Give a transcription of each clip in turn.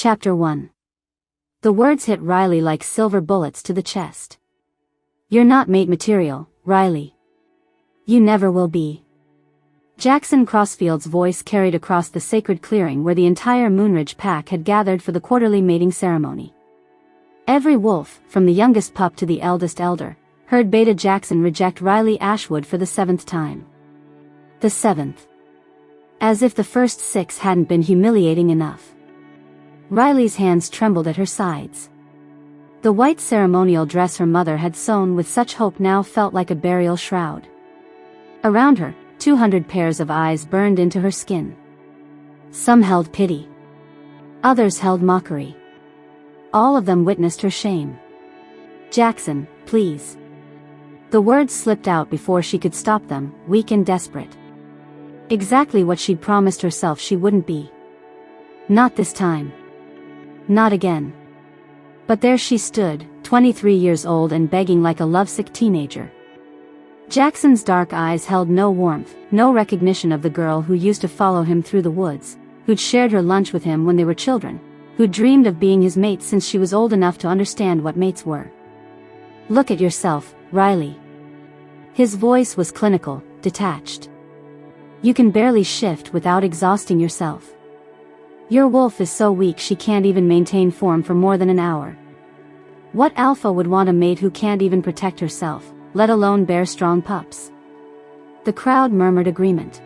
Chapter 1. The words hit Riley like silver bullets to the chest. You're not mate material, Riley. You never will be. Jackson Crossfield's voice carried across the sacred clearing where the entire Moonridge pack had gathered for the quarterly mating ceremony. Every wolf, from the youngest pup to the eldest elder, heard Beta Jackson reject Riley Ashwood for the 7th time. The 7th. As if the first 6 hadn't been humiliating enough. Riley's hands trembled at her sides. The white ceremonial dress her mother had sewn with such hope now felt like a burial shroud. Around her, 200 pairs of eyes burned into her skin. Some held pity. Others held mockery. All of them witnessed her shame. Jackson, please. The words slipped out before she could stop them, weak and desperate. Exactly what she'd promised herself she wouldn't be. Not this time. Not again. But there she stood, 23 years old and begging like a lovesick teenager. Jackson's dark eyes held no warmth, no recognition of the girl who used to follow him through the woods, who'd shared her lunch with him when they were children, who'd dreamed of being his mate since she was old enough to understand what mates were. Look at yourself, Riley. His voice was clinical, detached. You can barely shift without exhausting yourself. Your wolf is so weak she can't even maintain form for more than an hour. What alpha would want a mate who can't even protect herself, let alone bear strong pups? The crowd murmured agreement.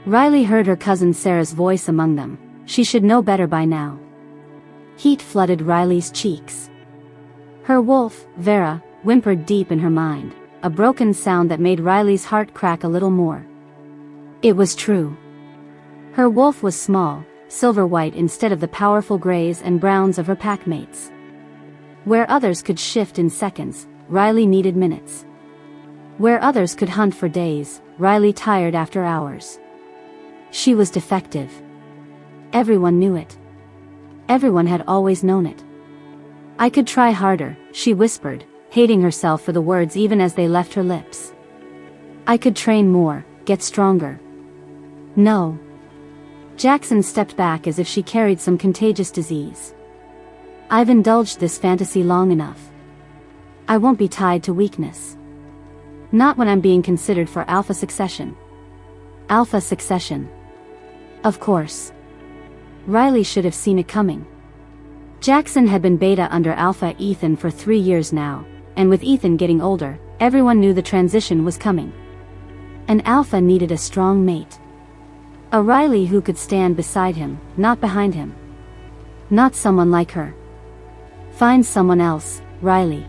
Riley heard her cousin Sarah's voice among them. She should know better by now. Heat flooded Riley's cheeks. Her wolf, Vera, whimpered deep in her mind, a broken sound that made Riley's heart crack a little more. It was true. Her wolf was small, silver-white instead of the powerful grays and browns of her packmates. Where others could shift in seconds, Riley needed minutes. Where others could hunt for days, Riley tired after hours. She was defective. Everyone knew it. Everyone had always known it. I could try harder, she whispered, hating herself for the words even as they left her lips. I could train more, get stronger. No. Jackson stepped back as if she carried some contagious disease. I've indulged this fantasy long enough. I won't be tied to weakness. Not when I'm being considered for alpha succession. Alpha succession. Of course. Riley should have seen it coming. Jackson had been beta under Alpha Ethan for 3 years now, and with Ethan getting older, everyone knew the transition was coming. An alpha needed a strong mate. A Riley who could stand beside him, not behind him. Not someone like her. Find someone else, Riley.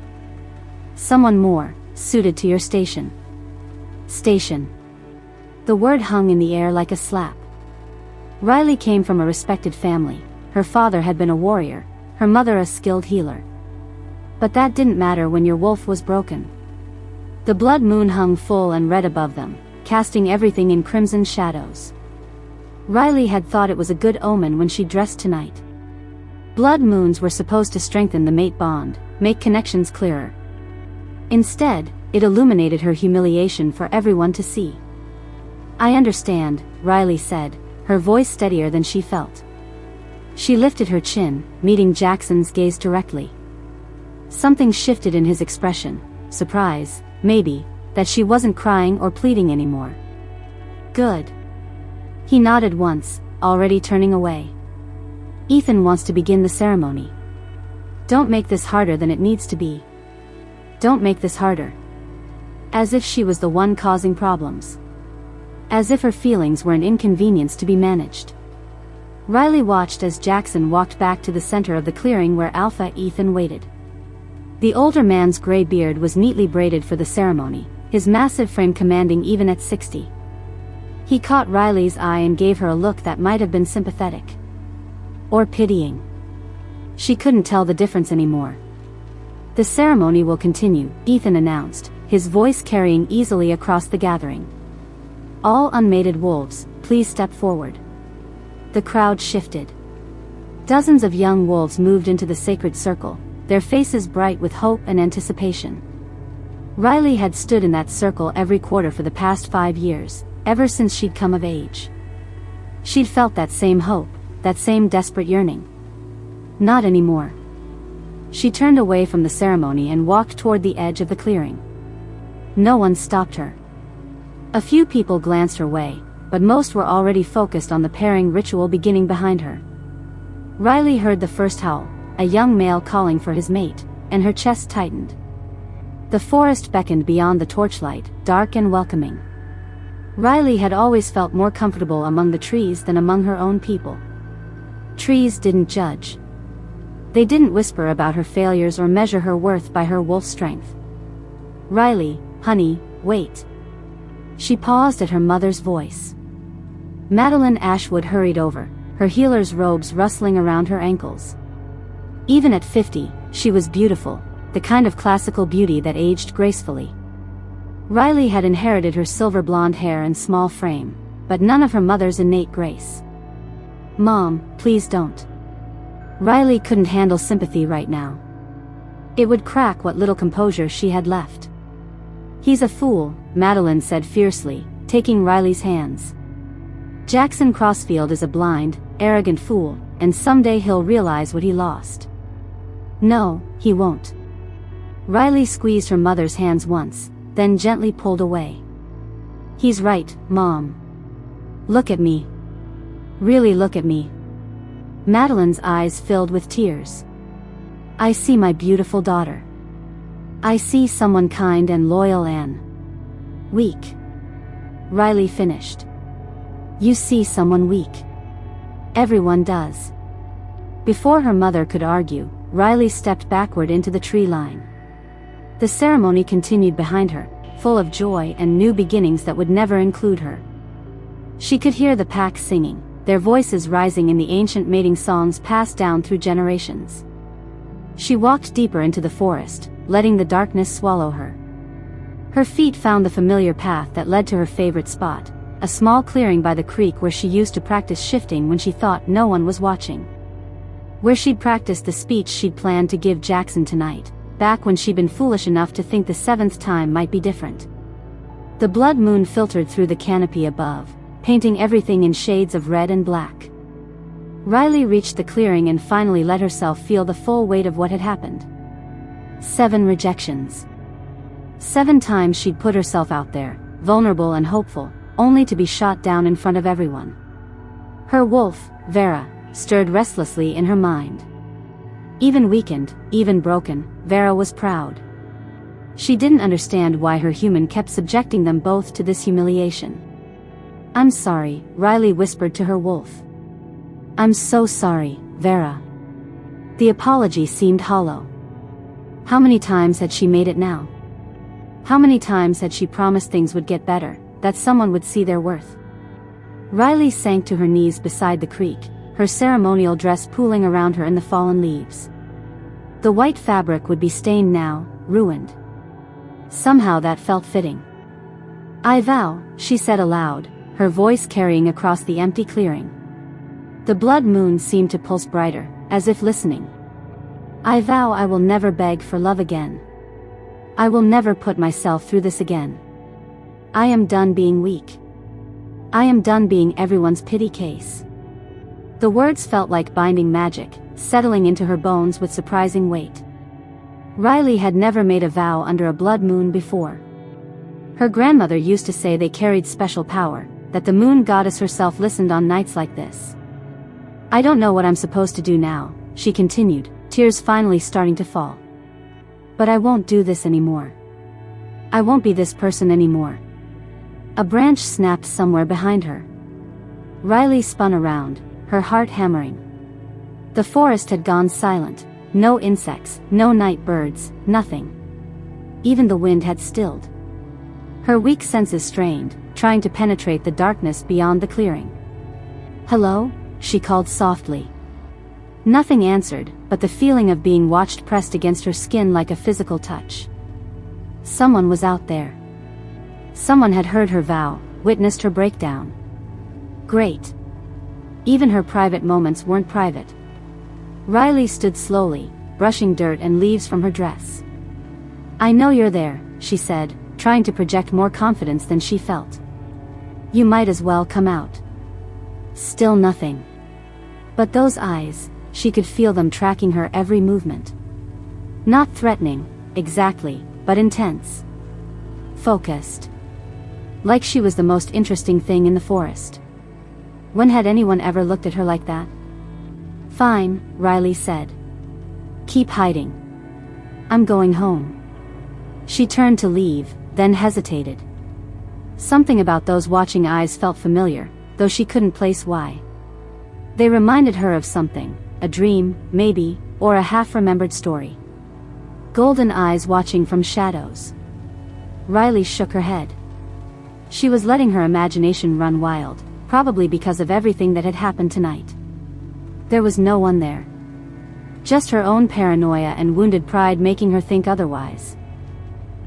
Someone more, suited to your station. Station. The word hung in the air like a slap. Riley came from a respected family. Her father had been a warrior, her mother a skilled healer. But that didn't matter when your wolf was broken. The blood moon hung full and red above them, casting everything in crimson shadows. Riley had thought it was a good omen when she dressed tonight. Blood moons were supposed to strengthen the mate bond, make connections clearer. Instead, it illuminated her humiliation for everyone to see. I understand, Riley said, her voice steadier than she felt. She lifted her chin, meeting Jackson's gaze directly. Something shifted in his expression, surprise, maybe, that she wasn't crying or pleading anymore. Good. He nodded once, already turning away. Ethan wants to begin the ceremony. Don't make this harder than it needs to be. Don't make this harder. As if she was the one causing problems. As if her feelings were an inconvenience to be managed. Riley watched as Jackson walked back to the center of the clearing where Alpha Ethan waited. The older man's gray beard was neatly braided for the ceremony, his massive frame commanding even at 60. He caught Riley's eye and gave her a look that might have been sympathetic. Or pitying. She couldn't tell the difference anymore. The ceremony will continue, Ethan announced, his voice carrying easily across the gathering. All unmated wolves, please step forward. The crowd shifted. Dozens of young wolves moved into the sacred circle, their faces bright with hope and anticipation. Riley had stood in that circle every quarter for the past 5 years, ever since she'd come of age. She'd felt that same hope, that same desperate yearning. Not anymore. She turned away from the ceremony and walked toward the edge of the clearing. No one stopped her. A few people glanced her way, but most were already focused on the pairing ritual beginning behind her. Riley heard the first howl, a young male calling for his mate, and her chest tightened. The forest beckoned beyond the torchlight, dark and welcoming. Riley had always felt more comfortable among the trees than among her own people. Trees didn't judge. They didn't whisper about her failures or measure her worth by her wolf strength. "Riley, honey, wait." She paused at her mother's voice. Madeline Ashwood hurried over, her healer's robes rustling around her ankles. Even at 50, she was beautiful, the kind of classical beauty that aged gracefully. Riley had inherited her silver blonde hair and small frame, but none of her mother's innate grace. "Mom, please don't." Riley couldn't handle sympathy right now. It would crack what little composure she had left. "He's a fool," Madeline said fiercely, taking Riley's hands. "Jackson Crossfield is a blind, arrogant fool, and someday he'll realize what he lost." "No, he won't." Riley squeezed her mother's hands once, then gently pulled away. "He's right, Mom. Look at me. Really look at me." Madeline's eyes filled with tears. "I see my beautiful daughter. I see someone kind and loyal and weak." Riley finished. "You see someone weak. Everyone does." Before her mother could argue, Riley stepped backward into the tree line. The ceremony continued behind her, full of joy and new beginnings that would never include her. She could hear the pack singing, their voices rising in the ancient mating songs passed down through generations. She walked deeper into the forest, letting the darkness swallow her. Her feet found the familiar path that led to her favorite spot, a small clearing by the creek where she used to practice shifting when she thought no one was watching. Where she'd practiced the speech she'd planned to give Jackson tonight, back when she'd been foolish enough to think the 7th time might be different. The blood moon filtered through the canopy above, painting everything in shades of red and black. Riley reached the clearing and finally let herself feel the full weight of what had happened. 7 rejections. 7 times she'd put herself out there, vulnerable and hopeful, only to be shot down in front of everyone. Her wolf, Vera, stirred restlessly in her mind. Even weakened, even broken, Vera was proud. She didn't understand why her human kept subjecting them both to this humiliation. "I'm sorry," Riley whispered to her wolf. "I'm so sorry, Vera." The apology seemed hollow. How many times had she made it now? How many times had she promised things would get better, that someone would see their worth? Riley sank to her knees beside the creek, her ceremonial dress pooling around her in the fallen leaves. The white fabric would be stained now, ruined. Somehow that felt fitting. "I vow," she said aloud, her voice carrying across the empty clearing. The blood moon seemed to pulse brighter, as if listening. "I vow I will never beg for love again. I will never put myself through this again. I am done being weak. I am done being everyone's pity case." The words felt like binding magic, settling into her bones with surprising weight. Riley had never made a vow under a blood moon before. Her grandmother used to say they carried special power, that the moon goddess herself listened on nights like this. "I don't know what I'm supposed to do now," she continued, tears finally starting to fall. "But I won't do this anymore. I won't be this person anymore." A branch snapped somewhere behind her. Riley spun around, her heart hammering. The forest had gone silent, no insects, no night birds, nothing. Even the wind had stilled. Her weak senses strained, trying to penetrate the darkness beyond the clearing. "Hello?" she called softly. Nothing answered, but the feeling of being watched pressed against her skin like a physical touch. Someone was out there. Someone had heard her vow, witnessed her breakdown. Great. Even her private moments weren't private. Riley stood slowly, brushing dirt and leaves from her dress. "I know you're there," she said, trying to project more confidence than she felt. "You might as well come out." Still nothing. But those eyes, she could feel them tracking her every movement. Not threatening, exactly, but intense. Focused. Like she was the most interesting thing in the forest. When had anyone ever looked at her like that? "Fine," Riley said. "Keep hiding. I'm going home." She turned to leave, then hesitated. Something about those watching eyes felt familiar, though she couldn't place why. They reminded her of something, a dream, maybe, or a half-remembered story. Golden eyes watching from shadows. Riley shook her head. She was letting her imagination run wild, probably because of everything that had happened tonight. There was no one there. Just her own paranoia and wounded pride making her think otherwise.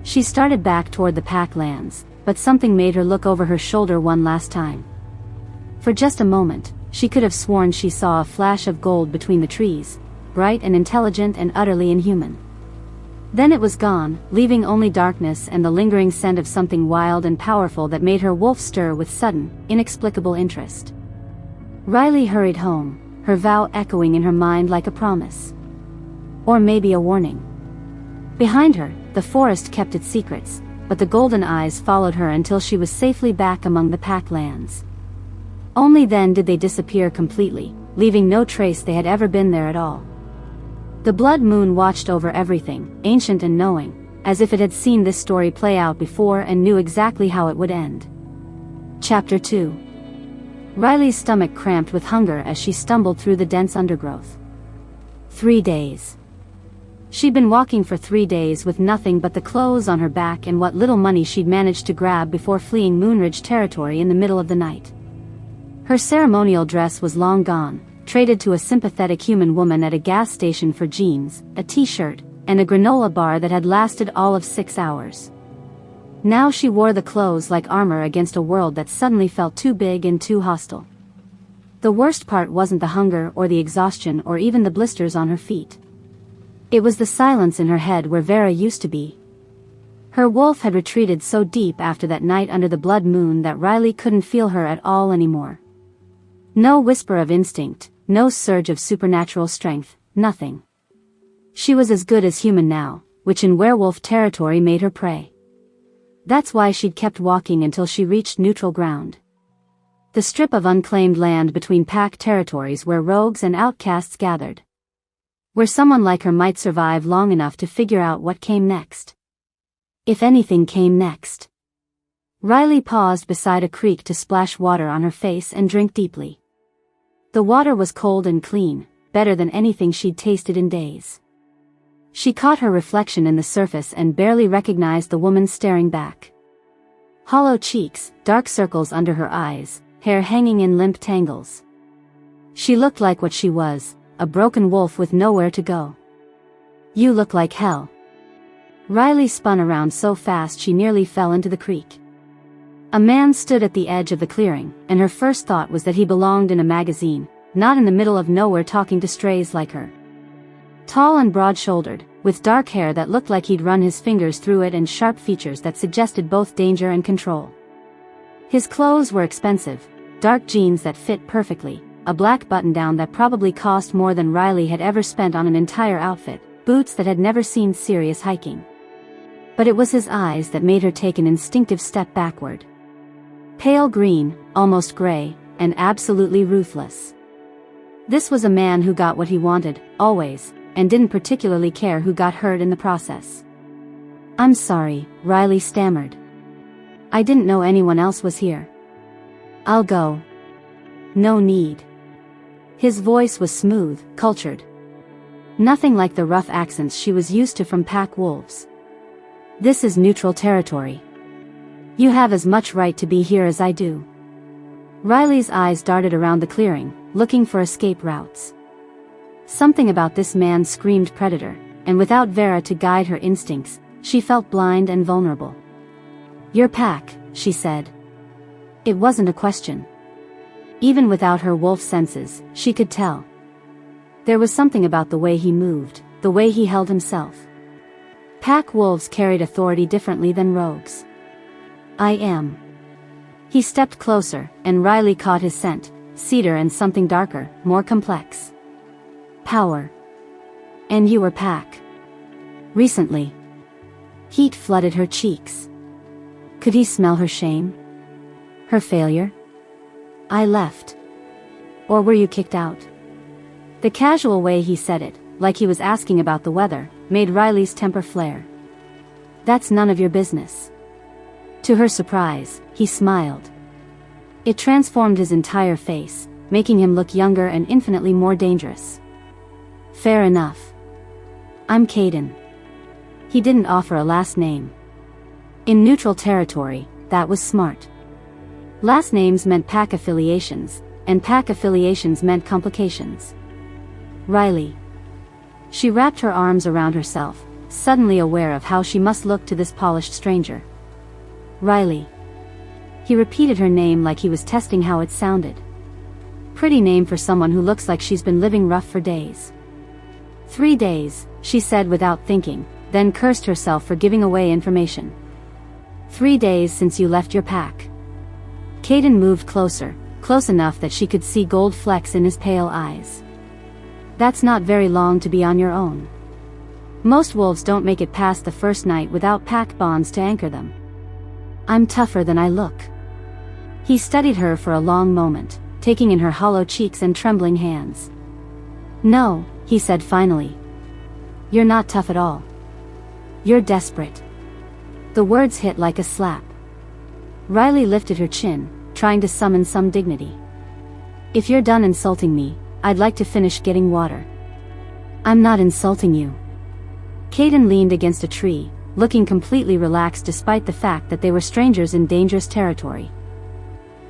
She started back toward the pack lands, but something made her look over her shoulder one last time. For just a moment, she could have sworn she saw a flash of gold between the trees, bright and intelligent and utterly inhuman. Then it was gone, leaving only darkness and the lingering scent of something wild and powerful that made her wolf stir with sudden, inexplicable interest. Riley hurried home, her vow echoing in her mind like a promise. Or maybe a warning. Behind her, the forest kept its secrets, but the golden eyes followed her until she was safely back among the pack lands. Only then did they disappear completely, leaving no trace they had ever been there at all. The blood moon watched over everything, ancient and knowing, as if it had seen this story play out before and knew exactly how it would end. Chapter 2. Riley's stomach cramped with hunger as she stumbled through the dense undergrowth. 3 days. She'd been walking for 3 days with nothing but the clothes on her back and what little money she'd managed to grab before fleeing Moonridge territory in the middle of the night. Her ceremonial dress was long gone, traded to a sympathetic human woman at a gas station for jeans, a t-shirt, and a granola bar that had lasted all of 6 hours. Now she wore the clothes like armor against a world that suddenly felt too big and too hostile. The worst part wasn't the hunger or the exhaustion or even the blisters on her feet. It was the silence in her head where Vera used to be. Her wolf had retreated so deep after that night under the blood moon that Riley couldn't feel her at all anymore. No whisper of instinct, no surge of supernatural strength, nothing. She was as good as human now, which in werewolf territory made her prey. That's why she'd kept walking until she reached neutral ground. The strip of unclaimed land between pack territories where rogues and outcasts gathered. Where someone like her might survive long enough to figure out what came next. If anything came next. Riley paused beside a creek to splash water on her face and drink deeply. The water was cold and clean, better than anything she'd tasted in days. She caught her reflection in the surface and barely recognized the woman staring back. Hollow cheeks, dark circles under her eyes, hair hanging in limp tangles. She looked like what she was, a broken wolf with nowhere to go. "You look like hell." Riley spun around so fast she nearly fell into the creek. A man stood at the edge of the clearing, and her first thought was that he belonged in a magazine, not in the middle of nowhere talking to strays like her. Tall and broad-shouldered, with dark hair that looked like he'd run his fingers through it and sharp features that suggested both danger and control. His clothes were expensive, dark jeans that fit perfectly, a black button-down that probably cost more than Riley had ever spent on an entire outfit, boots that had never seen serious hiking. But it was his eyes that made her take an instinctive step backward. Pale green, almost gray, and absolutely ruthless. This was a man who got what he wanted, always, and didn't particularly care who got hurt in the process. "I'm sorry," Riley stammered. "I didn't know anyone else was here." "I'll go." "No need." His voice was smooth, cultured. Nothing like the rough accents she was used to from pack wolves. "This is neutral territory. You have as much right to be here as I do." Riley's eyes darted around the clearing, looking for escape routes. Something about this man screamed predator, and without Vera to guide her instincts, she felt blind and vulnerable. "Your pack," she said. It wasn't a question. Even without her wolf senses, she could tell. There was something about the way he moved, the way he held himself. Pack wolves carried authority differently than rogues. "I am." He stepped closer, and Riley caught his scent, cedar and something darker, more complex. Power. And you were Pack. Recently. Heat flooded her cheeks. Could he smell her shame? Her failure? I left. Or were you kicked out? The casual way he said it, like he was asking about the weather, made Riley's temper flare. That's none of your business. To her surprise, he smiled. It transformed his entire face, making him look younger and infinitely more dangerous. Fair enough. I'm Caden. He didn't offer a last name. In neutral territory, that was smart. Last names meant Pack affiliations, and Pack affiliations meant complications. Riley. She wrapped her arms around herself, suddenly aware of how she must look to this polished stranger. Riley. He repeated her name like he was testing how it sounded. Pretty name for someone who looks like she's been living rough for days. 3 days, she said without thinking, then cursed herself for giving away information. 3 days since you left your pack. Caden moved closer, close enough that she could see gold flecks in his pale eyes. That's not very long to be on your own. Most wolves don't make it past the first night without pack bonds to anchor them. I'm tougher than I look. He studied her for a long moment, taking in her hollow cheeks and trembling hands. No, he said finally. You're not tough at all. You're desperate. The words hit like a slap. Riley lifted her chin, trying to summon some dignity. If you're done insulting me, I'd like to finish getting water. I'm not insulting you. Caden leaned against a tree, looking completely relaxed despite the fact that they were strangers in dangerous territory.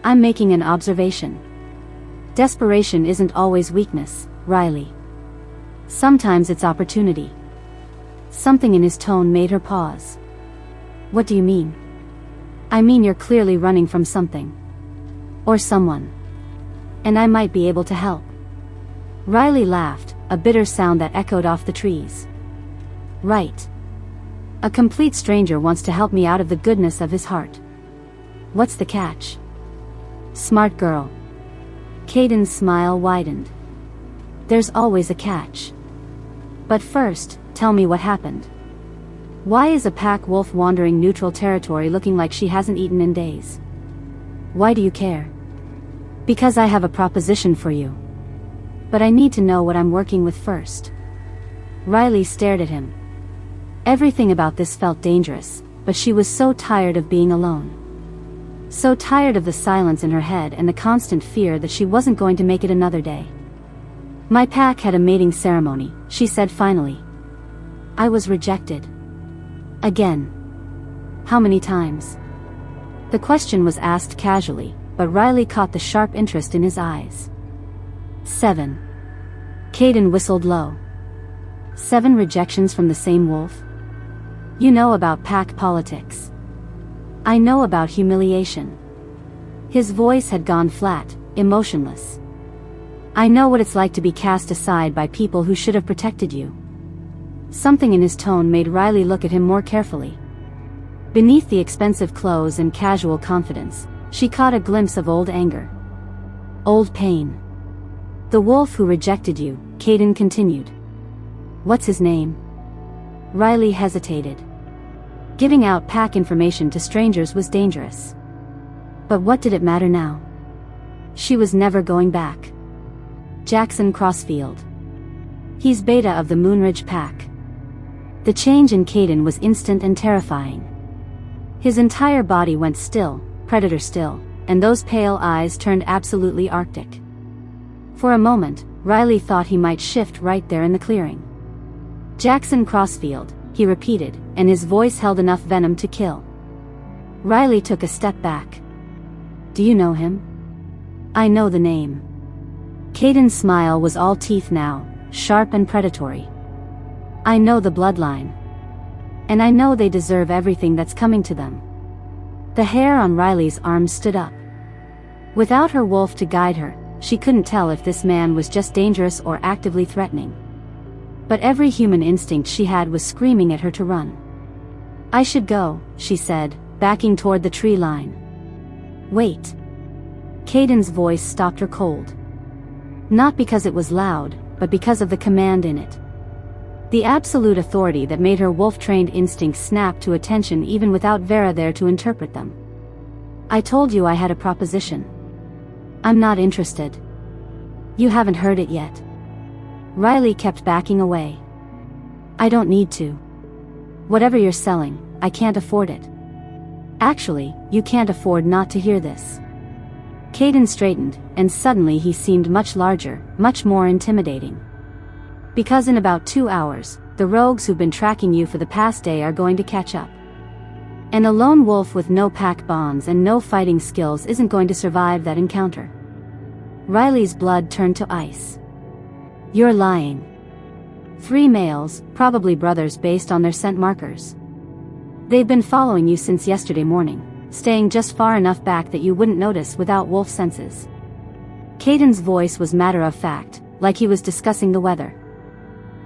I'm making an observation. Desperation isn't always weakness, Riley. Sometimes it's opportunity. Something in his tone made her pause. What do you mean? I mean you're clearly running from something. Or someone. And I might be able to help. Riley laughed, a bitter sound that echoed off the trees. Right. A complete stranger wants to help me out of the goodness of his heart. What's the catch? Smart girl. Caden's smile widened. There's always a catch. But first, tell me what happened. Why is a pack wolf wandering neutral territory looking like she hasn't eaten in days? Why do you care? Because I have a proposition for you. But I need to know what I'm working with first. Riley stared at him. Everything about this felt dangerous, but she was so tired of being alone. So tired of the silence in her head and the constant fear that she wasn't going to make it another day. My pack had a mating ceremony, she said finally. I was rejected. Again. How many times? The question was asked casually, but Riley caught the sharp interest in his eyes. 7. Caden whistled low. 7 rejections from the same wolf? You know about pack politics. I know about humiliation. His voice had gone flat, emotionless. I know what it's like to be cast aside by people who should have protected you. Something in his tone made Riley look at him more carefully. Beneath the expensive clothes and casual confidence, she caught a glimpse of old anger. Old pain. The wolf who rejected you, Caden continued. What's his name? Riley hesitated. Giving out pack information to strangers was dangerous. But what did it matter now? She was never going back. Jackson Crossfield. He's beta of the Moonridge pack. The change in Caden was instant and terrifying. His entire body went still, predator still, and those pale eyes turned absolutely arctic. For a moment, Riley thought he might shift right there in the clearing. Jackson Crossfield, he repeated, and his voice held enough venom to kill. Riley took a step back. Do you know him? I know the name. Caden's smile was all teeth now, sharp and predatory. I know the bloodline. And I know they deserve everything that's coming to them. The hair on Riley's arms stood up. Without her wolf to guide her, she couldn't tell if this man was just dangerous or actively threatening. But every human instinct she had was screaming at her to run. I should go, she said, backing toward the tree line. Wait. Caden's voice stopped her cold. Not because it was loud, but because of the command in it. The absolute authority that made her wolf-trained instincts snap to attention even without Vera there to interpret them. I told you I had a proposition. I'm not interested. You haven't heard it yet. Riley kept backing away. I don't need to. Whatever you're selling, I can't afford it. Actually, you can't afford not to hear this. Caden straightened, and suddenly he seemed much larger, much more intimidating. Because in about 2 hours, the rogues who've been tracking you for the past day are going to catch up. And a lone wolf with no pack bonds and no fighting skills isn't going to survive that encounter. Riley's blood turned to ice. You're lying. 3 males, probably brothers based on their scent markers. They've been following you since yesterday morning, staying just far enough back that you wouldn't notice without wolf senses. Caden's voice was matter-of-fact, like he was discussing the weather.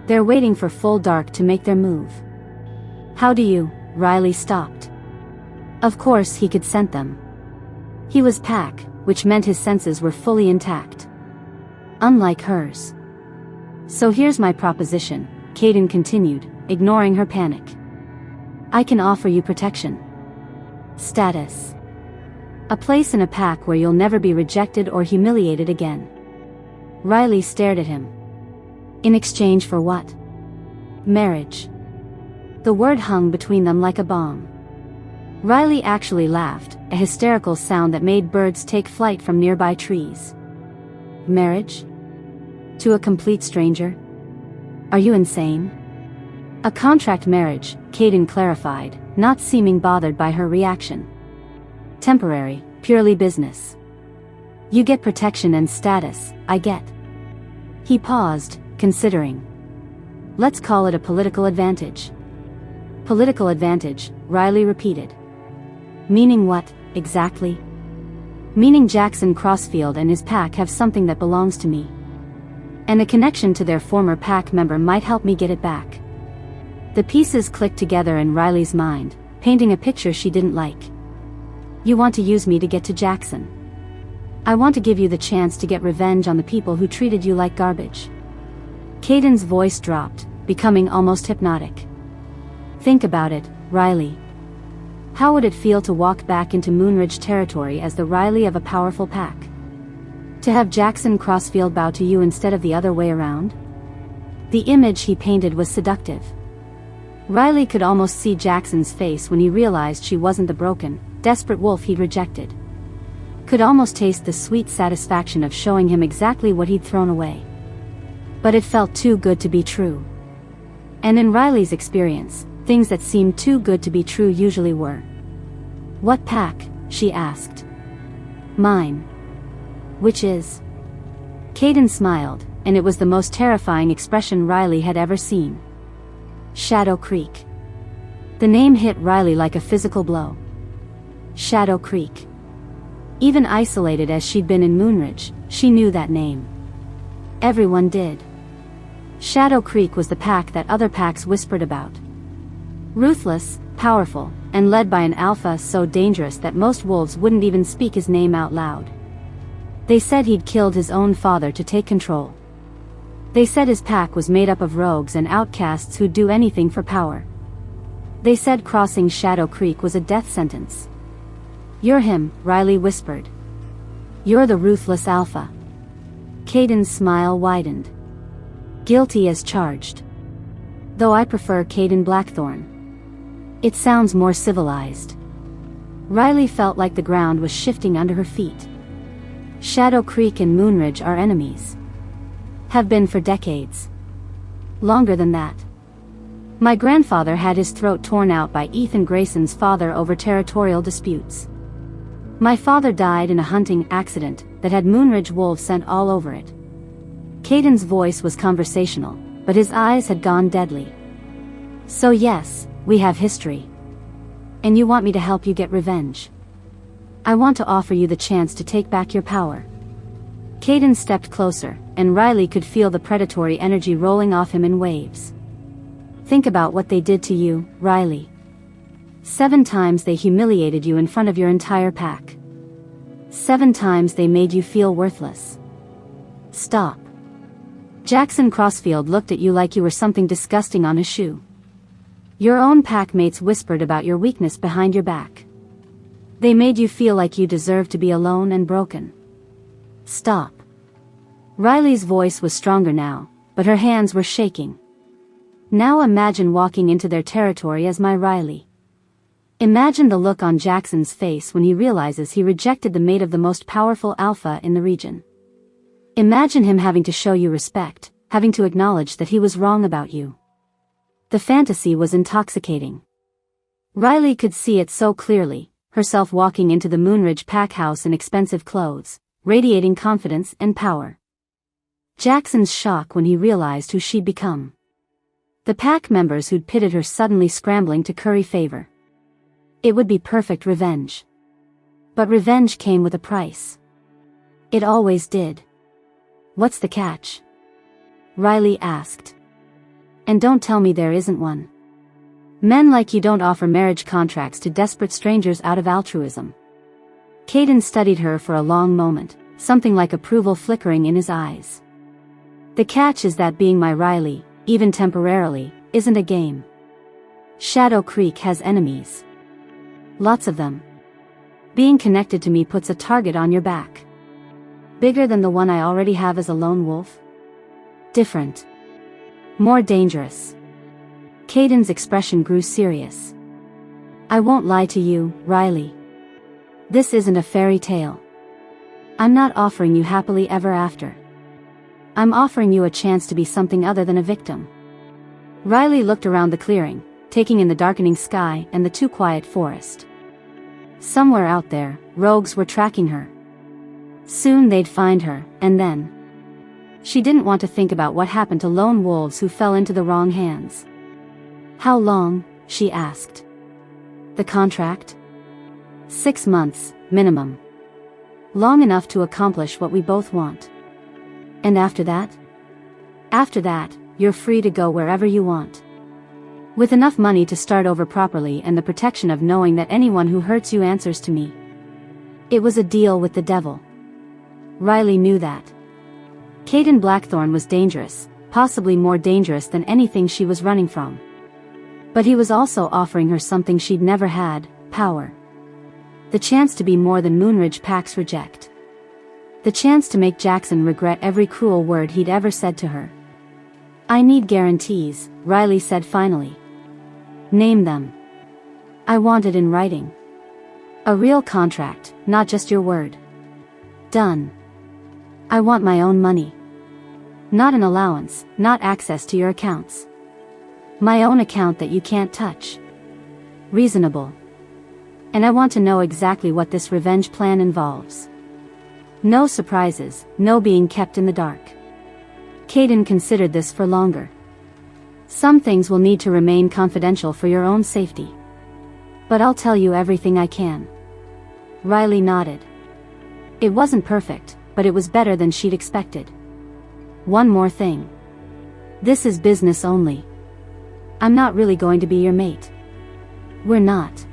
They're waiting for full dark to make their move. How do you? Riley stopped. Of course he could scent them. He was pack, which meant his senses were fully intact. Unlike hers. So here's my proposition, Caden continued, ignoring her panic. I can offer you protection. Status. A place in a pack where you'll never be rejected or humiliated again. Riley stared at him. In exchange for what? Marriage. The word hung between them like a bomb. Riley actually laughed, a hysterical sound that made birds take flight from nearby trees. Marriage? To a complete stranger? Are you insane? A contract marriage, Caden clarified, not seeming bothered by her reaction. Temporary, purely business. You get protection and status, I get. He paused, considering. Let's call it a political advantage. Political advantage, Riley repeated. Meaning what, exactly? Meaning Jackson Crossfield and his pack have something that belongs to me. And a connection to their former pack member might help me get it back. The pieces clicked together in Riley's mind, painting a picture she didn't like. You want to use me to get to Jackson. I want to give you the chance to get revenge on the people who treated you like garbage. Caden's voice dropped, becoming almost hypnotic. Think about it, Riley. How would it feel to walk back into Moonridge territory as the Riley of a powerful pack? To have Jackson Crossfield bow to you instead of the other way around? The image he painted was seductive. Riley could almost see Jackson's face when he realized she wasn't the broken, desperate wolf he'd rejected. Could almost taste the sweet satisfaction of showing him exactly what he'd thrown away. But it felt too good to be true. And in Riley's experience, things that seemed too good to be true usually were. What pack? She asked. Mine. Which is? Caden smiled, and it was the most terrifying expression Riley had ever seen. Shadow Creek. The name hit Riley like a physical blow. Shadow Creek. Even isolated as she'd been in Moonridge, she knew that name. Everyone did. Shadow Creek was the pack that other packs whispered about. Ruthless, powerful, and led by an alpha so dangerous that most wolves wouldn't even speak his name out loud. They said he'd killed his own father to take control. They said his pack was made up of rogues and outcasts who'd do anything for power. They said crossing Shadow Creek was a death sentence. You're him, Riley whispered. You're the Ruthless Alpha. Caden's smile widened. Guilty as charged. Though I prefer Caden Blackthorn. It sounds more civilized. Riley felt like the ground was shifting under her feet. Shadow Creek and Moonridge are enemies. Have been for decades. Longer than that. My grandfather had his throat torn out by Ethan Grayson's father over territorial disputes. My father died in a hunting accident that had Moonridge wolves scent all over it. Caden's voice was conversational, but his eyes had gone deadly. So yes, we have history. And you want me to help you get revenge. I want to offer you the chance to take back your power. Caden stepped closer, and Riley could feel the predatory energy rolling off him in waves. Think about what they did to you, Riley. 7 times they humiliated you in front of your entire pack. 7 times they made you feel worthless. Stop. Jackson Crossfield looked at you like you were something disgusting on his shoe. Your own pack mates whispered about your weakness behind your back. They made you feel like you deserved to be alone and broken. Stop. Riley's voice was stronger now, but her hands were shaking. Now imagine walking into their territory as my Riley. Imagine the look on Jackson's face when he realizes he rejected the mate of the most powerful alpha in the region. Imagine him having to show you respect, having to acknowledge that he was wrong about you. The fantasy was intoxicating. Riley could see it so clearly, herself walking into the Moonridge pack house in expensive clothes, radiating confidence and power. Jackson's shock when he realized who she'd become. The pack members who'd pitted her suddenly scrambling to curry favor. It would be perfect revenge. But revenge came with a price. It always did. What's the catch? Riley asked. And don't tell me there isn't one. Men like you don't offer marriage contracts to desperate strangers out of altruism. Caden studied her for a long moment, something like approval flickering in his eyes. The catch is that being my Riley, even temporarily, isn't a game. Shadow Creek has enemies. Lots of them. Being connected to me puts a target on your back. Bigger than the one I already have as a lone wolf? Different. More dangerous. Caden's expression grew serious. I won't lie to you, Riley. This isn't a fairy tale. I'm not offering you happily ever after. I'm offering you a chance to be something other than a victim. Riley looked around the clearing, taking in the darkening sky and the too quiet forest. Somewhere out there, rogues were tracking her. Soon they'd find her, and then... She didn't want to think about what happened to lone wolves who fell into the wrong hands. How long? She asked. The contract? 6 months, minimum. Long enough to accomplish what we both want. And after that? After that, you're free to go wherever you want. With enough money to start over properly and the protection of knowing that anyone who hurts you answers to me. It was a deal with the devil. Riley knew that. Caden Blackthorn was dangerous, possibly more dangerous than anything she was running from. But he was also offering her something she'd never had, power. The chance to be more than Moonridge packs reject. The chance to make Jackson regret every cruel word he'd ever said to her. I need guarantees, Riley said finally. Name them. I want it in writing. A real contract, not just your word. Done. I want my own money. Not an allowance, not access to your accounts. My own account that you can't touch. Reasonable. And I want to know exactly what this revenge plan involves. No surprises, no being kept in the dark. Caden considered this for longer. Some things will need to remain confidential for your own safety. But I'll tell you everything I can. Riley nodded. It wasn't perfect, but it was better than she'd expected. One more thing. This is business only. I'm not really going to be your mate. We're not.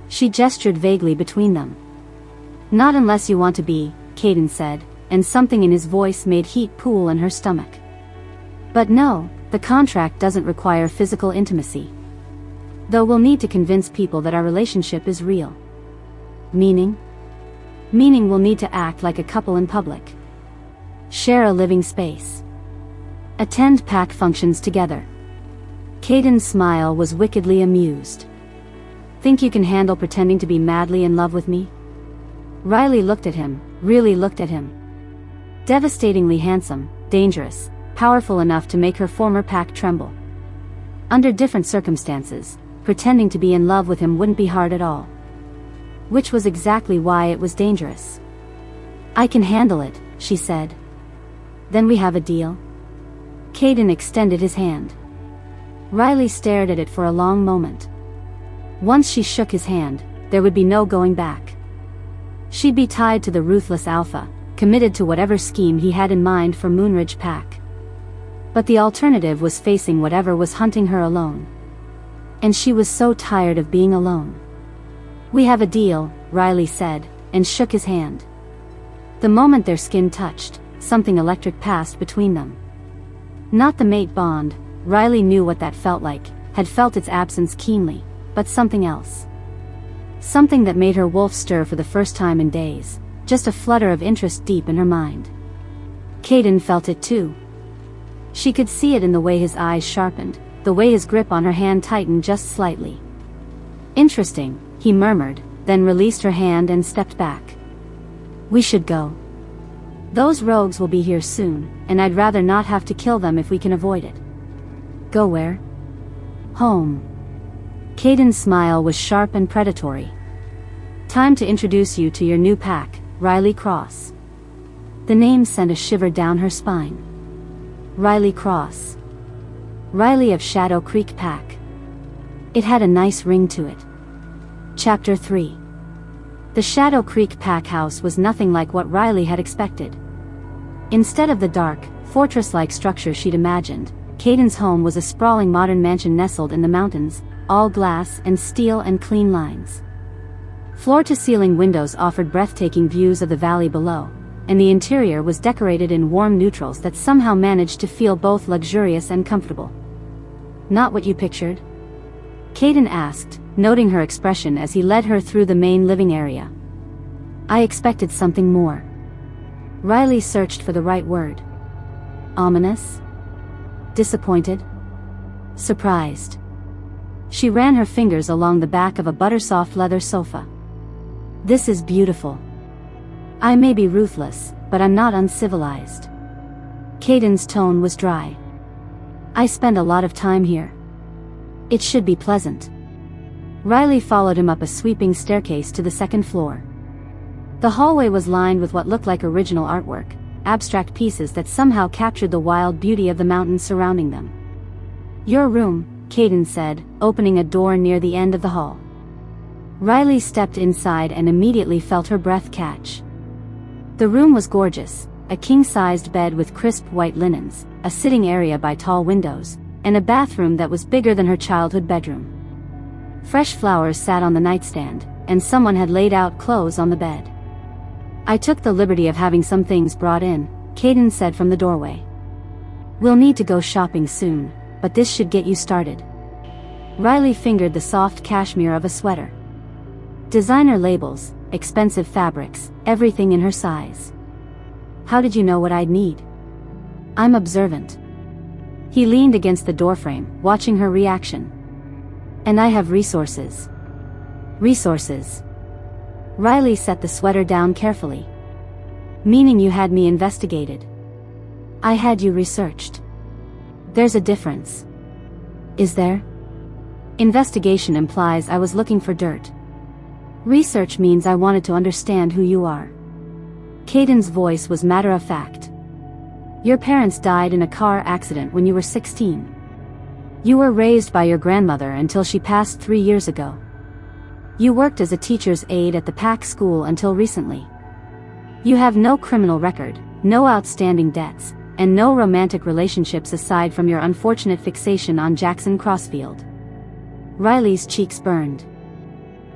She gestured vaguely between them. Not unless you want to be, Caden said, and something in his voice made heat pool in her stomach. But no, the contract doesn't require physical intimacy. Though we'll need to convince people that our relationship is real. Meaning? Meaning we'll need to act like a couple in public. Share a living space. Attend pack functions together. Caden's smile was wickedly amused. Think you can handle pretending to be madly in love with me? Riley looked at him, really looked at him. Devastatingly handsome, dangerous, powerful enough to make her former pack tremble. Under different circumstances, pretending to be in love with him wouldn't be hard at all. Which was exactly why it was dangerous. I can handle it, she said. Then we have a deal? Caden extended his hand. Riley stared at it for a long moment. Once she shook his hand, there would be no going back. She'd be tied to the Ruthless Alpha, committed to whatever scheme he had in mind for Moonridge pack. But the alternative was facing whatever was hunting her alone. And she was so tired of being alone. We have a deal, Riley said, and shook his hand. The moment their skin touched, something electric passed between them. Not the mate bond. Riley knew what that felt like, had felt its absence keenly, but something else. Something that made her wolf stir for the first time in days, just a flutter of interest deep in her mind. Caden felt it too. She could see it in the way his eyes sharpened, the way his grip on her hand tightened just slightly. Interesting, he murmured, then released her hand and stepped back. We should go. Those rogues will be here soon, and I'd rather not have to kill them if we can avoid it. Go where? Home. Caden's smile was sharp and predatory. Time to introduce you to your new pack, Riley Cross. The name sent a shiver down her spine. Riley Cross. Riley of Shadow Creek Pack. It had a nice ring to it. Chapter 3. The Shadow Creek Pack house was nothing like what Riley had expected. Instead of the dark, fortress-like structure she'd imagined, Caden's home was a sprawling modern mansion nestled in the mountains, all glass and steel and clean lines. Floor-to-ceiling windows offered breathtaking views of the valley below, and the interior was decorated in warm neutrals that somehow managed to feel both luxurious and comfortable. Not what you pictured? Caden asked, noting her expression as he led her through the main living area. I expected something more. Riley searched for the right word. Ominous? Disappointed? Surprised? She ran her fingers along the back of a buttersoft leather sofa. This is beautiful. I may be ruthless, but I'm not uncivilized. Caden's tone was dry. I spend a lot of time here. It should be pleasant. Riley followed him up a sweeping staircase to the second floor. The hallway was lined with what looked like original artwork, abstract pieces that somehow captured the wild beauty of the mountains surrounding them. Your room, Caden said, opening a door near the end of the hall. Riley stepped inside and immediately felt her breath catch. The room was gorgeous, a king-sized bed with crisp white linens, a sitting area by tall windows, and a bathroom that was bigger than her childhood bedroom. Fresh flowers sat on the nightstand, and someone had laid out clothes on the bed. I took the liberty of having some things brought in, Caden said from the doorway. We'll need to go shopping soon, but this should get you started. Riley fingered the soft cashmere of a sweater. Designer labels, expensive fabrics, everything in her size. How did you know what I'd need? I'm observant. He leaned against the doorframe, watching her reaction. And I have resources. Resources. Riley set the sweater down carefully. Meaning you had me investigated. I had you researched. There's a difference. Is there? Investigation implies I was looking for dirt. Research means I wanted to understand who you are. Caden's voice was matter-of-fact. Your parents died in a car accident when you were 16. You were raised by your grandmother until she passed 3 years ago. You worked as a teacher's aide at the Pack school until recently. You have no criminal record, no outstanding debts, and no romantic relationships aside from your unfortunate fixation on Jackson Crossfield. Riley's cheeks burned.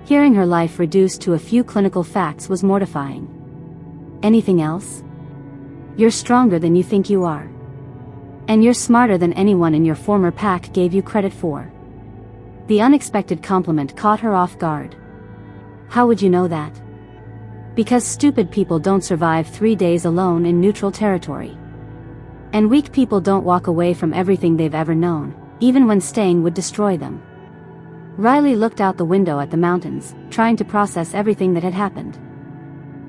Hearing her life reduced to a few clinical facts was mortifying. Anything else? You're stronger than you think you are. And you're smarter than anyone in your former pack gave you credit for. The unexpected compliment caught her off guard. How would you know that? Because stupid people don't survive 3 days alone in neutral territory. And weak people don't walk away from everything they've ever known, even when staying would destroy them. Riley looked out the window at the mountains, trying to process everything that had happened.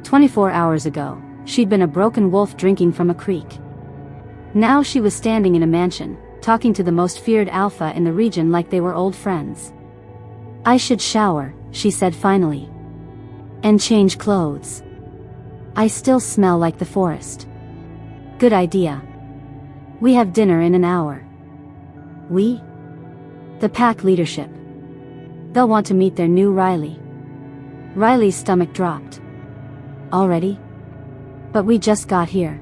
24 hours ago, she'd been a broken wolf drinking from a creek. Now she was standing in a mansion, talking to the most feared alpha in the region like they were old friends. I should shower, she said finally. And change clothes. I still smell like the forest. Good idea. We have dinner in an hour. We? The pack leadership. They'll want to meet their new Riley. Riley's stomach dropped. Already? But we just got here.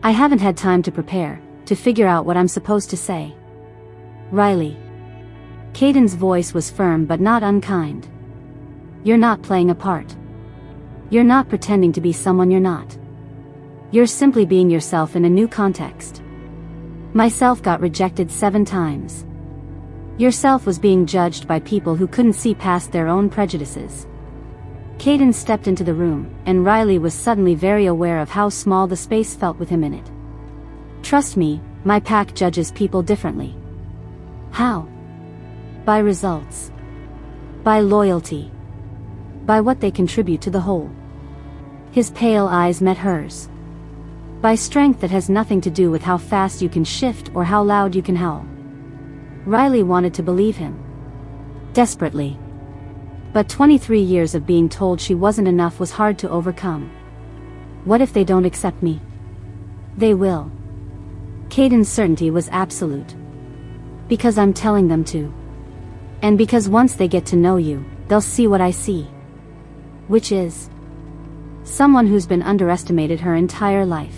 I haven't had time to prepare, to figure out what I'm supposed to say. Riley. Caden's voice was firm but not unkind. You're not playing a part. You're not pretending to be someone you're not. You're simply being yourself in a new context. Myself got rejected 7 times. Yourself was being judged by people who couldn't see past their own prejudices. Caden stepped into the room, and Riley was suddenly very aware of how small the space felt with him in it. Trust me, my pack judges people differently. How? By results. By loyalty. By what they contribute to the whole. His pale eyes met hers. By strength that has nothing to do with how fast you can shift or how loud you can howl. Riley wanted to believe him. Desperately. But 23 years of being told she wasn't enough was hard to overcome. What if they don't accept me? They will. Caden's certainty was absolute. Because I'm telling them to. And because once they get to know you, they'll see what I see. Which is someone who's been underestimated her entire life.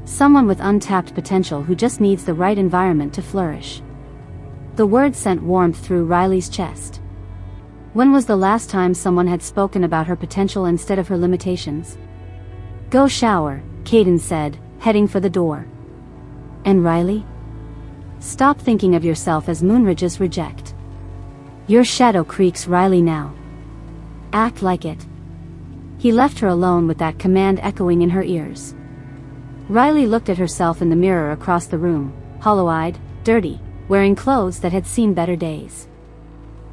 Someone with untapped potential who just needs the right environment to flourish. The word sent warmth through Riley's chest. When was the last time someone had spoken about her potential instead of her limitations? Go shower, Caden said, heading for the door. And Riley? Stop thinking of yourself as Moonridge's reject. You're Shadow Creek's Riley now. Act like it. He left her alone with that command echoing in her ears. Riley looked at herself in the mirror across the room, hollow-eyed, dirty, wearing clothes that had seen better days.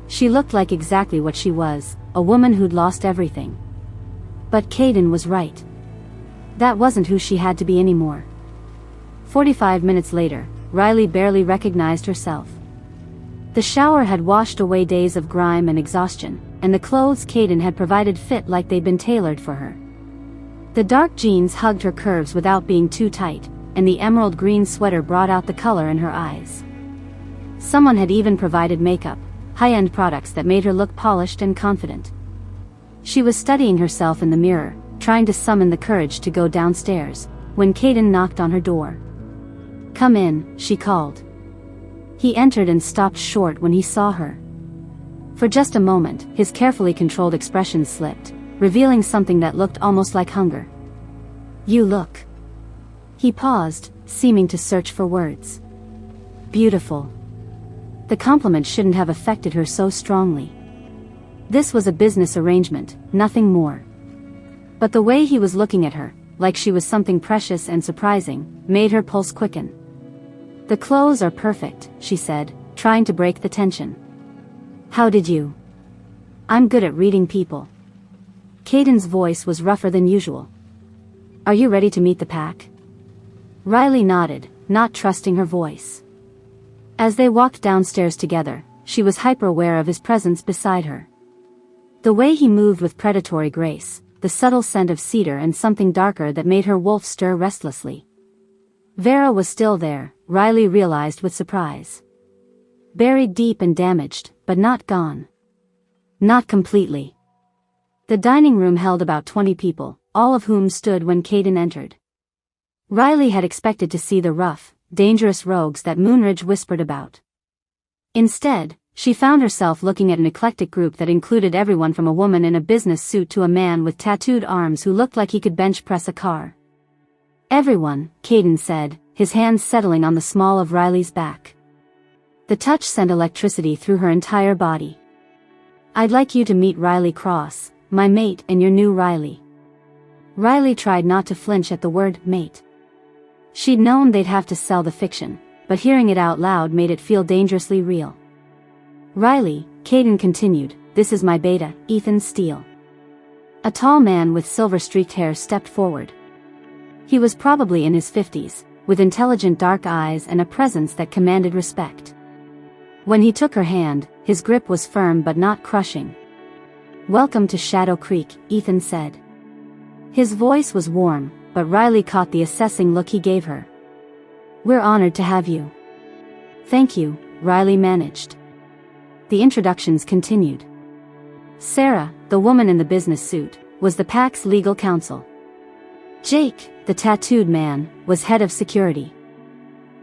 She looked like exactly what she was, a woman who'd lost everything. But Caden was right. That wasn't who she had to be anymore. 45 minutes later, Riley barely recognized herself. The shower had washed away days of grime and exhaustion, and the clothes Caden had provided fit like they'd been tailored for her. The dark jeans hugged her curves without being too tight, and the emerald green sweater brought out the color in her eyes. Someone had even provided makeup, high-end products that made her look polished and confident. She was studying herself in the mirror, trying to summon the courage to go downstairs, when Caden knocked on her door. Come in, she called. He entered and stopped short when he saw her. For just a moment, his carefully controlled expression slipped, revealing something that looked almost like hunger. You look. He paused, seeming to search for words. Beautiful. The compliment shouldn't have affected her so strongly. This was a business arrangement, nothing more. But the way he was looking at her, like she was something precious and surprising, made her pulse quicken. The clothes are perfect, she said, trying to break the tension. How did you? I'm good at reading people. Caden's voice was rougher than usual. Are you ready to meet the pack? Riley nodded, not trusting her voice. As they walked downstairs together, she was hyper-aware of his presence beside her. The way he moved with predatory grace, the subtle scent of cedar and something darker that made her wolf stir restlessly. Vera was still there, Riley realized with surprise. Buried deep and damaged, but not gone. Not completely. The dining room held about 20 people, all of whom stood when Caden entered. Riley had expected to see the rough, dangerous rogues that Moonridge whispered about. Instead, she found herself looking at an eclectic group that included everyone from a woman in a business suit to a man with tattooed arms who looked like he could bench press a car. Everyone, Caden said, his hands settling on the small of Riley's back. The touch sent electricity through her entire body. I'd like you to meet Riley Cross, my mate and your new Riley. Riley tried not to flinch at the word mate. She'd known they'd have to sell the fiction, but hearing it out loud made it feel dangerously real. Riley, Caden continued, this is my beta, Ethan Steele. A tall man with silver-streaked hair stepped forward. He was probably in his 50s, with intelligent dark eyes and a presence that commanded respect. When he took her hand, his grip was firm but not crushing. Welcome to Shadow Creek, Ethan said. His voice was warm, but Riley caught the assessing look he gave her. We're honored to have you. Thank you, Riley managed. The introductions continued. Sarah, the woman in the business suit, was the pack's legal counsel. Jake, the tattooed man, was head of security.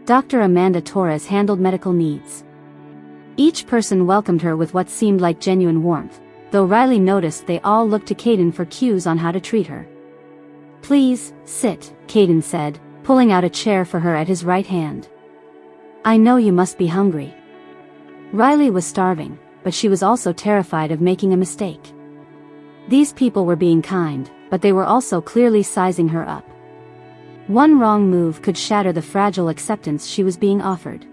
Dr. Amanda Torres handled medical needs. Each person welcomed her with what seemed like genuine warmth, though Riley noticed they all looked to Caden for cues on how to treat her. Please, sit, Caden said, pulling out a chair for her at his right hand. I know you must be hungry. Riley was starving, but she was also terrified of making a mistake. These people were being kind, but they were also clearly sizing her up. One wrong move could shatter the fragile acceptance she was being offered.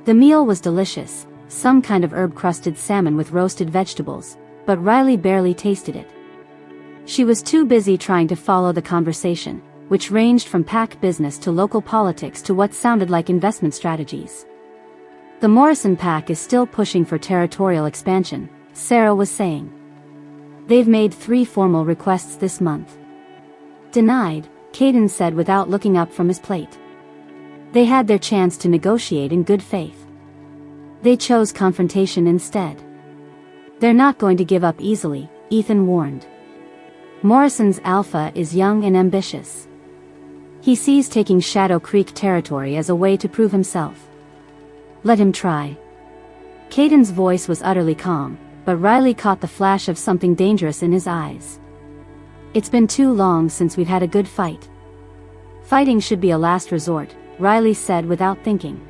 The meal was delicious, some kind of herb-crusted salmon with roasted vegetables, but Riley barely tasted it. She was too busy trying to follow the conversation, which ranged from pack business to local politics to what sounded like investment strategies. The Morrison pack is still pushing for territorial expansion, Sarah was saying. They've made 3 formal requests this month. Denied, Caden said without looking up from his plate. They had their chance to negotiate in good faith. They chose confrontation instead. They're not going to give up easily, Ethan warned. Morrison's Alpha is young and ambitious. He sees taking Shadow Creek territory as a way to prove himself. Let him try. Caden's voice was utterly calm, but Riley caught the flash of something dangerous in his eyes. It's been too long since we've had a good fight. Fighting should be a last resort, Riley said without thinking.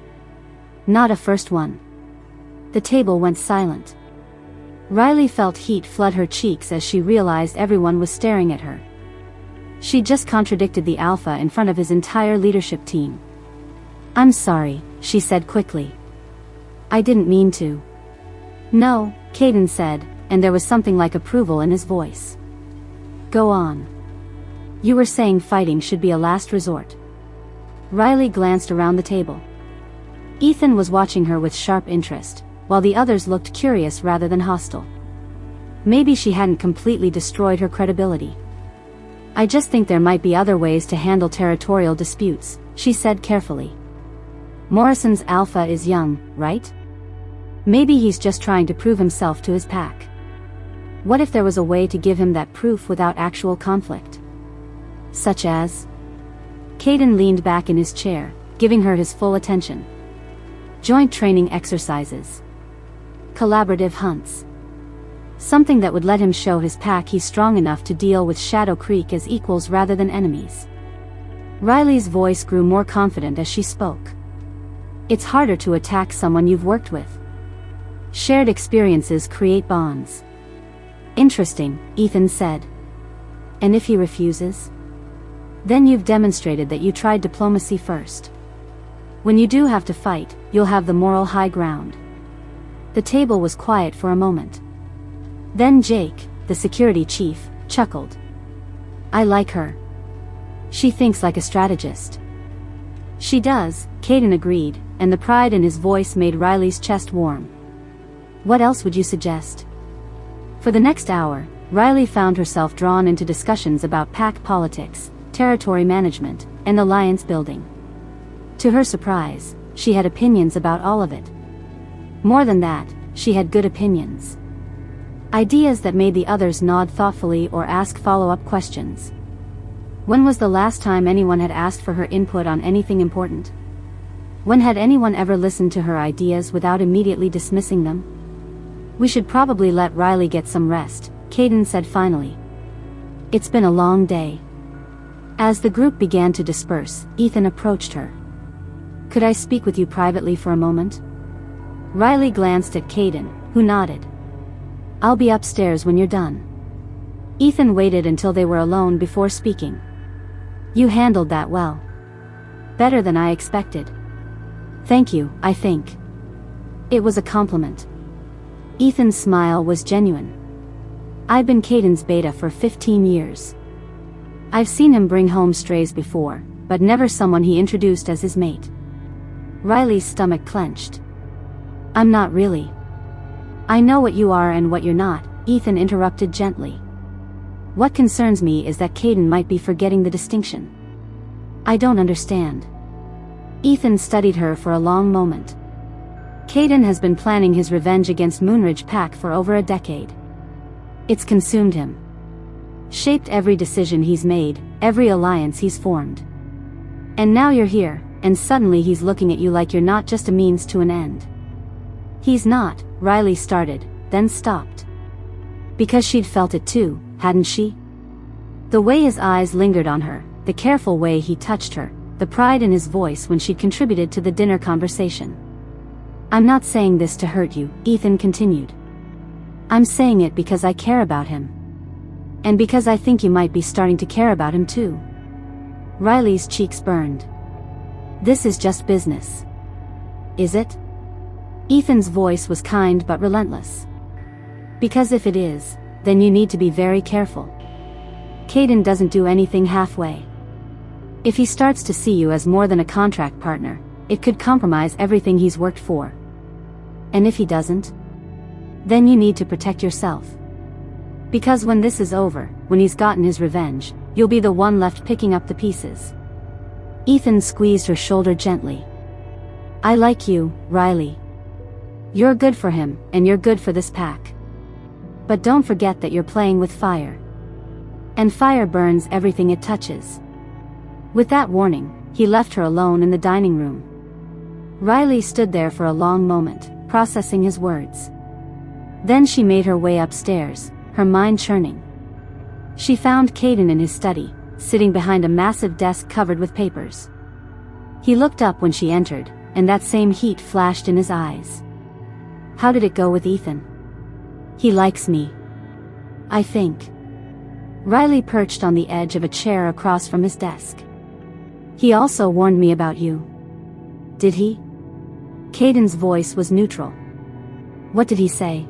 Not a first one. The table went silent. Riley felt heat flood her cheeks as she realized everyone was staring at her. She just contradicted the Alpha in front of his entire leadership team. I'm sorry, she said quickly. I didn't mean to. No, Caden said, and there was something like approval in his voice. Go on. You were saying fighting should be a last resort. Riley glanced around the table. Ethan was watching her with sharp interest, while the others looked curious rather than hostile. Maybe she hadn't completely destroyed her credibility. I just think there might be other ways to handle territorial disputes, she said carefully. Morrison's Alpha is young, right? Maybe he's just trying to prove himself to his pack. What if there was a way to give him that proof without actual conflict? Such as? Caden leaned back in his chair, giving her his full attention. Joint training exercises. Collaborative hunts. Something that would let him show his pack he's strong enough to deal with Shadow Creek as equals rather than enemies. Riley's voice grew more confident as she spoke. It's harder to attack someone you've worked with. Shared experiences create bonds. Interesting, Ethan said. And if he refuses? Then you've demonstrated that you tried diplomacy first. When you do have to fight, you'll have the moral high ground. The table was quiet for a moment. Then Jake, the security chief, chuckled. I like her. She thinks like a strategist. She does, Caden agreed, and the pride in his voice made Riley's chest warm. What else would you suggest? For the next hour, Riley found herself drawn into discussions about pack politics, territory management, and alliance building. To her surprise, she had opinions about all of it. More than that, she had good opinions. Ideas that made the others nod thoughtfully or ask follow-up questions. When was the last time anyone had asked for her input on anything important? When had anyone ever listened to her ideas without immediately dismissing them? We should probably let Riley get some rest, Caden said finally. It's been a long day. As the group began to disperse, Ethan approached her. Could I speak with you privately for a moment? Riley glanced at Caden, who nodded. I'll be upstairs when you're done. Ethan waited until they were alone before speaking. You handled that well. Better than I expected. Thank you, I think. It was a compliment. Ethan's smile was genuine. I've been Caden's beta for 15 years. I've seen him bring home strays before, but never someone he introduced as his mate. Riley's stomach clenched. I'm not really. I know what you are and what you're not, Ethan interrupted gently. What concerns me is that Caden might be forgetting the distinction. I don't understand. Ethan studied her for a long moment. Caden has been planning his revenge against Moonridge Pack for over a decade. It's consumed him. Shaped every decision he's made, every alliance he's formed. And now you're here, and suddenly he's looking at you like you're not just a means to an end. He's not, Riley started, then stopped. Because she'd felt it too, hadn't she? The way his eyes lingered on her, the careful way he touched her, the pride in his voice when she'd contributed to the dinner conversation. "I'm not saying this to hurt you," Ethan continued. "I'm saying it because I care about him. And because I think you might be starting to care about him too." Riley's cheeks burned. "This is just business. Is it?" Ethan's voice was kind but relentless. "Because if it is, then you need to be very careful. Caden doesn't do anything halfway. If he starts to see you as more than a contract partner, it could compromise everything he's worked for. And if he doesn't, then you need to protect yourself. Because when this is over, when he's gotten his revenge, you'll be the one left picking up the pieces." Ethan squeezed her shoulder gently. "I like you, Riley. You're good for him, and you're good for this pack. But don't forget that you're playing with fire. And fire burns everything it touches." With that warning, he left her alone in the dining room. Riley stood there for a long moment, processing his words. Then she made her way upstairs, her mind churning. She found Caden in his study, sitting behind a massive desk covered with papers. He looked up when she entered, and that same heat flashed in his eyes. "How did it go with Ethan?" "He likes me, I think." Riley perched on the edge of a chair across from his desk. "He also warned me about you." "Did he?" Caden's voice was neutral. "What did he say?"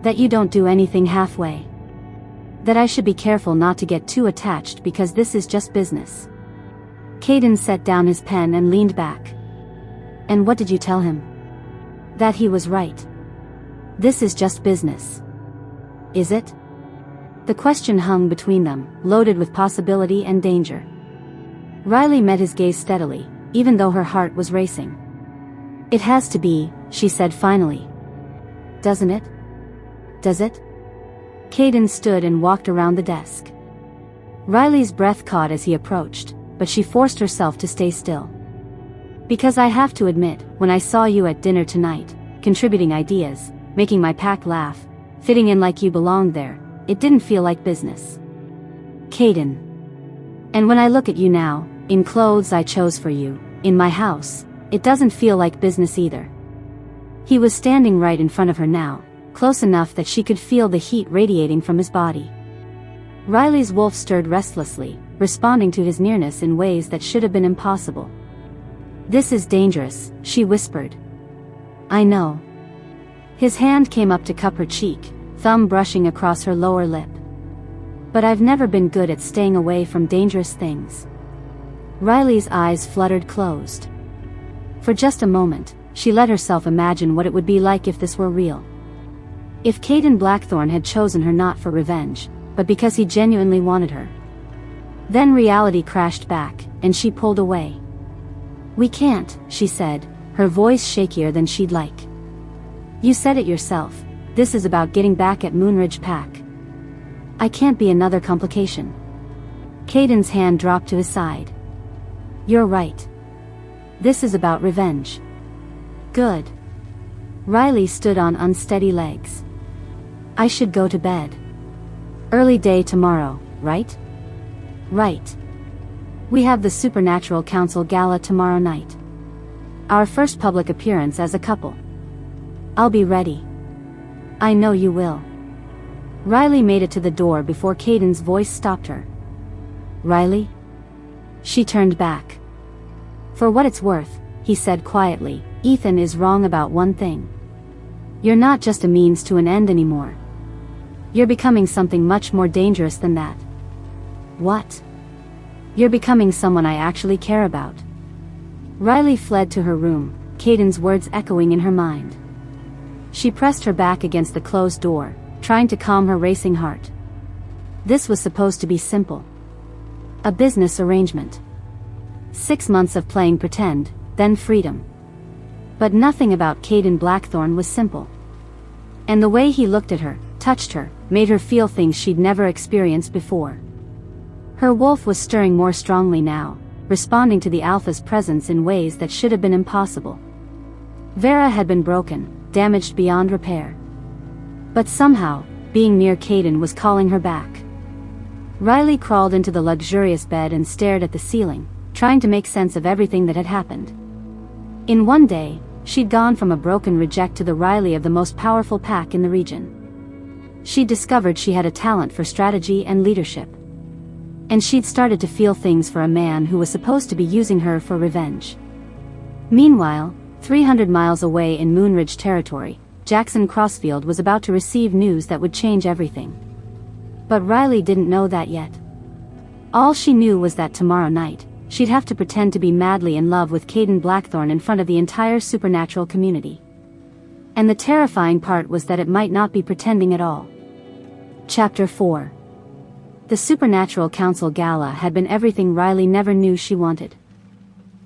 "That you don't do anything halfway. That I should be careful not to get too attached because this is just business." Caden set down his pen and leaned back. "And what did you tell him?" "That he was right. This is just business." "Is it?" The question hung between them, loaded with possibility and danger. Riley met his gaze steadily, even though her heart was racing. "It has to be," she said finally. "Doesn't it?" "Does it?" Caden stood and walked around the desk. Riley's breath caught as he approached, but she forced herself to stay still. "Because I have to admit, when I saw you at dinner tonight, contributing ideas, making my pack laugh, fitting in like you belonged there, it didn't feel like business. Caden. And when I look at you now, in clothes I chose for you, in my house, it doesn't feel like business either." He was standing right in front of her now, close enough that she could feel the heat radiating from his body. Riley's wolf stirred restlessly, responding to his nearness in ways that should have been impossible. "This is dangerous," she whispered. "I know." His hand came up to cup her cheek, thumb brushing across her lower lip. "But I've never been good at staying away from dangerous things." Riley's eyes fluttered closed. For just a moment, she let herself imagine what it would be like if this were real. If Caden Blackthorne had chosen her not for revenge, but because he genuinely wanted her. Then reality crashed back, and she pulled away. "We can't," she said, her voice shakier than she'd like. "You said it yourself, this is about getting back at Moonridge Pack. I can't be another complication." Caden's hand dropped to his side. "You're right. This is about revenge." "Good." Riley stood on unsteady legs. "I should go to bed. Early day tomorrow, right?" "Right. We have the Supernatural Council Gala tomorrow night. Our first public appearance as a couple. I'll be ready." "I know you will." Riley made it to the door before Caden's voice stopped her. "Riley?" She turned back. "For what it's worth," he said quietly, "Ethan is wrong about one thing. You're not just a means to an end anymore. You're becoming something much more dangerous than that." "What?" "You're becoming someone I actually care about." Riley fled to her room, Caden's words echoing in her mind. She pressed her back against the closed door, trying to calm her racing heart. This was supposed to be simple. A business arrangement. 6 months of playing pretend, then freedom. But nothing about Caden Blackthorne was simple. And the way he looked at her, touched her, made her feel things she'd never experienced before. Her wolf was stirring more strongly now, responding to the alpha's presence in ways that should have been impossible. Vera had been broken, damaged beyond repair. But somehow, being near Caden was calling her back. Riley crawled into the luxurious bed and stared at the ceiling, trying to make sense of everything that had happened. In one day, she'd gone from a broken reject to the Riley of the most powerful pack in the region. She'd discovered she had a talent for strategy and leadership. And she'd started to feel things for a man who was supposed to be using her for revenge. Meanwhile, 300 miles away in Moonridge territory, Jackson Crossfield was about to receive news that would change everything. But Riley didn't know that yet. All she knew was that tomorrow night, she'd have to pretend to be madly in love with Caden Blackthorne in front of the entire supernatural community. And the terrifying part was that it might not be pretending at all. Chapter 4. The Supernatural Council Gala had been everything Riley never knew she wanted.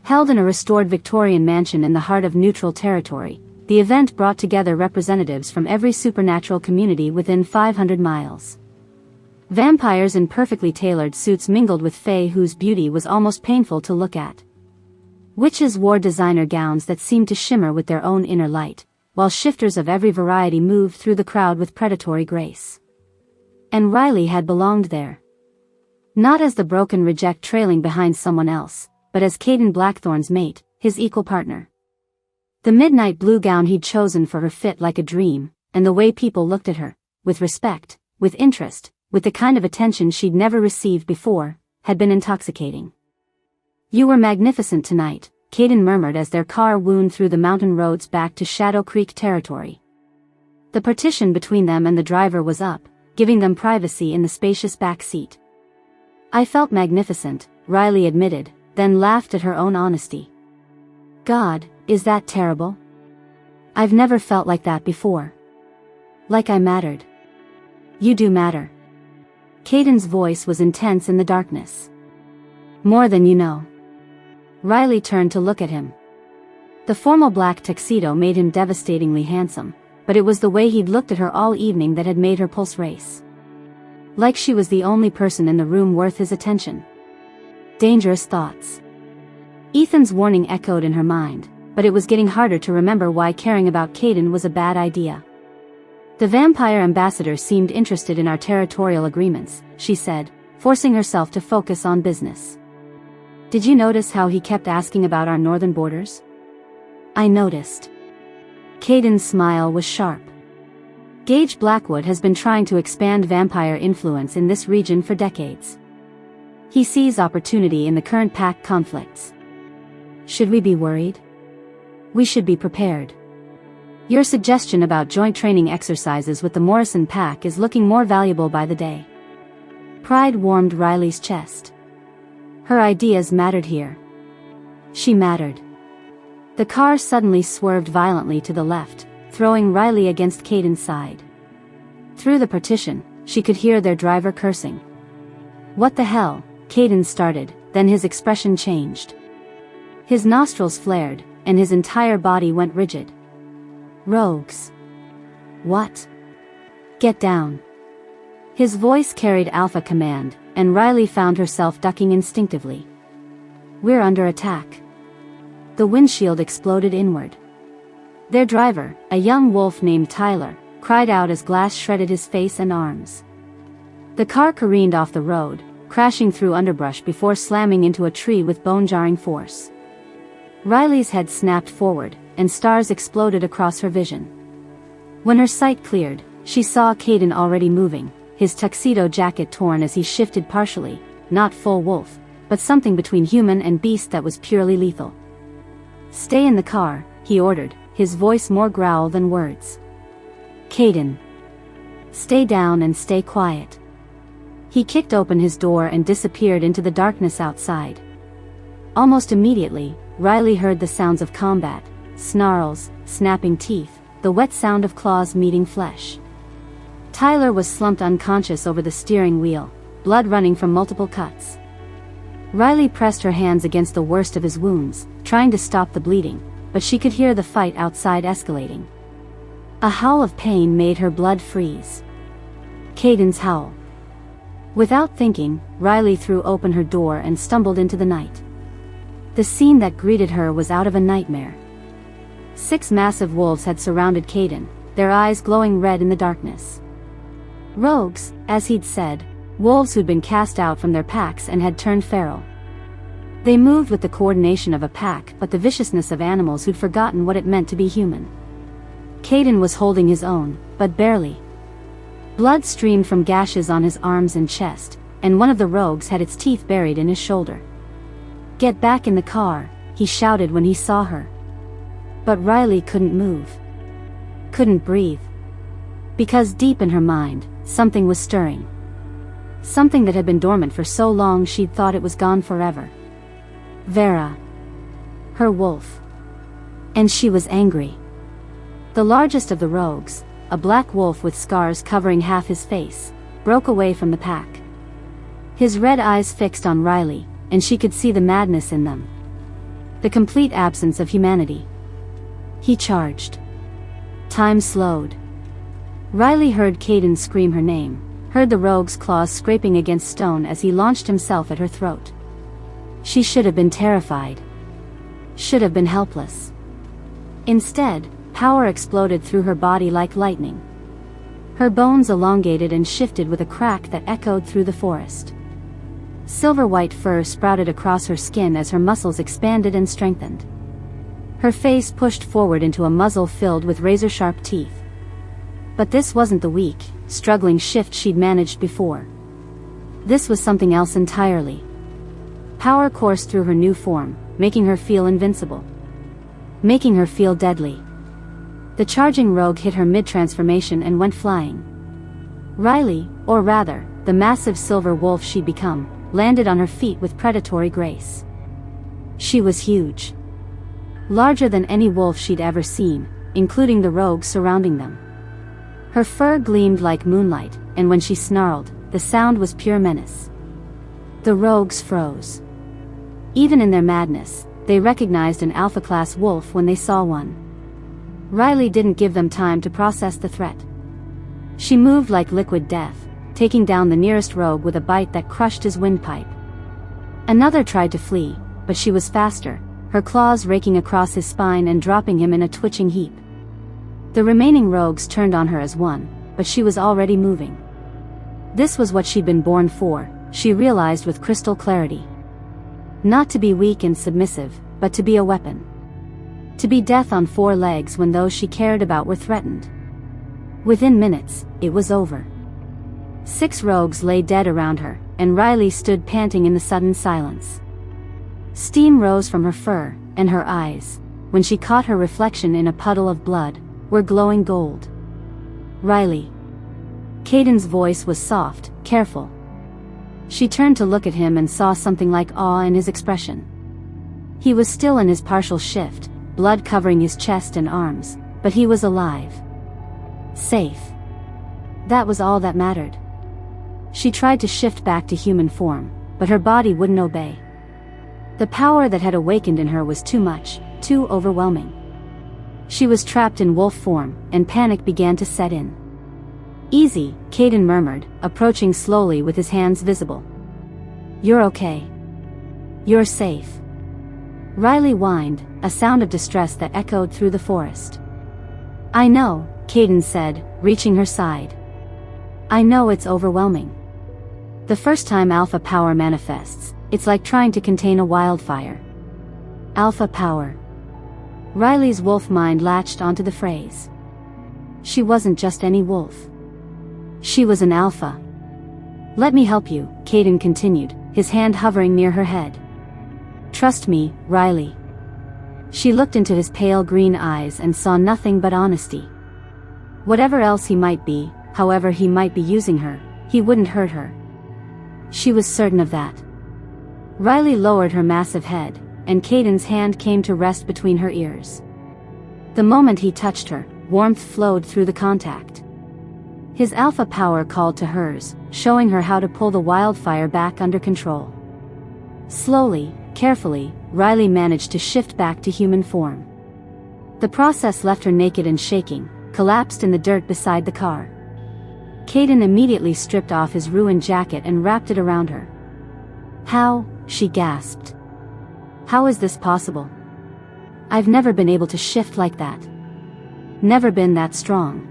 Held in a restored Victorian mansion in the heart of neutral territory, the event brought together representatives from every supernatural community within 500 miles. Vampires in perfectly tailored suits mingled with fae whose beauty was almost painful to look at. Witches wore designer gowns that seemed to shimmer with their own inner light, while shifters of every variety moved through the crowd with predatory grace. And Riley had belonged there. Not as the broken reject trailing behind someone else, but as Caden Blackthorne's mate, his equal partner. The midnight blue gown he'd chosen for her fit like a dream, and the way people looked at her, with respect, with interest, with the kind of attention she'd never received before, had been intoxicating. "You were magnificent tonight," Caden murmured as their car wound through the mountain roads back to Shadow Creek territory. The partition between them and the driver was up, giving them privacy in the spacious back seat. "I felt magnificent," Riley admitted, then laughed at her own honesty. "God, is that terrible? I've never felt like that before. Like I mattered." "You do matter." Caden's voice was intense in the darkness. "More than you know." Riley turned to look at him. The formal black tuxedo made him devastatingly handsome, but it was the way he'd looked at her all evening that had made her pulse race. Like she was the only person in the room worth his attention. Dangerous thoughts. Ethan's warning echoed in her mind, but it was getting harder to remember why caring about Caden was a bad idea. "The vampire ambassador seemed interested in our territorial agreements," she said, forcing herself to focus on business. "Did you notice how he kept asking about our northern borders?" "I noticed." Caden's smile was sharp. "Gage Blackwood has been trying to expand vampire influence in this region for decades. He sees opportunity in the current pack conflicts. Should we be worried? We should be prepared. Your suggestion about joint training exercises with the Morrison pack is looking more valuable by the day." Pride warmed Riley's chest. Her ideas mattered here. She mattered. The car suddenly swerved violently to the left, throwing Riley against Caden's side. Through the partition, she could hear their driver cursing. "What the hell?" Caden started, then his expression changed. His nostrils flared, and his entire body went rigid. "Rogues." "What?" "Get down." His voice carried alpha command, and Riley found herself ducking instinctively. "We're under attack." The windshield exploded inward. Their driver, a young wolf named Tyler, cried out as glass shredded his face and arms. The car careened off the road, crashing through underbrush before slamming into a tree with bone-jarring force. Riley's head snapped forward, and stars exploded across her vision. When her sight cleared, she saw Caden already moving, his tuxedo jacket torn as he shifted partially, not full wolf, but something between human and beast that was purely lethal. "Stay in the car," he ordered, his voice more growl than words. "Caden. Stay down and stay quiet." He kicked open his door and disappeared into the darkness outside. Almost immediately, Riley heard the sounds of combat, snarls, snapping teeth, the wet sound of claws meeting flesh. Tyler was slumped unconscious over the steering wheel, blood running from multiple cuts. Riley pressed her hands against the worst of his wounds, trying to stop the bleeding, but she could hear the fight outside escalating. A howl of pain made her blood freeze. Caden's howl. Without thinking, Riley threw open her door and stumbled into the night. The scene that greeted her was out of a nightmare. 6 massive wolves had surrounded Caden, their eyes glowing red in the darkness. Rogues, as he'd said, wolves who'd been cast out from their packs and had turned feral. They moved with the coordination of a pack but the viciousness of animals who'd forgotten what it meant to be human. Caden was holding his own, but barely. Blood streamed from gashes on his arms and chest, and one of the rogues had its teeth buried in his shoulder. "Get back in the car," he shouted when he saw her. But Riley couldn't move. Couldn't breathe. Because deep in her mind, something was stirring. Something that had been dormant for so long she'd thought it was gone forever. Vera. Her wolf. And she was angry. The largest of the rogues, a black wolf with scars covering half his face, broke away from the pack. His red eyes fixed on Riley, and she could see the madness in them. The complete absence of humanity. He charged. Time slowed. Riley heard Caden scream her name, heard the rogue's claws scraping against stone as he launched himself at her throat. She should have been terrified. Should have been helpless. Instead, power exploded through her body like lightning. Her bones elongated and shifted with a crack that echoed through the forest. Silver-white fur sprouted across her skin as her muscles expanded and strengthened. Her face pushed forward into a muzzle filled with razor-sharp teeth. But this wasn't the weak, struggling shift she'd managed before. This was something else entirely. Power coursed through her new form, making her feel invincible. Making her feel deadly. The charging rogue hit her mid-transformation and went flying. Riley, or rather, the massive silver wolf she'd become, landed on her feet with predatory grace. She was huge. Larger than any wolf she'd ever seen, including the rogues surrounding them. Her fur gleamed like moonlight, and when she snarled, the sound was pure menace. The rogues froze. Even in their madness, they recognized an alpha-class wolf when they saw one. Riley didn't give them time to process the threat. She moved like liquid death, taking down the nearest rogue with a bite that crushed his windpipe. Another tried to flee, but she was faster, her claws raking across his spine and dropping him in a twitching heap. The remaining rogues turned on her as one, but she was already moving. This was what she'd been born for, she realized with crystal clarity. Not to be weak and submissive, but to be a weapon. To be death on four legs when those she cared about were threatened. Within minutes, it was over. 6 rogues lay dead around her, and Riley stood panting in the sudden silence. Steam rose from her fur, and her eyes, when she caught her reflection in a puddle of blood, were glowing gold. Riley. Caden's voice was soft, careful. She turned to look at him and saw something like awe in his expression. He was still in his partial shift, blood covering his chest and arms, but he was alive. Safe. That was all that mattered. She tried to shift back to human form, but her body wouldn't obey. The power that had awakened in her was too much, too overwhelming. She was trapped in wolf form, and panic began to set in. "Easy," Caden murmured, approaching slowly with his hands visible. "You're okay. You're safe." Riley whined, a sound of distress that echoed through the forest. "I know," Caden said, reaching her side. "I know it's overwhelming. The first time alpha power manifests, it's like trying to contain a wildfire." Alpha power. Riley's wolf mind latched onto the phrase. She wasn't just any wolf. She was an alpha. "Let me help you," Caden continued, his hand hovering near her head. "Trust me, Riley." She looked into his pale green eyes and saw nothing but honesty. Whatever else he might be, however he might be using her, he wouldn't hurt her. She was certain of that. Riley lowered her massive head, and Caden's hand came to rest between her ears. The moment he touched her, warmth flowed through the contact. His alpha power called to hers, showing her how to pull the wildfire back under control. Slowly, carefully, Riley managed to shift back to human form. The process left her naked and shaking, collapsed in the dirt beside the car. Caden immediately stripped off his ruined jacket and wrapped it around her. "How?" she gasped. "How is this possible? I've never been able to shift like that. Never been that strong."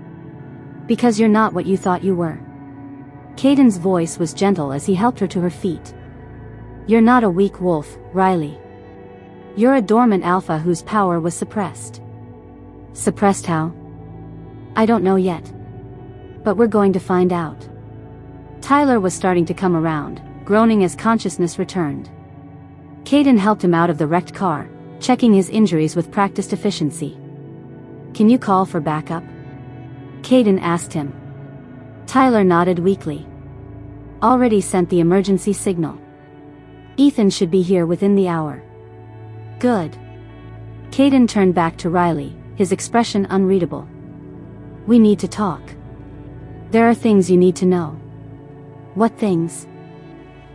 "Because you're not what you thought you were." Caden's voice was gentle as he helped her to her feet. You're not a weak wolf, Riley. You're a dormant alpha whose power was suppressed. Suppressed how? I don't know yet. But we're going to find out. Tyler was starting to come around, groaning as consciousness returned. Caden helped him out of the wrecked car, checking his injuries with practiced efficiency. Can you call for backup? Caden asked him. Tyler nodded weakly. Already sent the emergency signal. Ethan should be here within the hour. Good. Caden turned back to Riley, his expression unreadable. We need to talk. There are things you need to know. What things?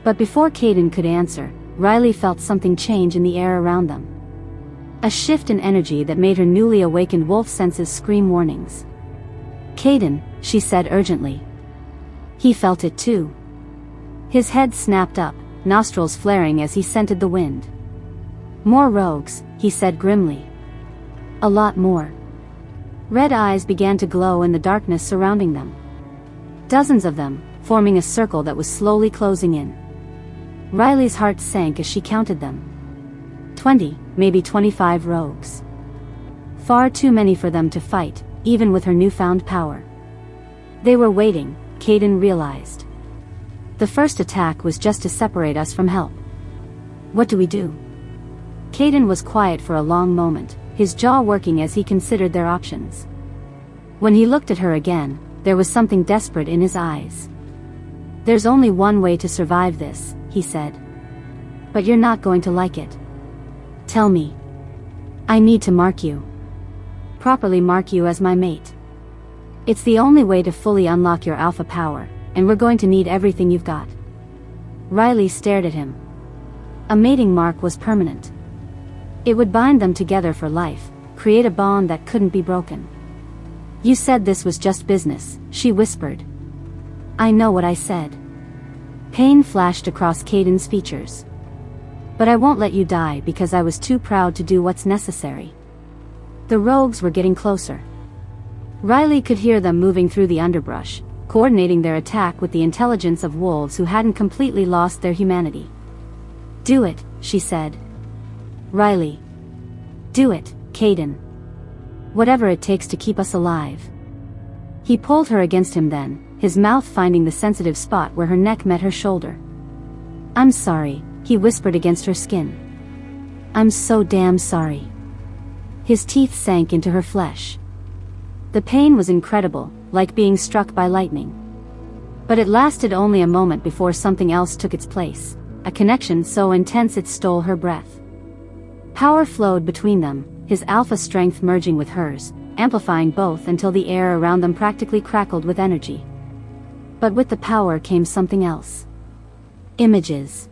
But before Caden could answer, Riley felt something change in the air around them. A shift in energy that made her newly awakened wolf senses scream warnings. Caden, she said urgently. He felt it too. His head snapped up, nostrils flaring as he scented the wind. More rogues, he said grimly. A lot more. Red eyes began to glow in the darkness surrounding them. Dozens of them, forming a circle that was slowly closing in. Riley's heart sank as she counted them. 20, maybe 25 rogues. Far too many for them to fight, even with her newfound power. They were waiting, Caden realized. The first attack was just to separate us from help. What do we do? Caden was quiet for a long moment, his jaw working as he considered their options. When he looked at her again, there was something desperate in his eyes. There's only one way to survive this, he said. But you're not going to like it. Tell me. I need to mark you. Properly mark you as my mate. It's the only way to fully unlock your alpha power, and we're going to need everything you've got. Riley stared at him. A mating mark was permanent. It would bind them together for life, create a bond that couldn't be broken. You said this was just business, she whispered. I know what I said. Pain flashed across Caden's features. But I won't let you die because I was too proud to do what's necessary. The rogues were getting closer. Riley could hear them moving through the underbrush, coordinating their attack with the intelligence of wolves who hadn't completely lost their humanity. Do it, she said. Riley. Do it, Caden. Whatever it takes to keep us alive. He pulled her against him then, his mouth finding the sensitive spot where her neck met her shoulder. I'm sorry, he whispered against her skin. I'm so damn sorry. His teeth sank into her flesh. The pain was incredible, like being struck by lightning. But it lasted only a moment before something else took its place, a connection so intense it stole her breath. Power flowed between them, his alpha strength merging with hers, amplifying both until the air around them practically crackled with energy. But with the power came something else. Images.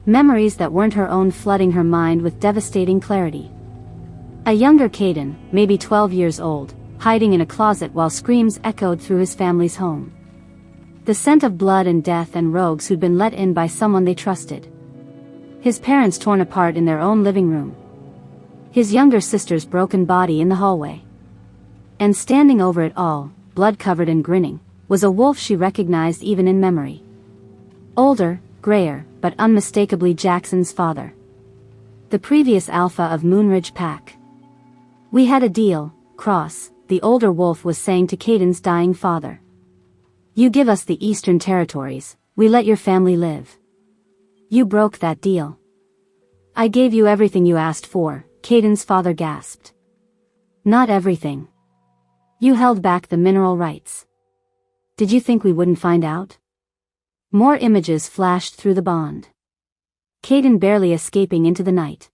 Memories that weren't her own flooding her mind with devastating clarity. A younger Caden, maybe 12 years old, hiding in a closet while screams echoed through his family's home. The scent of blood and death and rogues who'd been let in by someone they trusted. His parents torn apart in their own living room. His younger sister's broken body in the hallway. And standing over it all, blood-covered and grinning, was a wolf she recognized even in memory. Older, grayer, but unmistakably Jackson's father. The previous alpha of Moonridge Pack. We had a deal, Cross, the older wolf was saying to Caden's dying father. You give us the Eastern Territories, we let your family live. You broke that deal. I gave you everything you asked for, Caden's father gasped. Not everything. You held back the mineral rights. Did you think we wouldn't find out? More images flashed through the bond. Caden barely escaping into the night.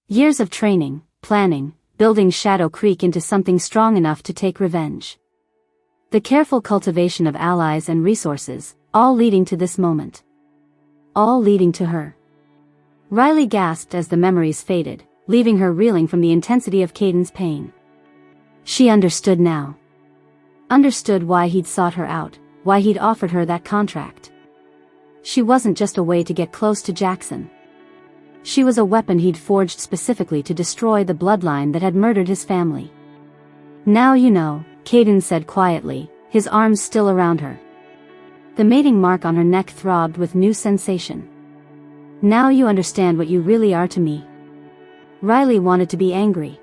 Years of training, planning, building Shadow Creek into something strong enough to take revenge. The careful cultivation of allies and resources, all leading to this moment. All leading to her. Riley gasped as the memories faded, leaving her reeling from the intensity of Caden's pain. She understood now. Understood why he'd sought her out, why he'd offered her that contract. She wasn't just a way to get close to Jackson. She was a weapon he'd forged specifically to destroy the bloodline that had murdered his family. Now you know, Caden said quietly, his arms still around her. The mating mark on her neck throbbed with new sensation. Now you understand what you really are to me." Riley wanted to be angry.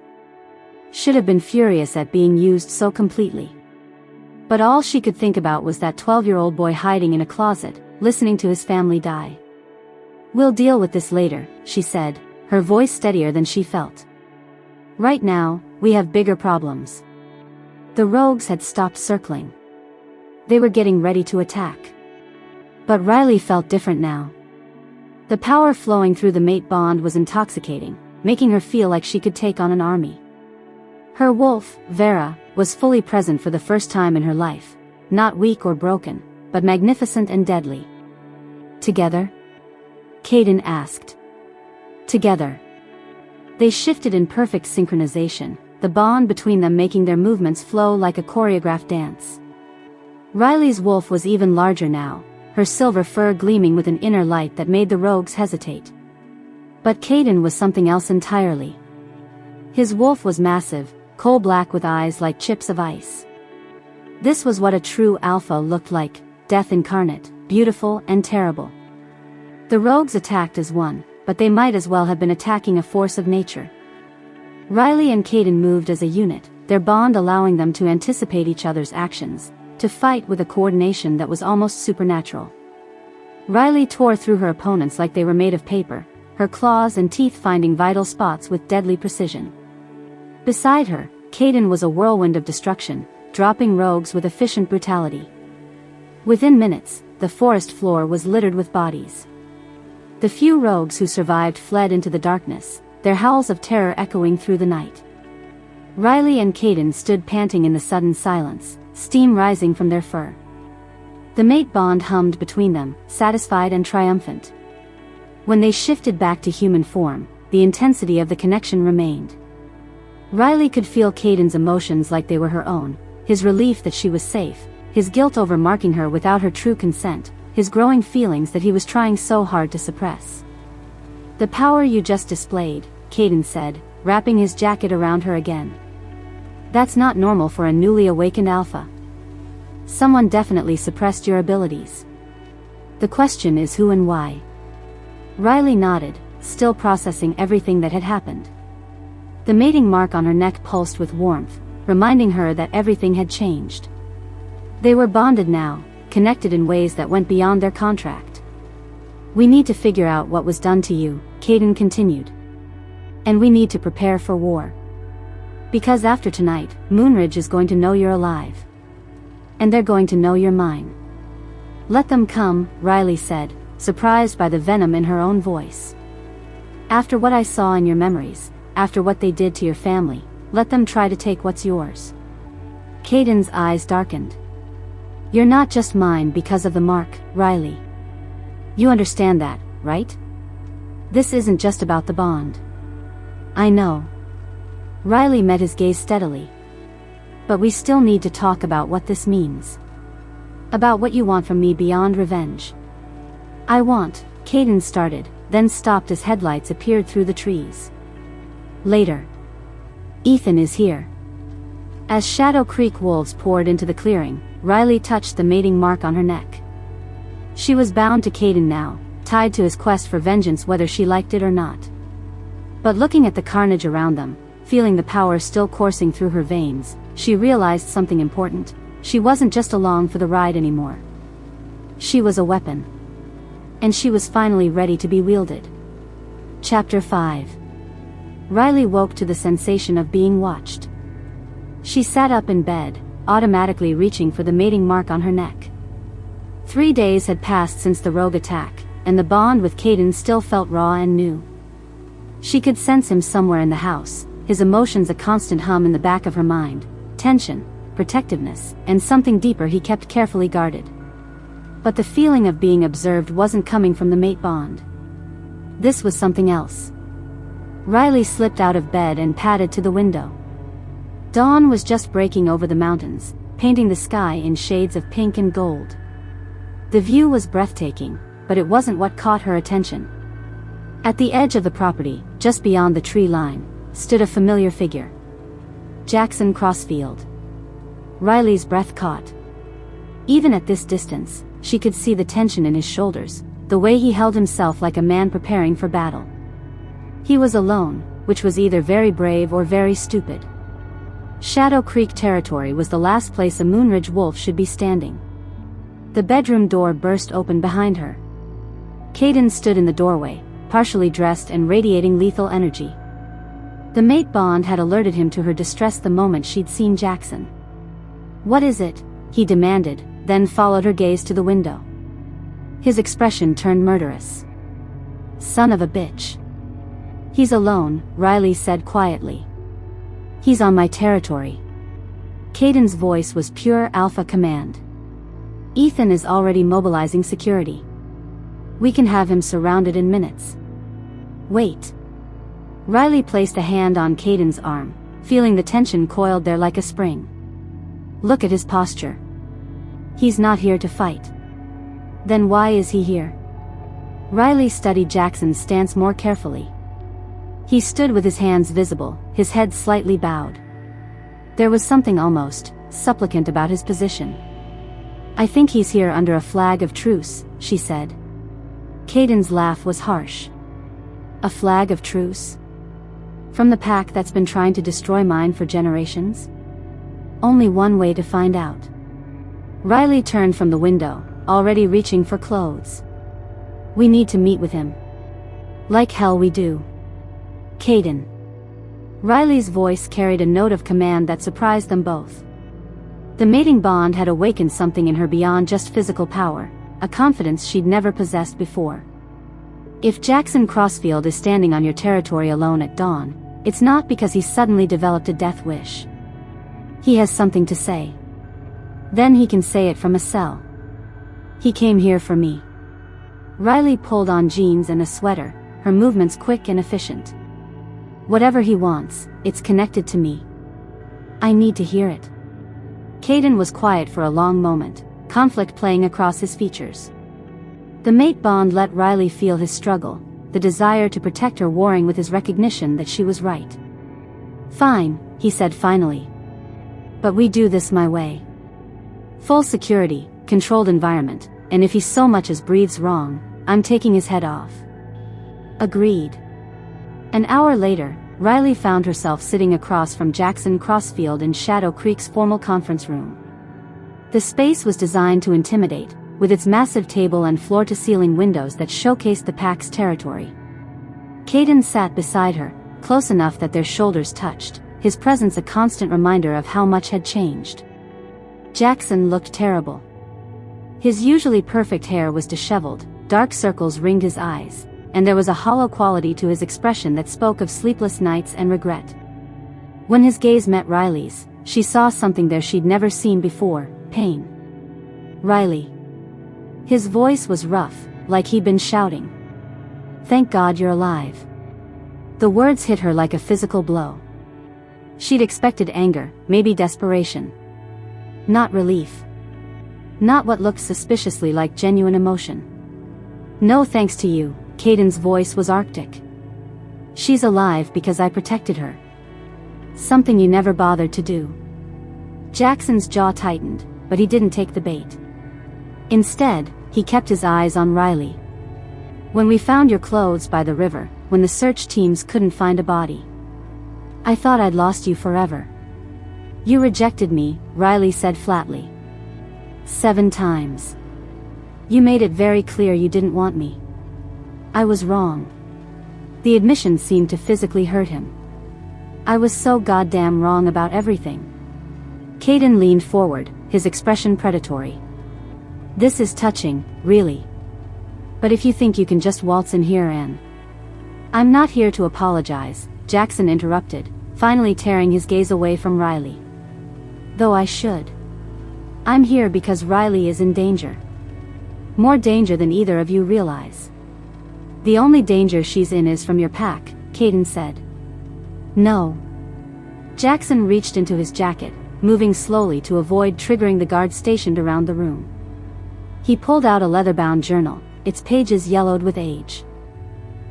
Should have been furious at being used so completely. But all she could think about was that 12-year-old boy hiding in a closet, listening to his family die. "We'll deal with this later," she said, her voice steadier than she felt. "Right now, we have bigger problems." The rogues had stopped circling. They were getting ready to attack. But Riley felt different now. The power flowing through the mate bond was intoxicating, making her feel like she could take on an army. Her wolf, Vera, was fully present for the first time in her life, not weak or broken, but magnificent and deadly. "Together?" Caden asked. "Together." They shifted in perfect synchronization, the bond between them making their movements flow like a choreographed dance. Riley's wolf was even larger now, her silver fur gleaming with an inner light that made the rogues hesitate. But Caden was something else entirely. His wolf was massive, coal-black with eyes like chips of ice. This was what a true alpha looked like, death incarnate, beautiful and terrible. The rogues attacked as one, but they might as well have been attacking a force of nature. Riley and Caden moved as a unit, their bond allowing them to anticipate each other's actions, to fight with a coordination that was almost supernatural. Riley tore through her opponents like they were made of paper, her claws and teeth finding vital spots with deadly precision. Beside her, Caden was a whirlwind of destruction, dropping rogues with efficient brutality. Within minutes, the forest floor was littered with bodies. The few rogues who survived fled into the darkness, their howls of terror echoing through the night. Riley and Caden stood panting in the sudden silence, steam rising from their fur. The mate bond hummed between them, satisfied and triumphant. When they shifted back to human form, the intensity of the connection remained. Riley could feel Caden's emotions like they were her own, his relief that she was safe, his guilt over marking her without her true consent, his growing feelings that he was trying so hard to suppress. "The power you just displayed," Caden said, wrapping his jacket around her again. "That's not normal for a newly awakened alpha. Someone definitely suppressed your abilities. The question is who and why." Riley nodded, still processing everything that had happened. The mating mark on her neck pulsed with warmth, reminding her that everything had changed. They were bonded now, connected in ways that went beyond their contract. "We need to figure out what was done to you," Caden continued. "And we need to prepare for war. Because after tonight, Moonridge is going to know you're alive. And they're going to know you're mine." "Let them come," Riley said, surprised by the venom in her own voice. "After what I saw in your memories, after what they did to your family, let them try to take what's yours." Caden's eyes darkened. "You're not just mine because of the mark, Riley. You understand that, right? This isn't just about the bond." "I know." Riley met his gaze steadily. "But we still need to talk about what this means. About what you want from me beyond revenge." "I want," Caden started, then stopped as headlights appeared through the trees. "Later. Ethan is here." As Shadow Creek wolves poured into the clearing, Riley touched the mating mark on her neck. She was bound to Caden now, tied to his quest for vengeance whether she liked it or not. But looking at the carnage around them, feeling the power still coursing through her veins, she realized something important. She wasn't just along for the ride anymore. She was a weapon. And she was finally ready to be wielded. Chapter 5. Riley woke to the sensation of being watched. She sat up in bed, automatically reaching for the mating mark on her neck. 3 days had passed since the rogue attack, and the bond with Caden still felt raw and new. She could sense him somewhere in the house, his emotions a constant hum in the back of her mind, tension, protectiveness, and something deeper he kept carefully guarded. But the feeling of being observed wasn't coming from the mate bond. This was something else. Riley slipped out of bed and padded to the window. Dawn was just breaking over the mountains, painting the sky in shades of pink and gold. The view was breathtaking, but it wasn't what caught her attention. At the edge of the property, just beyond the tree line, stood a familiar figure. Jackson Crossfield. Riley's breath caught. Even at this distance, she could see the tension in his shoulders, the way he held himself like a man preparing for battle. He was alone, which was either very brave or very stupid. Shadow Creek territory was the last place a Moonridge wolf should be standing. The bedroom door burst open behind her. Caden stood in the doorway, partially dressed and radiating lethal energy. The mate bond had alerted him to her distress the moment she'd seen Jackson. "What is it?" he demanded, then followed her gaze to the window. His expression turned murderous. "Son of a bitch." "He's alone," Riley said quietly. "He's on my territory." Caden's voice was pure alpha command. "Ethan is already mobilizing security. We can have him surrounded in minutes." "Wait." Riley placed a hand on Caden's arm, feeling the tension coiled there like a spring. "Look at his posture. He's not here to fight. Then why is he here?" Riley studied Jackson's stance more carefully. He stood with his hands visible, his head slightly bowed. There was something almost supplicant about his position. "I think he's here under a flag of truce," she said. Caden's laugh was harsh. "A flag of truce? From the pack that's been trying to destroy mine for generations? Only one way to find out." Riley turned from the window, already reaching for clothes. "We need to meet with him." "Like hell we do." "Caden." Riley's voice carried a note of command that surprised them both. The mating bond had awakened something in her beyond just physical power, a confidence she'd never possessed before. If Jackson Crossfield is standing on your territory alone at dawn, it's not because he suddenly developed a death wish. He has something to say. Then he can say it from a cell. "He came here for me." Riley pulled on jeans and a sweater, her movements quick and efficient. "Whatever he wants, it's connected to me. I need to hear it." Caden was quiet for a long moment, conflict playing across his features. The mate bond let Riley feel his struggle, the desire to protect her warring with his recognition that she was right. "Fine," he said finally. "But we do this my way. Full security, controlled environment, and if he so much as breathes wrong, I'm taking his head off." Agreed. An hour later, Riley found herself sitting across from Jackson Crossfield in Shadow Creek's formal conference room. The space was designed to intimidate, with its massive table and floor-to-ceiling windows that showcased the pack's territory. Caden sat beside her, close enough that their shoulders touched, his presence a constant reminder of how much had changed. Jackson looked terrible. His usually perfect hair was disheveled, dark circles ringed his eyes, and there was a hollow quality to his expression that spoke of sleepless nights and regret. When his gaze met Riley's, she saw something there she'd never seen before: pain. "Riley." His voice was rough, like he'd been shouting. "Thank God you're alive." The words hit her like a physical blow. She'd expected anger, maybe desperation. Not relief. Not what looked suspiciously like genuine emotion. "No thanks to you," Caden's voice was arctic. "She's alive because I protected her. Something you never bothered to do." Jackson's jaw tightened, but he didn't take the bait. Instead, he kept his eyes on Riley. "When we found your clothes by the river, when the search teams couldn't find a body, I thought I'd lost you forever." "You rejected me," Riley said flatly. 7 times. You made it very clear you didn't want me. I was wrong." The admission seemed to physically hurt him. "I was so goddamn wrong about everything." Caden leaned forward, his expression predatory. "This is touching, really. But if you think you can just waltz in here and—" "I'm not here to apologize," Jackson interrupted, finally tearing his gaze away from Riley. "Though I should. I'm here because Riley is in danger. More danger than either of you realize. The only danger she's in is from your pack," Caden said. "No." Jackson reached into his jacket, moving slowly to avoid triggering the guards stationed around the room. He pulled out a leather-bound journal, its pages yellowed with age.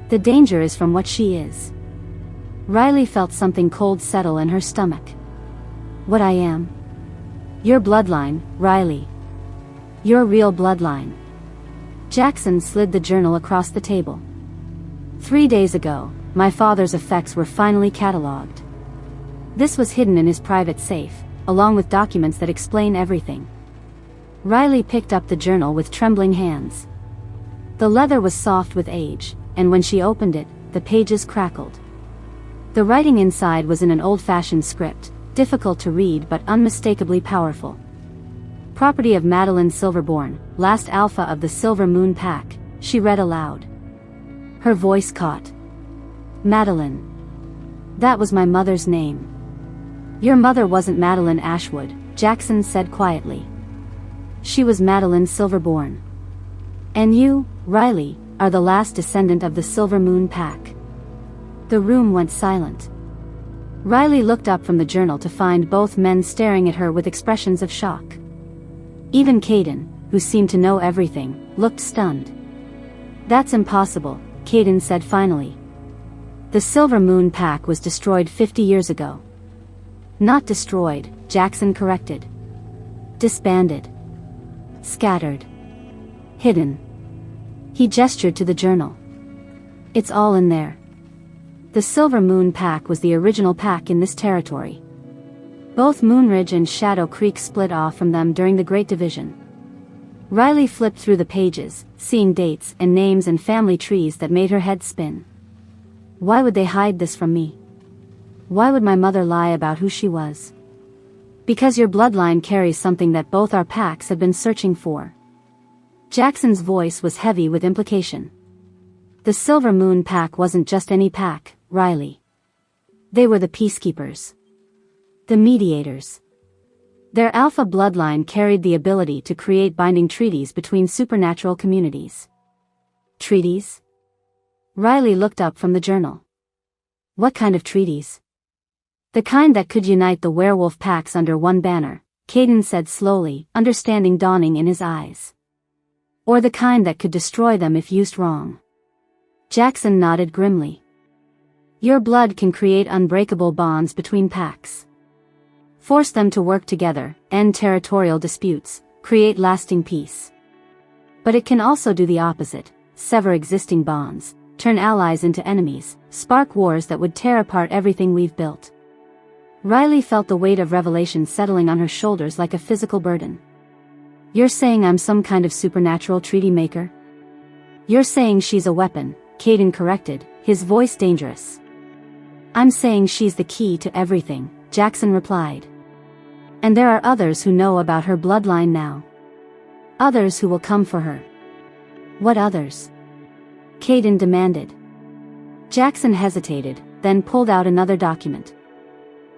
"The danger is from what she is." Riley felt something cold settle in her stomach. "What I am?" "Your bloodline, Riley. Your real bloodline." Jackson slid the journal across the table. 3 days ago, my father's effects were finally catalogued. This was hidden in his private safe, along with documents that explain everything. Riley picked up the journal with trembling hands. The leather was soft with age, and when she opened it, the pages crackled. The writing inside was in an old-fashioned script, difficult to read but unmistakably powerful. Property of Madeline Silverborn, last alpha of the Silver Moon Pack, she read aloud. Her voice caught. Madeline. That was my mother's name. Your mother wasn't Madeline Ashwood, Jackson said quietly. She was Madeline Silverborn. And you, Riley, are the last descendant of the Silver Moon Pack. The room went silent. Riley looked up from the journal to find both men staring at her with expressions of shock. Even Caden, who seemed to know everything, looked stunned. That's impossible, Caden said finally. The Silver Moon Pack was destroyed 50 years ago. Not destroyed, Jackson corrected. Disbanded. Scattered. Hidden. He gestured to the journal. It's all in there. The Silver Moon Pack was the original pack in this territory. Both Moonridge and Shadow Creek split off from them during the Great Division. Riley flipped through the pages, seeing dates and names and family trees that made her head spin. Why would they hide this from me? Why would my mother lie about who she was? Because your bloodline carries something that both our packs have been searching for. Jackson's voice was heavy with implication. The Silver Moon Pack wasn't just any pack, Riley. They were the peacekeepers. The mediators. Their alpha bloodline carried the ability to create binding treaties between supernatural communities. Treaties? Riley looked up from the journal. What kind of treaties? The kind that could unite the werewolf packs under one banner, Caden said slowly, understanding dawning in his eyes. Or the kind that could destroy them if used wrong. Jackson nodded grimly. Your blood can create unbreakable bonds between packs. Force them to work together, end territorial disputes, create lasting peace. But it can also do the opposite, sever existing bonds, turn allies into enemies, spark wars that would tear apart everything we've built. Riley felt the weight of revelation settling on her shoulders like a physical burden. You're saying I'm some kind of supernatural treaty maker? You're saying she's a weapon, Caden corrected, his voice dangerous. I'm saying she's the key to everything, Jackson replied. And there are others who know about her bloodline now. Others who will come for her. What others? Caden demanded. Jackson hesitated, then pulled out another document.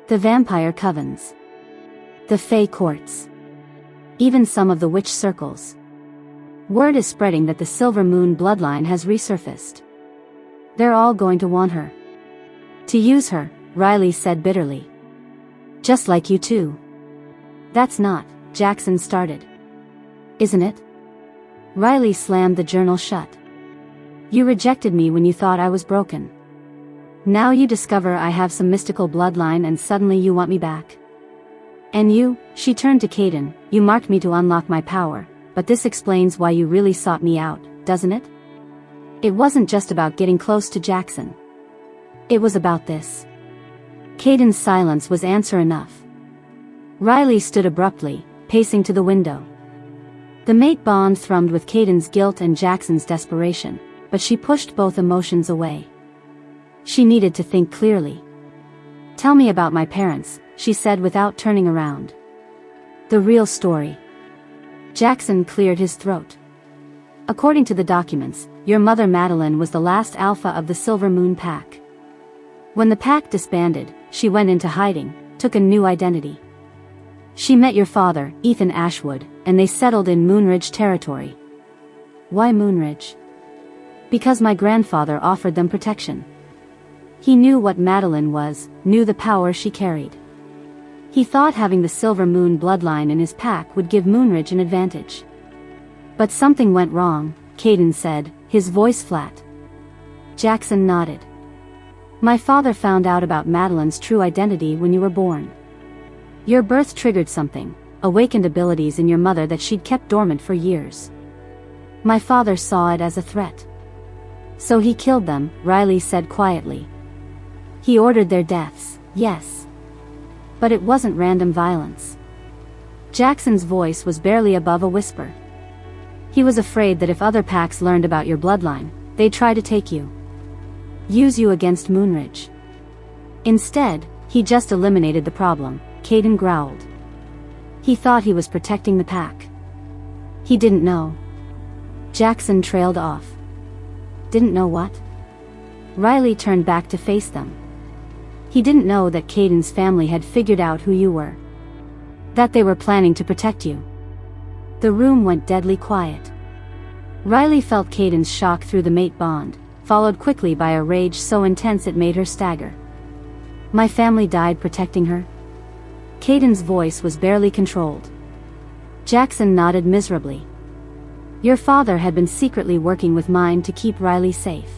The vampire covens. The Fae courts. Even some of the witch circles. Word is spreading that the Silver Moon bloodline has resurfaced. They're all going to want her. To use her, Riley said bitterly. Just like you too. That's not, Jackson started. Isn't it? Riley slammed the journal shut. You rejected me when you thought I was broken. Now you discover I have some mystical bloodline and suddenly you want me back. And you, she turned to Caden, you marked me to unlock my power, but this explains why you really sought me out, doesn't it? It wasn't just about getting close to Jackson. It was about this. Caden's silence was answer enough. Riley stood abruptly, pacing to the window. The mate bond thrummed with Caden's guilt and Jackson's desperation, but she pushed both emotions away. She needed to think clearly. Tell me about my parents, she said without turning around. The real story. Jackson cleared his throat. According to the documents, your mother Madeline was the last alpha of the Silver Moon Pack. When the pack disbanded, she went into hiding, took a new identity. She met your father, Ethan Ashwood, and they settled in Moonridge territory. Why Moonridge? Because my grandfather offered them protection. He knew what Madeline was, knew the power she carried. He thought having the Silver Moon bloodline in his pack would give Moonridge an advantage. But something went wrong, Caden said, his voice flat. Jackson nodded. My father found out about Madeline's true identity when you were born. Your birth triggered something, awakened abilities in your mother that she'd kept dormant for years. My father saw it as a threat. So he killed them, Riley said quietly. He ordered their deaths, yes. But it wasn't random violence. Jackson's voice was barely above a whisper. He was afraid that if other packs learned about your bloodline, they'd try to take you. Use you against Moonridge. Instead, he just eliminated the problem, Caden growled. He thought he was protecting the pack. He didn't know. Jackson trailed off. Didn't know what? Riley turned back to face them. He didn't know that Caden's family had figured out who you were. That they were planning to protect you. The room went deadly quiet. Riley felt Caden's shock through the mate bond, followed quickly by a rage so intense it made her stagger. My family died protecting her? Caden's voice was barely controlled. Jackson nodded miserably. Your father had been secretly working with mine to keep Riley safe.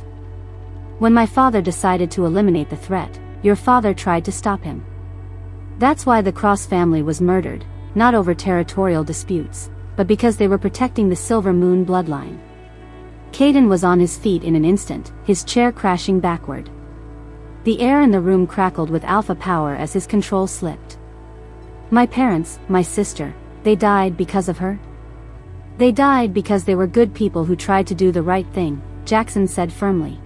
When my father decided to eliminate the threat, your father tried to stop him. That's why the Cross family was murdered, not over territorial disputes, but because they were protecting the Silver Moon bloodline. Caden was on his feet in an instant, his chair crashing backward. The air in the room crackled with alpha power as his control slipped. My parents, my sister, they died because of her? They died because they were good people who tried to do the right thing, Jackson said firmly.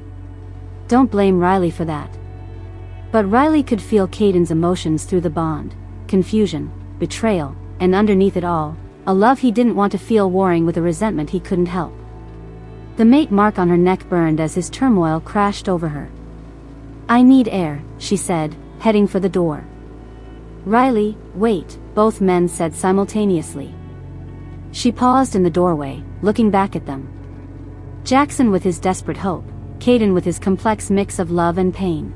Don't blame Riley for that. But Riley could feel Caden's emotions through the bond, confusion, betrayal, and underneath it all, a love he didn't want to feel warring with a resentment he couldn't help. The mate mark on her neck burned as his turmoil crashed over her. I need air, she said, heading for the door. Riley, wait, both men said simultaneously. She paused in the doorway, looking back at them. Jackson with his desperate hope, Caden with his complex mix of love and pain.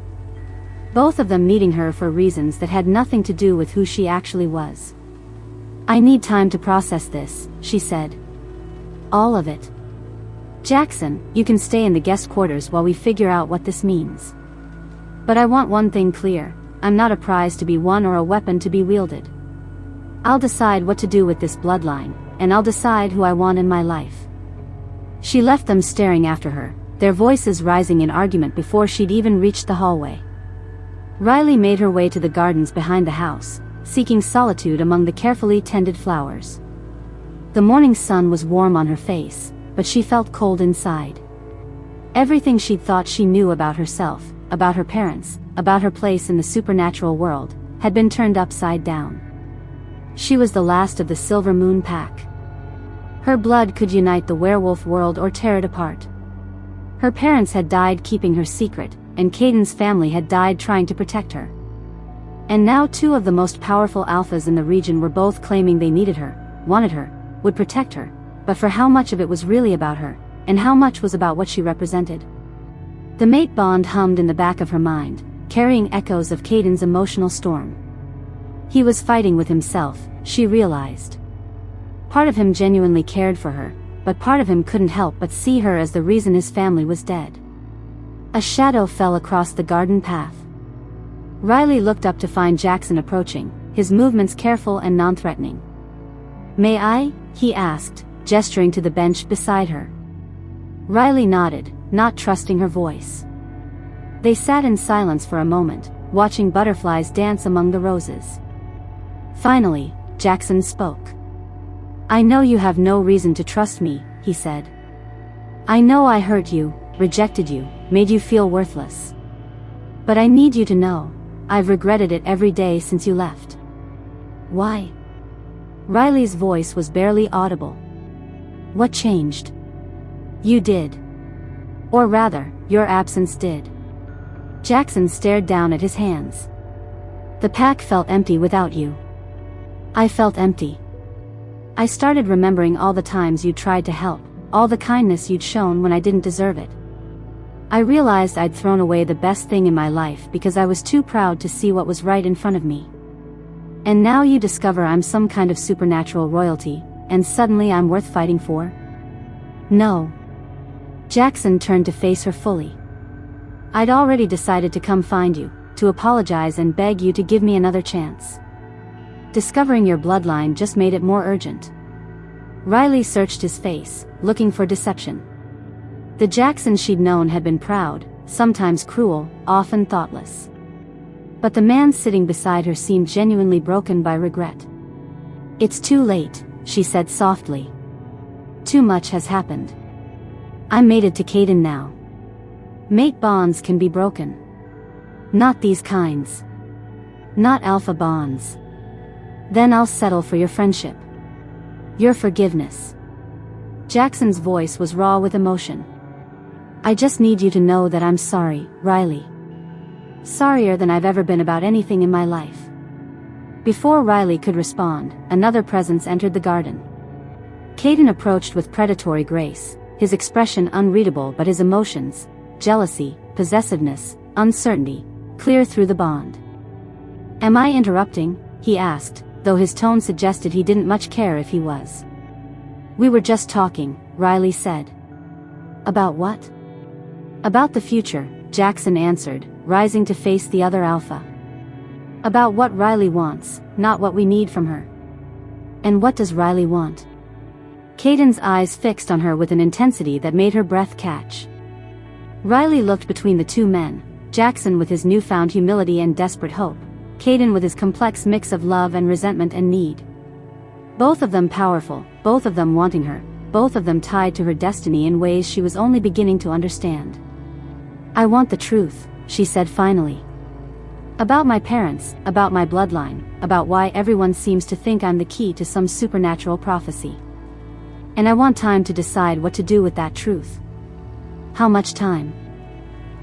Both of them needing her for reasons that had nothing to do with who she actually was. I need time to process this, she said. All of it. Jackson, you can stay in the guest quarters while we figure out what this means. But I want one thing clear, I'm not a prize to be won or a weapon to be wielded. I'll decide what to do with this bloodline, and I'll decide who I want in my life. She left them staring after her, their voices rising in argument before she'd even reached the hallway. Riley made her way to the gardens behind the house, seeking solitude among the carefully tended flowers. The morning sun was warm on her face, but she felt cold inside. Everything she'd thought she knew about herself, about her parents, about her place in the supernatural world, had been turned upside down. She was the last of the Silver Moon pack. Her blood could unite the werewolf world or tear it apart. Her parents had died keeping her secret, and Caden's family had died trying to protect her. And now two of the most powerful alphas in the region were both claiming they needed her, wanted her, would protect her, but for how much of it was really about her, and how much was about what she represented? The mate bond hummed in the back of her mind, carrying echoes of Caden's emotional storm. He was fighting with himself, she realized. Part of him genuinely cared for her, but part of him couldn't help but see her as the reason his family was dead. A shadow fell across the garden path. Riley looked up to find Jackson approaching, his movements careful and non-threatening. May I? He asked, gesturing to the bench beside her. Riley nodded, not trusting her voice. They sat in silence for a moment, watching butterflies dance among the roses. Finally, Jackson spoke. I know you have no reason to trust me, he said. I know I hurt you, rejected you, made you feel worthless. But I need you to know, I've regretted it every day since you left. Why? Riley's voice was barely audible. What changed? You did. Or rather, your absence did. Jackson stared down at his hands. The pack felt empty without you. I felt empty. I started remembering all the times you tried to help, all the kindness you'd shown when I didn't deserve it. I realized I'd thrown away the best thing in my life because I was too proud to see what was right in front of me. And now you discover I'm some kind of supernatural royalty, and suddenly I'm worth fighting for? No. Jackson turned to face her fully. I'd already decided to come find you, to apologize and beg you to give me another chance. Discovering your bloodline just made it more urgent. Riley searched his face, looking for deception. The Jackson she'd known had been proud, sometimes cruel, often thoughtless. But the man sitting beside her seemed genuinely broken by regret. "It's too late," she said softly. "Too much has happened. I'm mated to Caden now. Mate bonds can be broken. Not these kinds. Not alpha bonds. Then I'll settle for your friendship. Your forgiveness." Jackson's voice was raw with emotion. "I just need you to know that I'm sorry, Riley. Sorrier than I've ever been about anything in my life." Before Riley could respond, another presence entered the garden. Caden approached with predatory grace, his expression unreadable but his emotions, jealousy, possessiveness, uncertainty, clear through the bond. "Am I interrupting?" he asked, though his tone suggested he didn't much care if he was. "We were just talking," Riley said. "About what?" "About the future," Jackson answered, rising to face the other alpha. "About what Riley wants, not what we need from her." "And what does Riley want?" Caden's eyes fixed on her with an intensity that made her breath catch. Riley looked between the two men, Jackson with his newfound humility and desperate hope, Caden with his complex mix of love and resentment and need. Both of them powerful, both of them wanting her, both of them tied to her destiny in ways she was only beginning to understand. "I want the truth," she said finally. "About my parents, about my bloodline, about why everyone seems to think I'm the key to some supernatural prophecy. And I want time to decide what to do with that truth." "How much time?"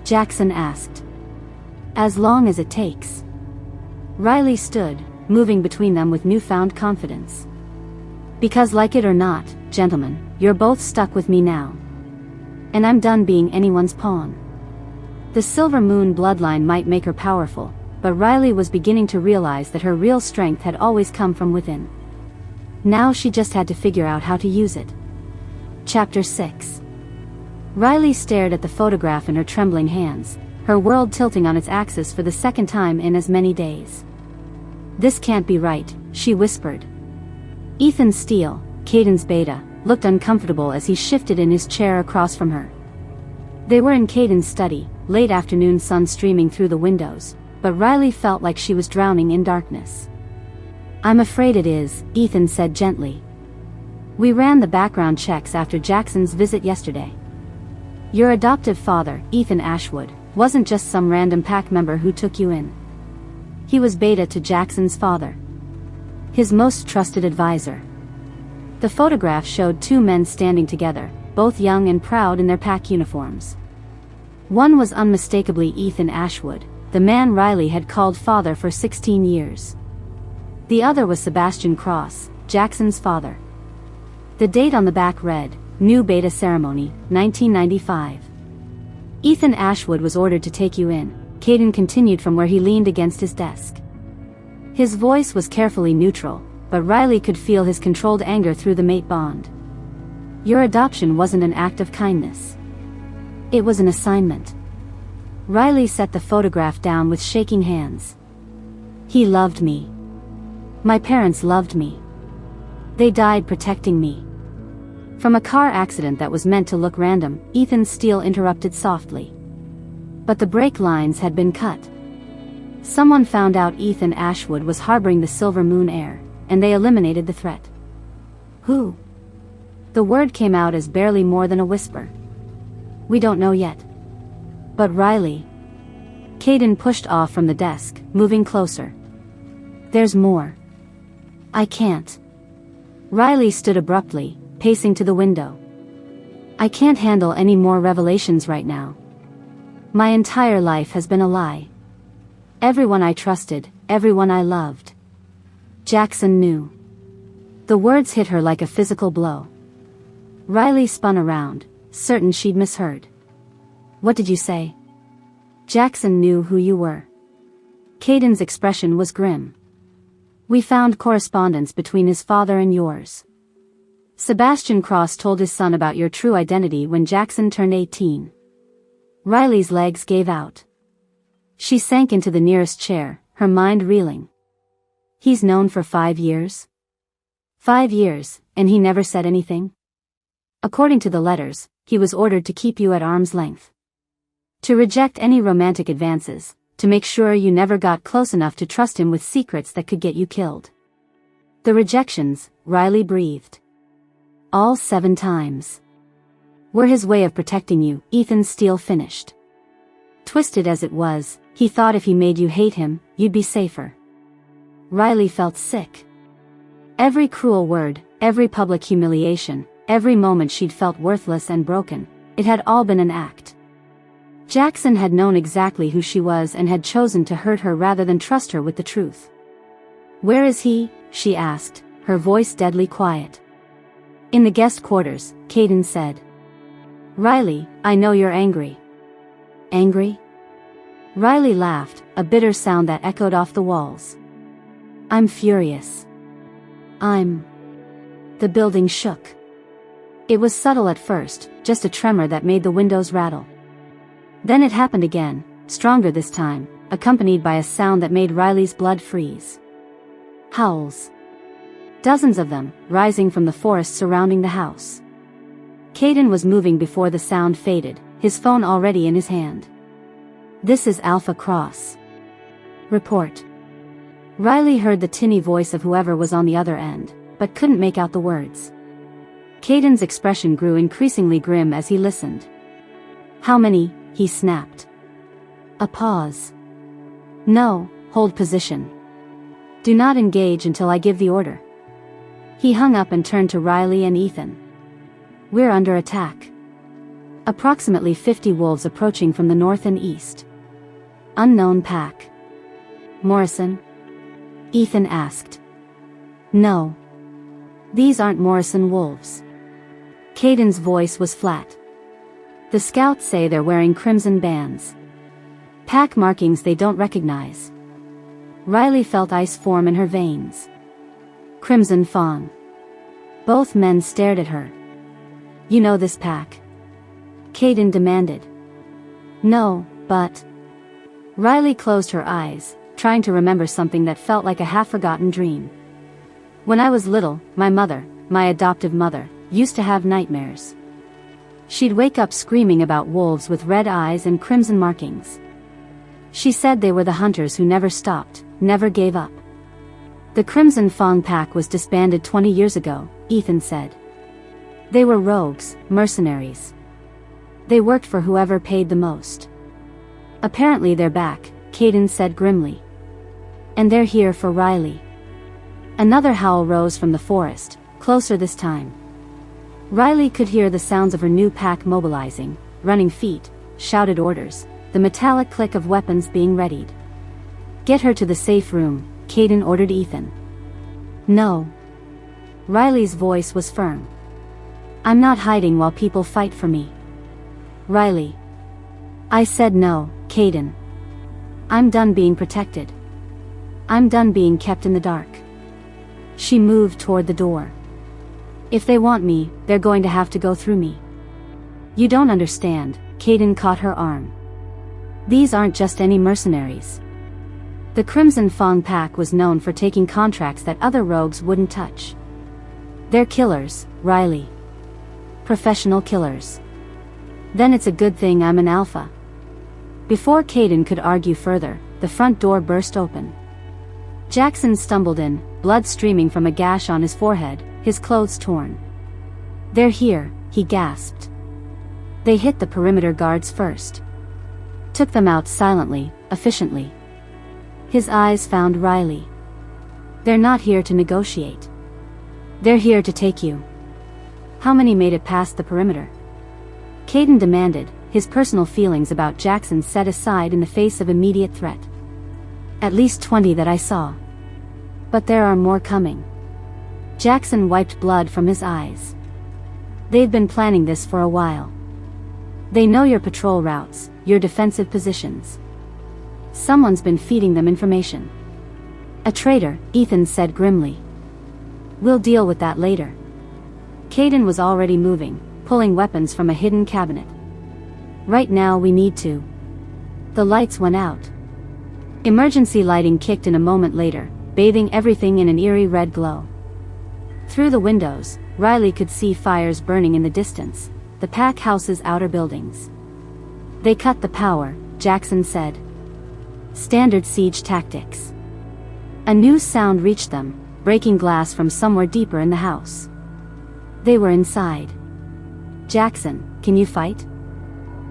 Jackson asked. "As long as it takes." Riley stood, moving between them with newfound confidence. "Because like it or not, gentlemen, you're both stuck with me now. And I'm done being anyone's pawn." The Silver Moon bloodline might make her powerful, but Riley was beginning to realize that her real strength had always come from within. Now she just had to figure out how to use it. Chapter 6. Riley stared at the photograph in her trembling hands, her world tilting on its axis for the second time in as many days. "This can't be right," she whispered. Ethan Steele, Caden's beta, looked uncomfortable as he shifted in his chair across from her. They were in Caden's study, late afternoon sun streaming through the windows, but Riley felt like she was drowning in darkness. "I'm afraid it is," Ethan said gently. "We ran the background checks after Jackson's visit yesterday. Your adoptive father, Ethan Ashwood, wasn't just some random pack member who took you in. He was beta to Jackson's father. His most trusted advisor." The photograph showed two men standing together, both young and proud in their pack uniforms. One was unmistakably Ethan Ashwood, the man Riley had called father for 16 years. The other was Sebastian Cross, Jackson's father. The date on the back read, "New Beta Ceremony, 1995. Ethan Ashwood was ordered to take you in," Caden continued from where he leaned against his desk. His voice was carefully neutral, but Riley could feel his controlled anger through the mate bond. "Your adoption wasn't an act of kindness. It was an assignment." Riley set the photograph down with shaking hands. "He loved me. My parents loved me. They died protecting me." From a car accident that was meant to look random, Ethan Steele interrupted softly. But the brake lines had been cut. Someone found out Ethan Ashwood was harboring the Silver Moon heir, and they eliminated the threat. "Who?" The word came out as barely more than a whisper. "We don't know yet." "But Riley..." Caden pushed off from the desk, moving closer. "There's more. I can't." Riley stood abruptly, pacing to the window. "I can't handle any more revelations right now. My entire life has been a lie. Everyone I trusted, everyone I loved." Jackson knew. The words hit her like a physical blow. Riley spun around, certain she'd misheard. "What did you say?" "Jackson knew who you were." Caden's expression was grim. "We found correspondence between his father and yours. Sebastian Cross told his son about your true identity when Jackson turned 18. Riley's legs gave out. She sank into the nearest chair, her mind reeling. "He's known for 5 years?" 5 years, And he never said anything? According to the letters, he was ordered to keep you at arm's length. To reject any romantic advances, to make sure you never got close enough to trust him with secrets that could get you killed. The rejections, Riley breathed. All 7 times. Were his way of protecting you, Ethan's steel finished. Twisted as it was, he thought if he made you hate him, you'd be safer. Riley felt sick. Every cruel word, every public humiliation, every moment she'd felt worthless and broken, it had all been an act. Jackson had known exactly who she was and had chosen to hurt her rather than trust her with the truth. "Where is he?" she asked, her voice deadly quiet. "In the guest quarters," Caden said. "Riley, I know you're angry." "Angry?" Riley laughed, a bitter sound that echoed off the walls. "I'm furious. The building shook. It was subtle at first, just a tremor that made the windows rattle. Then it happened again, stronger this time, accompanied by a sound that made Riley's blood freeze. Howls. Dozens of them, rising from the forest surrounding the house. Caden was moving before the sound faded, his phone already in his hand. "This is Alpha Cross. Report." Riley heard the tinny voice of whoever was on the other end, but couldn't make out the words. Caden's expression grew increasingly grim as he listened. "How many?" he snapped. A pause. "No, hold position. Do not engage until I give the order." He hung up and turned to Riley and Ethan. "We're under attack. Approximately 50 wolves approaching from the north and east. Unknown pack." "Morrison?" Ethan asked. "No. These aren't Morrison wolves." Caden's voice was flat. "The scouts say they're wearing crimson bands. Pack markings they don't recognize." Riley felt ice form in her veins. "Crimson Fang." Both men stared at her. "You know this pack?" Caden demanded. "No, but..." Riley closed her eyes, trying to remember something that felt like a half-forgotten dream. "When I was little, my mother, my adoptive mother, used to have nightmares. She'd wake up screaming about wolves with red eyes and crimson markings. She said they were the hunters who never stopped, never gave up. The Crimson Fang pack was disbanded 20 years ago," Ethan said. "They were rogues, mercenaries. They worked for whoever paid the most. Apparently they're back," Caden said grimly. "And they're here for Riley." Another howl rose from the forest, closer this time. Riley could hear the sounds of her new pack mobilizing, running feet, shouted orders, the metallic click of weapons being readied. "Get her to the safe room," Caden ordered Ethan. "No." Riley's voice was firm. "I'm not hiding while people fight for me." "Riley." "I said no, Caden. I'm done being protected. I'm done being kept in the dark." She moved toward the door. "If they want me, they're going to have to go through me." "You don't understand," Caden caught her arm. "These aren't just any mercenaries. The Crimson Fang pack was known for taking contracts that other rogues wouldn't touch. They're killers, Riley. Professional killers. Then it's a good thing I'm an alpha." Before Caden could argue further, the front door burst open. Jackson stumbled in, blood streaming from a gash on his forehead, his clothes torn. "They're here," he gasped. "They hit the perimeter guards first. Took them out silently, efficiently." His eyes found Riley. "They're not here to negotiate. They're here to take you." "How many made it past the perimeter?" Caden demanded, his personal feelings about Jackson set aside in the face of immediate threat. "At least 20 that I saw. But there are more coming." Jackson wiped blood from his eyes. "They've been planning this for a while. They know your patrol routes, your defensive positions. Someone's been feeding them information." "A traitor," Ethan said grimly. "We'll deal with that later." Caden was already moving, pulling weapons from a hidden cabinet. "Right now we need to." The lights went out. Emergency lighting kicked in a moment later, bathing everything in an eerie red glow. Through the windows, Riley could see fires burning in the distance, the pack house's outer buildings. They cut the power, Jackson said. Standard siege tactics. A new sound reached them, breaking glass from somewhere deeper in the house. They were inside. Jackson, can you fight?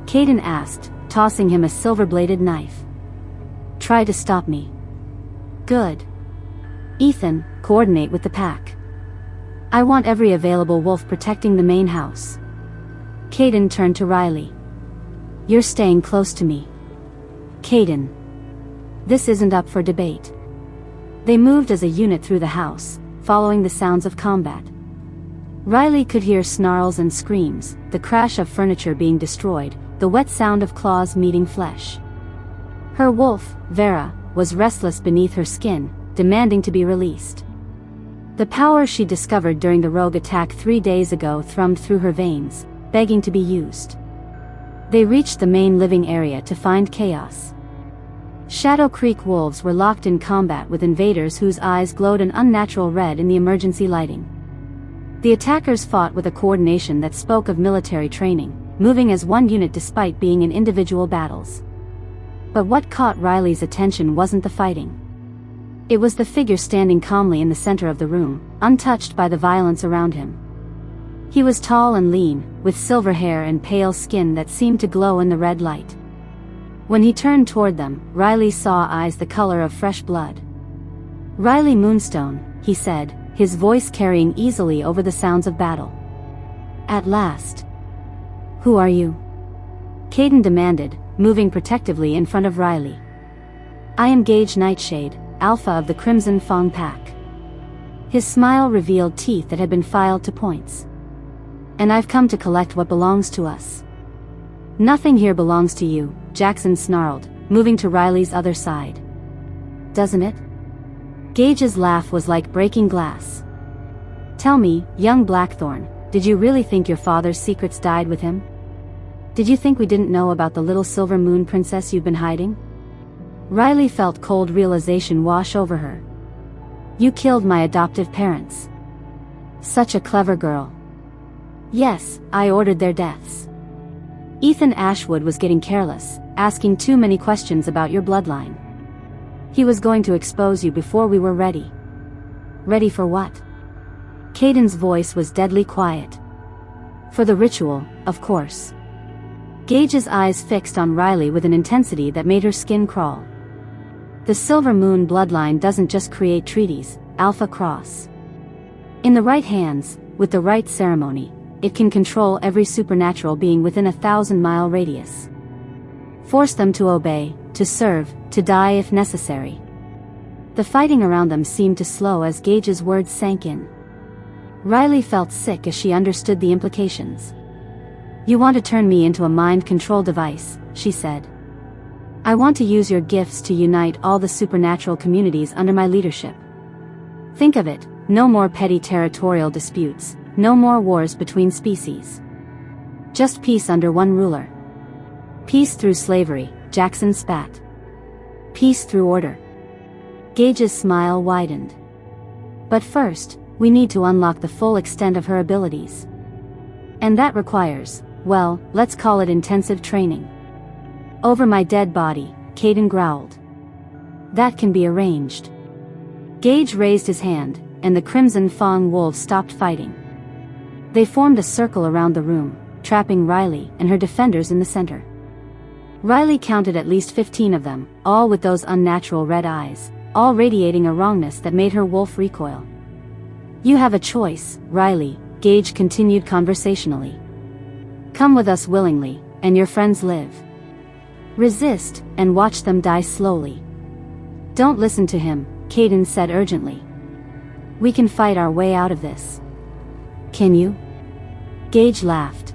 Caden asked, tossing him a silver-bladed knife. Try to stop me. Good. Ethan, coordinate with the pack. I want every available wolf protecting the main house. Caden turned to Riley. You're staying close to me. Caden. This isn't up for debate. They moved as a unit through the house, following the sounds of combat. Riley could hear snarls and screams, the crash of furniture being destroyed, the wet sound of claws meeting flesh. Her wolf, Vera, was restless beneath her skin, demanding to be released. The power she discovered during the rogue attack 3 days ago thrummed through her veins, begging to be used. They reached the main living area to find chaos. Shadow Creek wolves were locked in combat with invaders whose eyes glowed an unnatural red in the emergency lighting. The attackers fought with a coordination that spoke of military training, moving as one unit despite being in individual battles. But what caught Riley's attention wasn't the fighting. It was the figure standing calmly in the center of the room, untouched by the violence around him. He was tall and lean, with silver hair and pale skin that seemed to glow in the red light. When he turned toward them, Riley saw eyes the color of fresh blood. Riley Moonstone, he said, his voice carrying easily over the sounds of battle. At last. Who are you? Caden demanded, moving protectively in front of Riley. I am Gage Nightshade, Alpha of the Crimson Fang Pack. His smile revealed teeth that had been filed to points. And I've come to collect what belongs to us. Nothing here belongs to you, Jackson snarled, moving to Riley's other side. Doesn't it? Gage's laugh was like breaking glass. Tell me, young Blackthorn, did you really think your father's secrets died with him? Did you think we didn't know about the little silver moon princess you've been hiding? Riley felt cold realization wash over her. You killed my adoptive parents. Such a clever girl. Yes, I ordered their deaths. Ethan Ashwood was getting careless, asking too many questions about your bloodline. He was going to expose you before we were ready. Ready for what? Caden's voice was deadly quiet. For the ritual, of course. Gage's eyes fixed on Riley with an intensity that made her skin crawl. The Silver Moon bloodline doesn't just create treaties, Alpha Cross. In the right hands, with the right ceremony, it can control every supernatural being within a 1,000-mile radius. Force them to obey, to serve, to die if necessary. The fighting around them seemed to slow as Gage's words sank in. Riley felt sick as she understood the implications. You want to turn me into a mind control device, she said. I want to use your gifts to unite all the supernatural communities under my leadership. Think of it, no more petty territorial disputes, no more wars between species. Just peace under one ruler. Peace through slavery, Jackson spat. Peace through order. Gage's smile widened. But first, we need to unlock the full extent of her abilities. And that requires, well, let's call it intensive training. Over my dead body, Caden growled. That can be arranged. Gage raised his hand, and the Crimson Fang wolves stopped fighting. They formed a circle around the room, trapping Riley and her defenders in the center. Riley counted at least 15 of them, all with those unnatural red eyes, all radiating a wrongness that made her wolf recoil. You have a choice, Riley, Gage continued conversationally. Come with us willingly, and your friends live. Resist, and watch them die slowly. Don't listen to him, Caden said urgently. We can fight our way out of this. Can you? Gage laughed.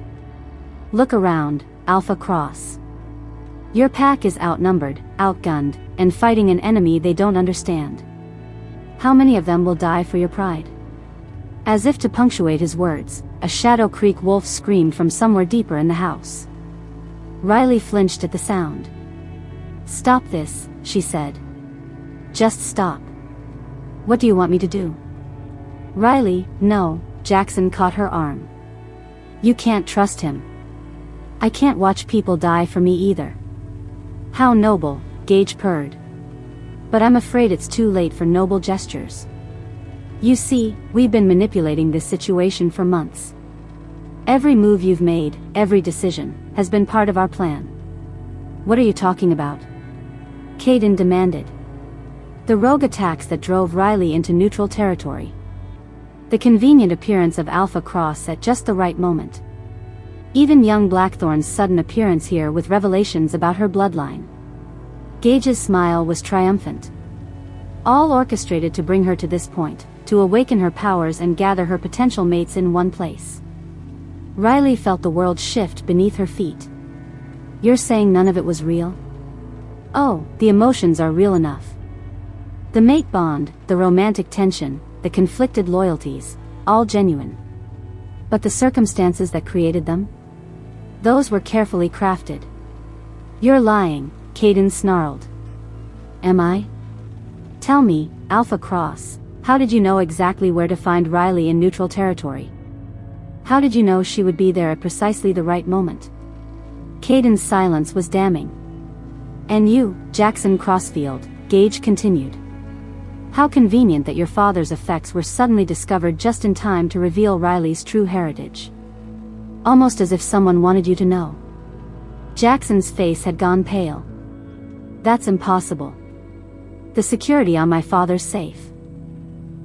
Look around, Alpha Cross. Your pack is outnumbered, outgunned, and fighting an enemy they don't understand. How many of them will die for your pride? As if to punctuate his words, a Shadow Creek wolf screamed from somewhere deeper in the house. Riley flinched at the sound. Stop this, she said. Just stop. What do you want me to do? Riley, no, Jackson caught her arm. You can't trust him. I can't watch people die for me either. How noble, Gage purred. But I'm afraid it's too late for noble gestures. You see, we've been manipulating this situation for months. Every move you've made, every decision, has been part of our plan. What are you talking about? Caden demanded. The rogue attacks that drove Riley into neutral territory. The convenient appearance of Alpha Cross at just the right moment. Even young Blackthorn's sudden appearance here with revelations about her bloodline. Gage's smile was triumphant. All orchestrated to bring her to this point, to awaken her powers and gather her potential mates in one place. Riley felt the world shift beneath her feet. You're saying none of it was real? Oh, the emotions are real enough. The mate bond, the romantic tension, the conflicted loyalties, all genuine. But the circumstances that created them? Those were carefully crafted. You're lying, Caden snarled. Am I? Tell me, Alpha Cross, how did you know exactly where to find Riley in neutral territory? How did you know she would be there at precisely the right moment? Caden's silence was damning. And you, Jackson Crossfield, Gage continued. How convenient that your father's effects were suddenly discovered just in time to reveal Riley's true heritage. Almost as if someone wanted you to know. Jackson's face had gone pale. That's impossible. The security on my father's safe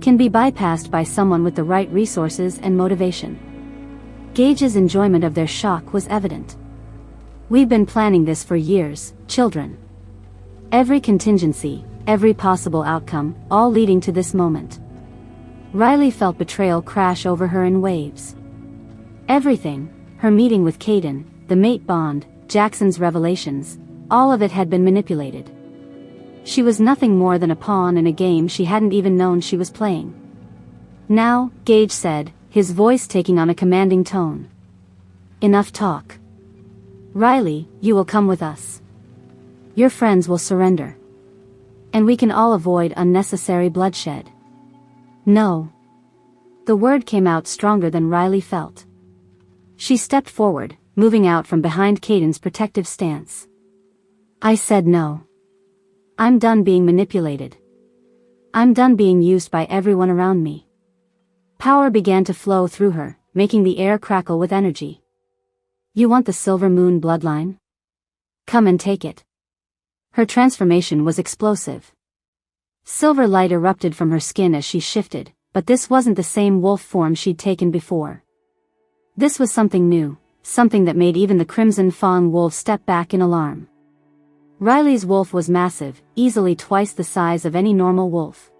can be bypassed by someone with the right resources and motivation. Gage's enjoyment of their shock was evident. We've been planning this for years, children. Every contingency, every possible outcome, all leading to this moment. Riley felt betrayal crash over her in waves. Everything, her meeting with Caden, the mate bond, Jackson's revelations, all of it had been manipulated. She was nothing more than a pawn in a game she hadn't even known she was playing. Now, Gage said, his voice taking on a commanding tone. Enough talk. Riley, you will come with us. Your friends will surrender. And we can all avoid unnecessary bloodshed. No. The word came out stronger than Riley felt. She stepped forward, moving out from behind Caden's protective stance. I said no. I'm done being manipulated. I'm done being used by everyone around me. Power began to flow through her, making the air crackle with energy. You want the Silver Moon bloodline? Come and take it. Her transformation was explosive. Silver light erupted from her skin as she shifted, but this wasn't the same wolf form she'd taken before. This was something new, something that made even the Crimson Fawn wolf step back in alarm. Riley's wolf was massive, easily twice the size of any normal wolf.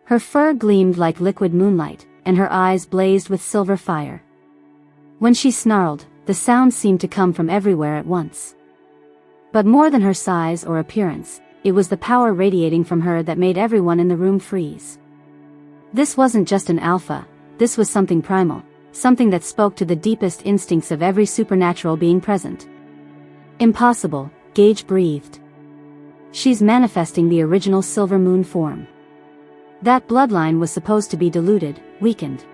Her fur gleamed like liquid moonlight, and her eyes blazed with silver fire. When she snarled, the sound seemed to come from everywhere at once. But more than her size or appearance, it was the power radiating from her that made everyone in the room freeze. This wasn't just an alpha, this was something primal, something that spoke to the deepest instincts of every supernatural being present. Impossible, Gage breathed. She's manifesting the original Silver Moon form. That bloodline was supposed to be diluted, weakened.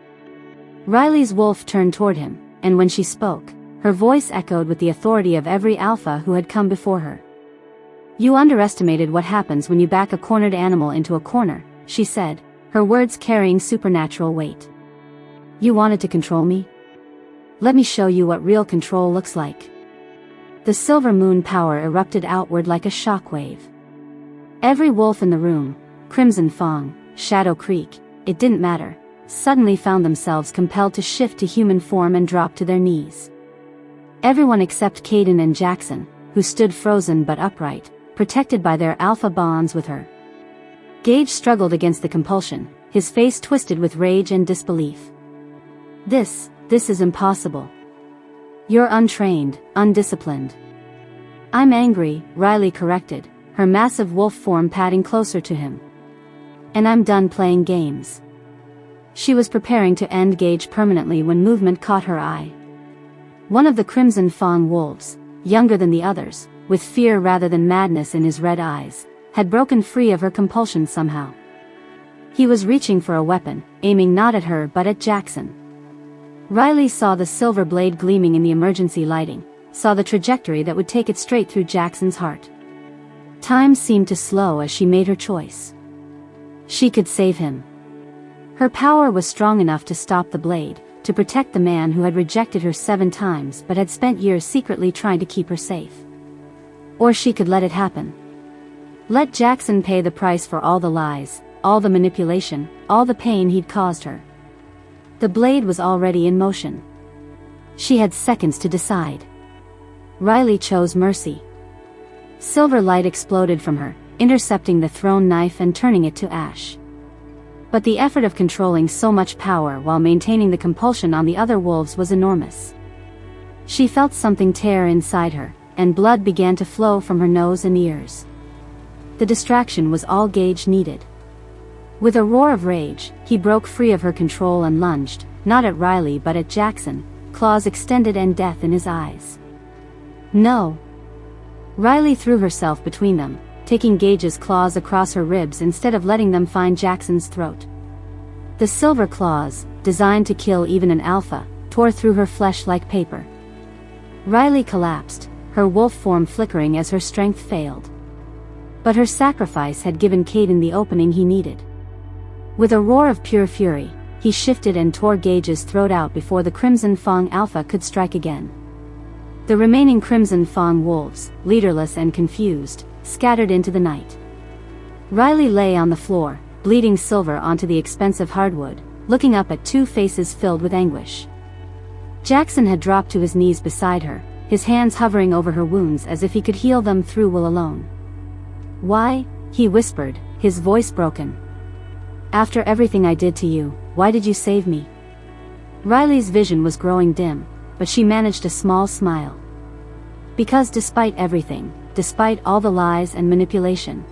Riley's wolf turned toward him, and when she spoke, her voice echoed with the authority of every alpha who had come before her. You underestimated what happens when you back a cornered animal into a corner, she said, her words carrying supernatural weight. You wanted to control me? Let me show you what real control looks like. The Silver Moon power erupted outward like a shockwave. Every wolf in the room, Crimson Fawn, Shadow Creek, it didn't matter, suddenly found themselves compelled to shift to human form and drop to their knees. Everyone except Caden and Jackson, who stood frozen but upright, protected by their alpha bonds with her. Gage struggled against the compulsion, his face twisted with rage and disbelief. This is impossible. You're untrained, undisciplined. I'm angry, Riley corrected, her massive wolf form padding closer to him. And I'm done playing games. She was preparing to end Gage permanently when movement caught her eye. One of the Crimson Fawn wolves, younger than the others, with fear rather than madness in his red eyes, had broken free of her compulsion somehow. He was reaching for a weapon, aiming not at her but at Jackson. Riley saw the silver blade gleaming in the emergency lighting, saw the trajectory that would take it straight through Jackson's heart. Time seemed to slow as she made her choice. She could save him. Her power was strong enough to stop the blade, to protect the man who had rejected her 7 times but had spent years secretly trying to keep her safe. Or she could let it happen. Let Jackson pay the price for all the lies, all the manipulation, all the pain he'd caused her. The blade was already in motion. She had seconds to decide. Riley chose mercy. Silver light exploded from her, intercepting the thrown knife and turning it to ash. But the effort of controlling so much power while maintaining the compulsion on the other wolves was enormous. She felt something tear inside her, and blood began to flow from her nose and ears. The distraction was all Gage needed. With a roar of rage, he broke free of her control and lunged, not at Riley but at Jackson, claws extended and death in his eyes. No! Riley threw herself between them, taking Gage's claws across her ribs instead of letting them find Jackson's throat. The silver claws, designed to kill even an alpha, tore through her flesh like paper. Riley collapsed, her wolf form flickering as her strength failed. But her sacrifice had given Caden the opening he needed. With a roar of pure fury, he shifted and tore Gage's throat out before the Crimson Fang Alpha could strike again. The remaining Crimson Fang wolves, leaderless and confused, scattered into the night. Riley lay on the floor, bleeding silver onto the expensive hardwood, looking up at 2 faces filled with anguish. Jackson had dropped to his knees beside her, his hands hovering over her wounds as if he could heal them through will alone. "Why?" he whispered, his voice broken. "After everything I did to you, why did you save me?" Riley's vision was growing dim, but she managed a small smile. "Because despite everything, despite all the lies and manipulation,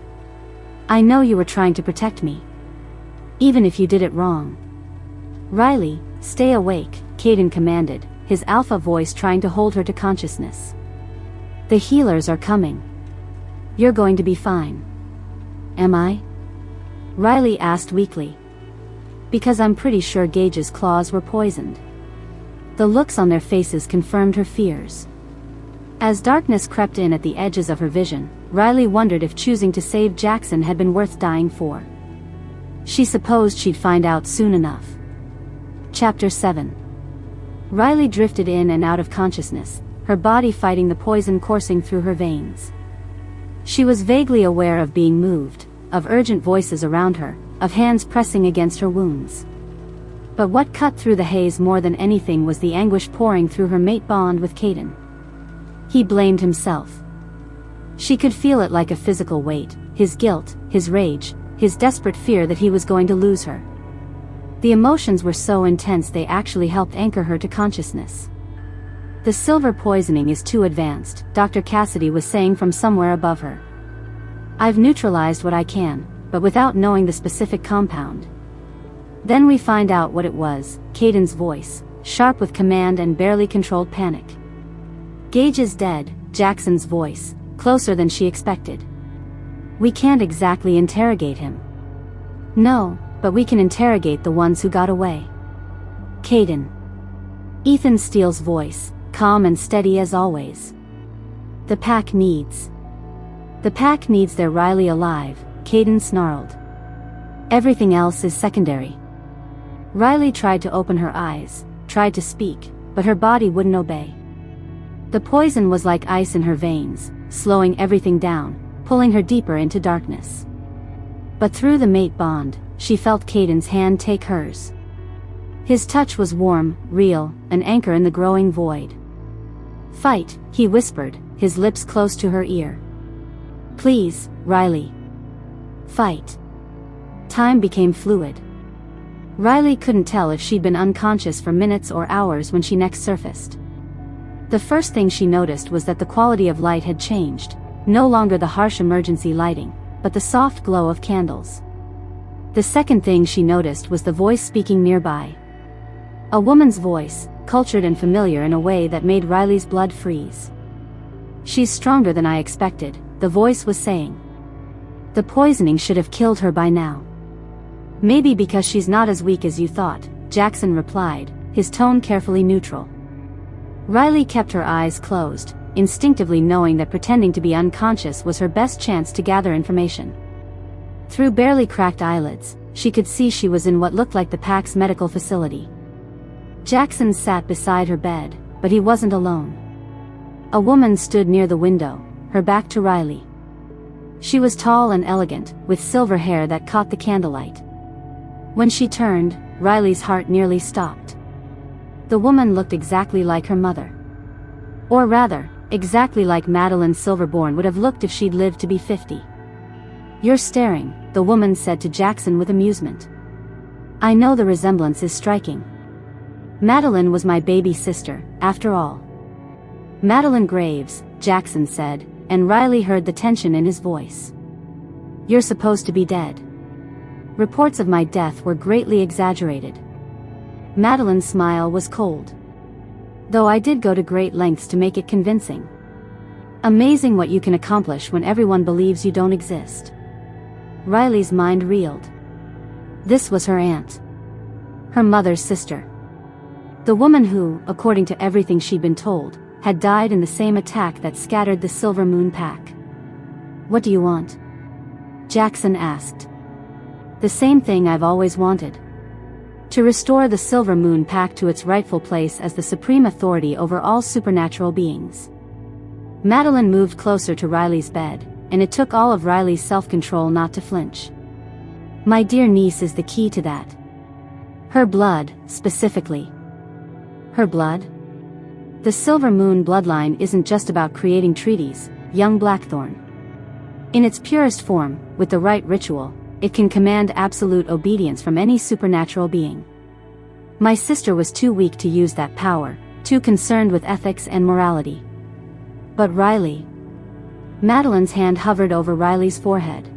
I know you were trying to protect me. Even if you did it wrong." "Riley, stay awake," Caden commanded, his alpha voice trying to hold her to consciousness. "The healers are coming. You're going to be fine." "Am I?" Riley asked weakly. "Because I'm pretty sure Gage's claws were poisoned." The looks on their faces confirmed her fears. As darkness crept in at the edges of her vision, Riley wondered if choosing to save Jackson had been worth dying for. She supposed she'd find out soon enough. Chapter 7. Riley drifted in and out of consciousness, her body fighting the poison coursing through her veins. She was vaguely aware of being moved, of urgent voices around her, of hands pressing against her wounds. But what cut through the haze more than anything was the anguish pouring through her mate bond with Caden. He blamed himself. She could feel it like a physical weight, his guilt, his rage, his desperate fear that he was going to lose her. The emotions were so intense they actually helped anchor her to consciousness. "The silver poisoning is too advanced," Dr. Cassidy was saying from somewhere above her. "I've neutralized what I can, but without knowing the specific compound." "Then we find out what it was," Caden's voice, sharp with command and barely controlled panic. "Gage is dead," Jackson's voice, closer than she expected. "We can't exactly interrogate him." "No, but we can interrogate the ones who got away." "Caden." Ethan Steele's voice, calm and steady as always. The pack needs their Riley alive," Caden snarled. "Everything else is secondary." Riley tried to open her eyes, tried to speak, but her body wouldn't obey. The poison was like ice in her veins, slowing everything down, pulling her deeper into darkness. But through the mate bond, she felt Caden's hand take hers. His touch was warm, real, an anchor in the growing void. "Fight," he whispered, his lips close to her ear. "Please, Riley. Fight." Time became fluid. Riley couldn't tell if she'd been unconscious for minutes or hours when she next surfaced. The first thing she noticed was that the quality of light had changed, no longer the harsh emergency lighting, but the soft glow of candles. The second thing she noticed was the voice speaking nearby. A woman's voice, cultured and familiar in a way that made Riley's blood freeze. "She's stronger than I expected," the voice was saying. "The poisoning should have killed her by now." Maybe because she's not as weak as you thought, Jackson replied, his tone carefully neutral. Riley kept her eyes closed, instinctively knowing that pretending to be unconscious was her best chance to gather information. Through barely cracked eyelids, she could see she was in what looked like the pack's medical facility. Jackson sat beside her bed, but he wasn't alone. A woman stood near the window, her back to Riley. She was tall and elegant, with silver hair that caught the candlelight. When she turned, Riley's heart nearly stopped. The woman looked exactly like her mother. Or rather, exactly like Madeline Silverborn would have looked if she'd lived to be 50. "You're staring," the woman said to Jackson with amusement. "I know the resemblance is striking. Madeline was my baby sister, after all." "Madeline Graves," Jackson said, and Riley heard the tension in his voice. "You're supposed to be dead." Reports of my death were greatly exaggerated. Madeline's smile was cold. "Though I did go to great lengths to make it convincing. Amazing what you can accomplish when everyone believes you don't exist." Riley's mind reeled. This was her aunt. Her mother's sister. The woman who, according to everything she'd been told, had died in the same attack that scattered the Silver Moon pack. "What do you want?" Jackson asked. "The same thing I've always wanted. To restore the Silver Moon pack to its rightful place as the supreme authority over all supernatural beings." Madeline moved closer to Riley's bed, and it took all of Riley's self-control not to flinch. "My dear niece is the key to that. Her blood, specifically." "Her blood?" "The Silver Moon bloodline isn't just about creating treaties, young Blackthorn. In its purest form, with the right ritual, it can command absolute obedience from any supernatural being. My sister was too weak to use that power, too concerned with ethics and morality." "But Riley..." Madeline's hand hovered over Riley's forehead.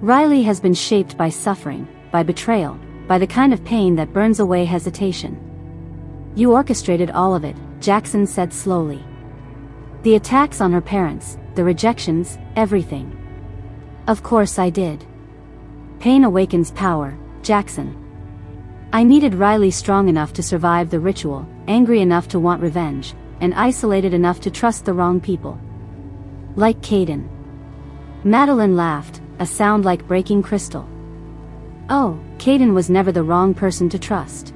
"Riley has been shaped by suffering, by betrayal, by the kind of pain that burns away hesitation. You orchestrated all of it," Jackson said slowly. "The attacks on her parents, the rejections, everything." "Of course I did. Pain awakens power, Jackson. I needed Riley strong enough to survive the ritual, angry enough to want revenge, and isolated enough to trust the wrong people. Like Caden." Madeline laughed, a sound like breaking crystal. "Oh, Caden was never the wrong person to trust.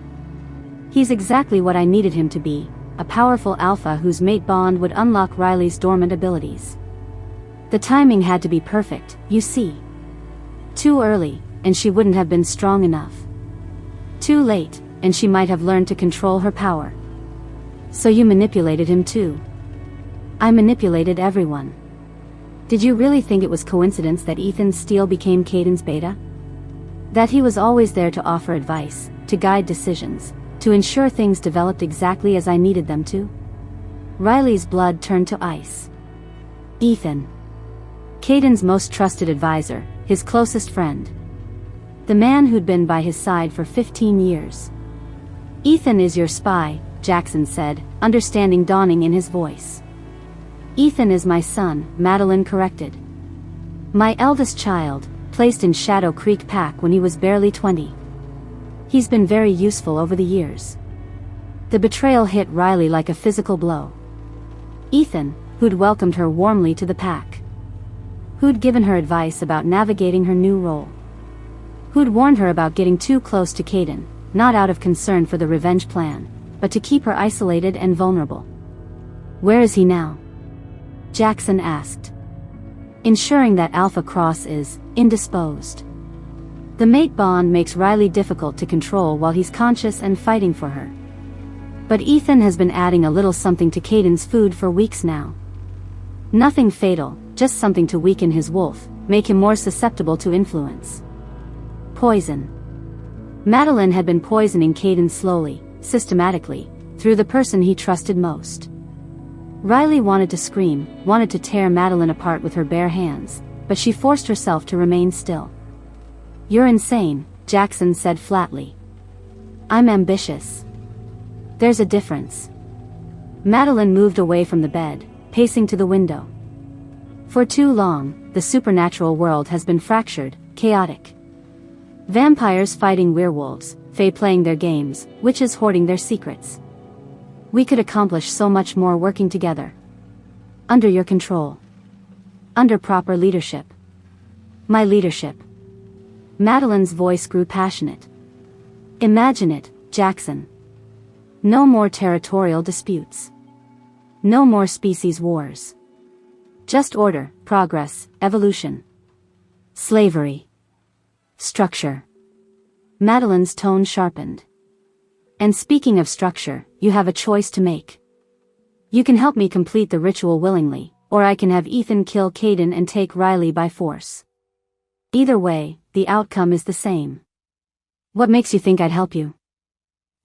He's exactly what I needed him to be, a powerful alpha whose mate bond would unlock Riley's dormant abilities. The timing had to be perfect, you see. Too early, and she wouldn't have been strong enough. Too late, and she might have learned to control her power. So you manipulated him too." "I manipulated everyone." "Did you really think it was coincidence that Ethan Steele became Caden's beta? That he was always there to offer advice, to guide decisions, to ensure things developed exactly as I needed them to?" Riley's blood turned to ice. "Ethan. Caden's most trusted advisor, his closest friend. The man who'd been by his side for 15 years. Ethan is your spy," Jackson said, understanding dawning in his voice. "Ethan is my son," Madeline corrected. "My eldest child, placed in Shadow Creek Pack when he was barely 20. He's been very useful over the years." The betrayal hit Riley like a physical blow. Ethan, who'd welcomed her warmly to the pack. Who'd given her advice about navigating her new role. Who'd warned her about getting too close to Caden, not out of concern for the revenge plan, but to keep her isolated and vulnerable. "Where is he now?" Jackson asked. "Ensuring that Alpha Cross is indisposed. The mate bond makes Riley difficult to control while he's conscious and fighting for her. But Ethan has been adding a little something to Caden's food for weeks now. Nothing fatal, just something to weaken his wolf, make him more susceptible to influence. Poison." Madeline had been poisoning Caden slowly, systematically, through the person he trusted most. Riley wanted to scream, wanted to tear Madeline apart with her bare hands, but she forced herself to remain still. "You're insane," Jackson said flatly. "I'm ambitious. There's a difference." Madeline moved away from the bed, pacing to the window. "For too long, the supernatural world has been fractured, chaotic. Vampires fighting werewolves, fae playing their games, witches hoarding their secrets. We could accomplish so much more working together. Under your control. Under proper leadership. My leadership. Madeline's voice grew passionate. Imagine it, Jackson. No more territorial disputes. No more species wars. Just order, progress, evolution. Slavery. Structure. Madeline's tone sharpened. And speaking of structure, you have a choice to make. You can help me complete the ritual willingly, or I can have Ethan kill Caden and take Riley by force. Either way, the outcome is the same. What makes you think I'd help you?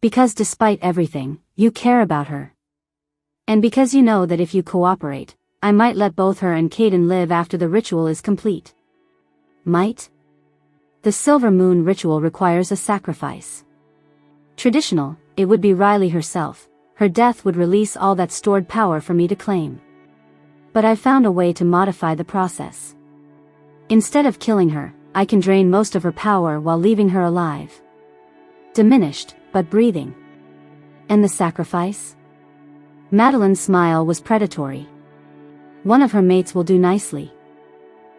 Because despite everything, you care about her. And because you know that if you cooperate, I might let both her and Caden live after the ritual is complete. Might? The Silver Moon ritual requires a sacrifice. Traditional, it would be Riley herself. Her death would release all that stored power for me to claim. But I found a way to modify the process. Instead of killing her, I can drain most of her power while leaving her alive. Diminished, but breathing. And the sacrifice? Madeline's smile was predatory. One of her mates will do nicely.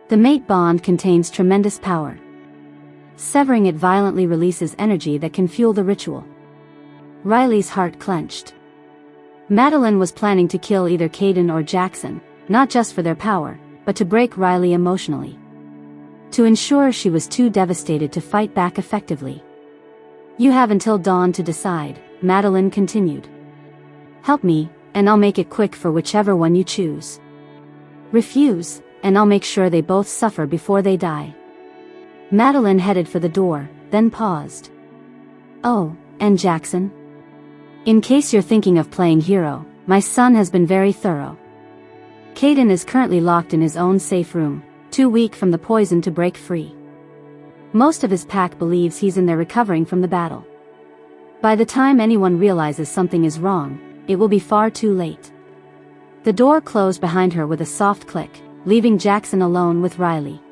The mate bond contains tremendous power. Severing it violently releases energy that can fuel the ritual. Riley's heart clenched. Madeline was planning to kill either Caden or Jackson, not just for their power, but to break Riley emotionally. To ensure she was too devastated to fight back effectively. You have until dawn to decide, Madeline continued. Help me, and I'll make it quick for whichever one you choose. Refuse, and I'll make sure they both suffer before they die. Madeline headed for the door, then paused. Oh, and Jackson? In case you're thinking of playing hero, my son has been very thorough. Caden is currently locked in his own safe room, too weak from the poison to break free. Most of his pack believes he's in there recovering from the battle. By the time anyone realizes something is wrong, it will be far too late. The door closed behind her with a soft click, leaving Jackson alone with Riley.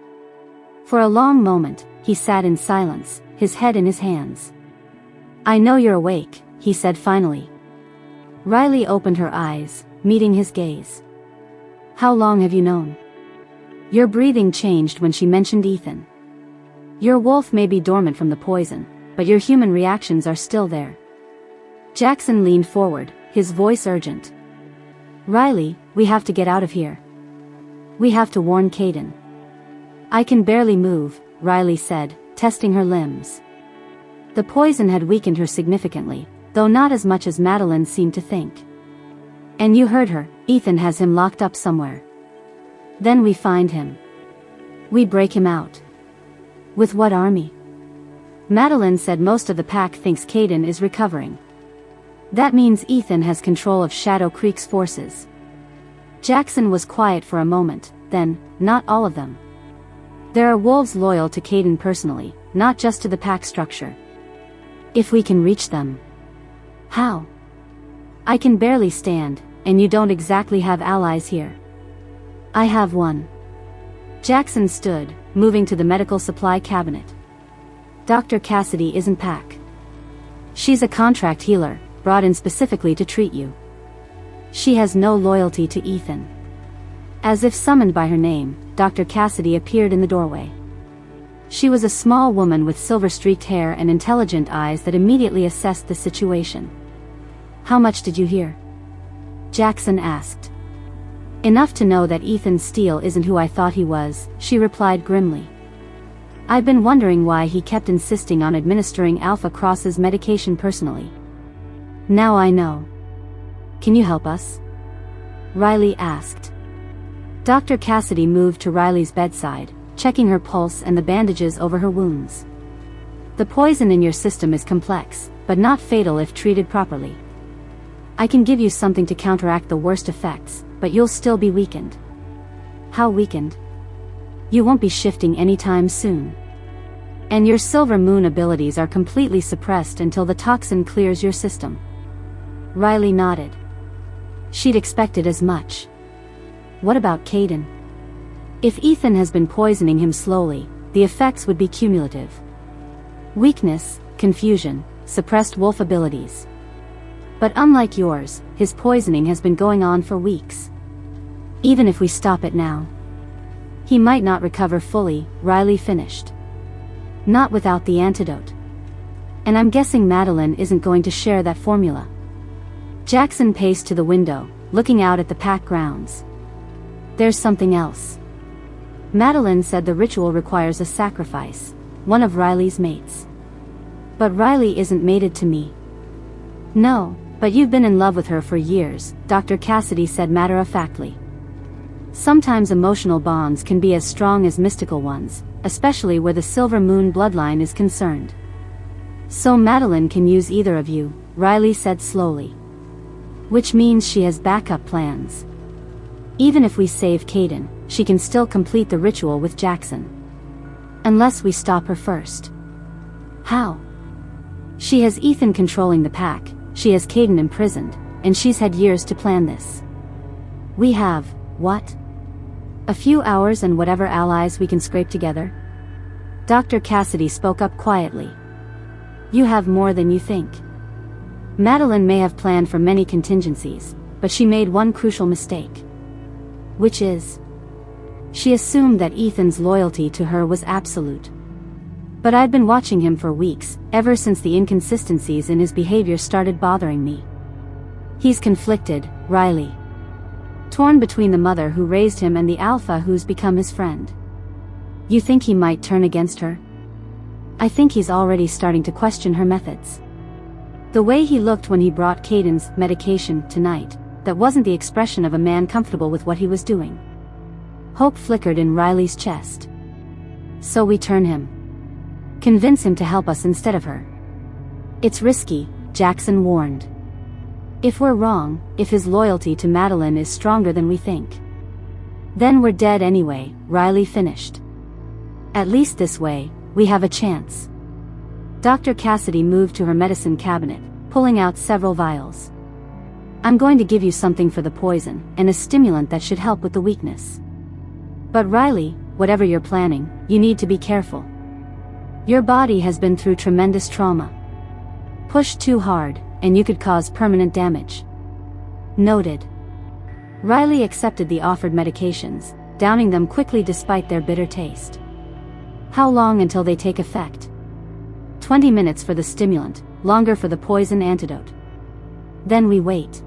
For a long moment, he sat in silence, his head in his hands. I know you're awake, he said finally. Riley opened her eyes, meeting his gaze. How long have you known? Your breathing changed when she mentioned Ethan. Your wolf may be dormant from the poison, but your human reactions are still there. Jackson leaned forward, his voice urgent. Riley, we have to get out of here. We have to warn Caden. I can barely move, Riley said, testing her limbs. The poison had weakened her significantly, though not as much as Madeline seemed to think. And you heard her, Ethan has him locked up somewhere. Then we find him. We break him out. With what army? Madeline said most of the pack thinks Caden is recovering. That means Ethan has control of Shadow Creek's forces. Jackson was quiet for a moment, then, not all of them. There are wolves loyal to Caden personally, not just to the pack structure. If we can reach them. How? I can barely stand, and you don't exactly have allies here. I have one. Jackson stood, moving to the medical supply cabinet. Dr. Cassidy isn't pack. She's a contract healer, brought in specifically to treat you. She has no loyalty to Ethan. As if summoned by her name, Dr. Cassidy appeared in the doorway. She was a small woman with silver-streaked hair and intelligent eyes that immediately assessed the situation. How much did you hear? Jackson asked. Enough to know that Ethan Steele isn't who I thought he was, she replied grimly. I've been wondering why he kept insisting on administering Alpha Cross's medication personally. Now I know. Can you help us? Riley asked. Dr. Cassidy moved to Riley's bedside, checking her pulse and the bandages over her wounds. The poison in your system is complex, but not fatal if treated properly. I can give you something to counteract the worst effects, but you'll still be weakened. How weakened? You won't be shifting anytime soon. And your Silver Moon abilities are completely suppressed until the toxin clears your system. Riley nodded. She'd expected as much. What about Caden? If Ethan has been poisoning him slowly, the effects would be cumulative. Weakness, confusion, suppressed wolf abilities. But unlike yours, his poisoning has been going on for weeks. Even if we stop it now, he might not recover fully, Riley finished. Not without the antidote. And I'm guessing Madeline isn't going to share that formula. Jackson paced to the window, looking out at the pack grounds. There's something else. Madeline said the ritual requires a sacrifice, one of Riley's mates. But Riley isn't mated to me. No, but you've been in love with her for years, Dr. Cassidy said matter-of-factly. Sometimes emotional bonds can be as strong as mystical ones, especially where the Silver Moon bloodline is concerned. So Madeline can use either of you, Riley said slowly. Which means she has backup plans. Even if we save Caden, she can still complete the ritual with Jackson. Unless we stop her first. How? She has Ethan controlling the pack, she has Caden imprisoned, and she's had years to plan this. We have, what? A few hours and whatever allies we can scrape together? Dr. Cassidy spoke up quietly. You have more than you think. Madeline may have planned for many contingencies, but she made one crucial mistake. Which is? She assumed that Ethan's loyalty to her was absolute. But I'd been watching him for weeks, ever since the inconsistencies in his behavior started bothering me. He's conflicted, Riley. Torn between the mother who raised him and the alpha who's become his friend. You think he might turn against her? I think he's already starting to question her methods. The way he looked when he brought Caden's medication tonight, that wasn't the expression of a man comfortable with what he was doing. Hope flickered in Riley's chest. So we turn him. Convince him to help us instead of her. It's risky, Jackson warned. If we're wrong, if his loyalty to Madeline is stronger than we think, then we're dead anyway, Riley finished. At least this way, we have a chance. Dr. Cassidy moved to her medicine cabinet, pulling out several vials. I'm going to give you something for the poison, and a stimulant that should help with the weakness. But Riley, whatever you're planning, you need to be careful. Your body has been through tremendous trauma. Push too hard, and you could cause permanent damage. Noted. Riley accepted the offered medications, downing them quickly despite their bitter taste. How long until they take effect? 20 minutes for the stimulant, longer for the poison antidote. Then we wait.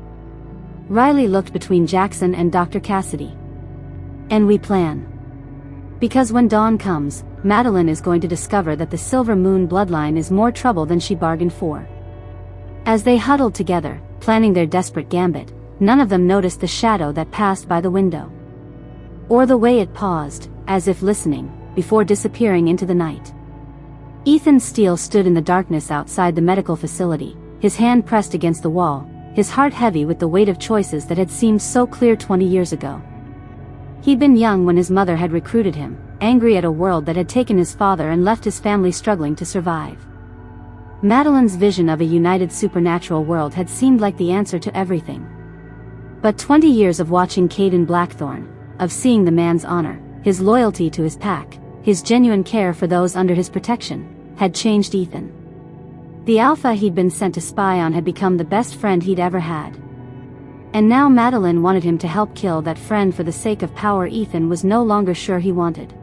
Riley looked between Jackson and Dr. Cassidy. And we plan. Because when dawn comes, Madeline is going to discover that the Silver Moon bloodline is more trouble than she bargained for. As they huddled together, planning their desperate gambit, none of them noticed the shadow that passed by the window. Or the way it paused, as if listening, before disappearing into the night. Ethan Steele stood in the darkness outside the medical facility, his hand pressed against the wall, his heart heavy with the weight of choices that had seemed so clear 20 years ago. He'd been young when his mother had recruited him, angry at a world that had taken his father and left his family struggling to survive. Madeline's vision of a united supernatural world had seemed like the answer to everything. But 20 years of watching Caden Blackthorne, of seeing the man's honor, his loyalty to his pack, his genuine care for those under his protection, had changed Ethan. The alpha he'd been sent to spy on had become the best friend he'd ever had. And now Madeline wanted him to help kill that friend for the sake of power Ethan was no longer sure he wanted.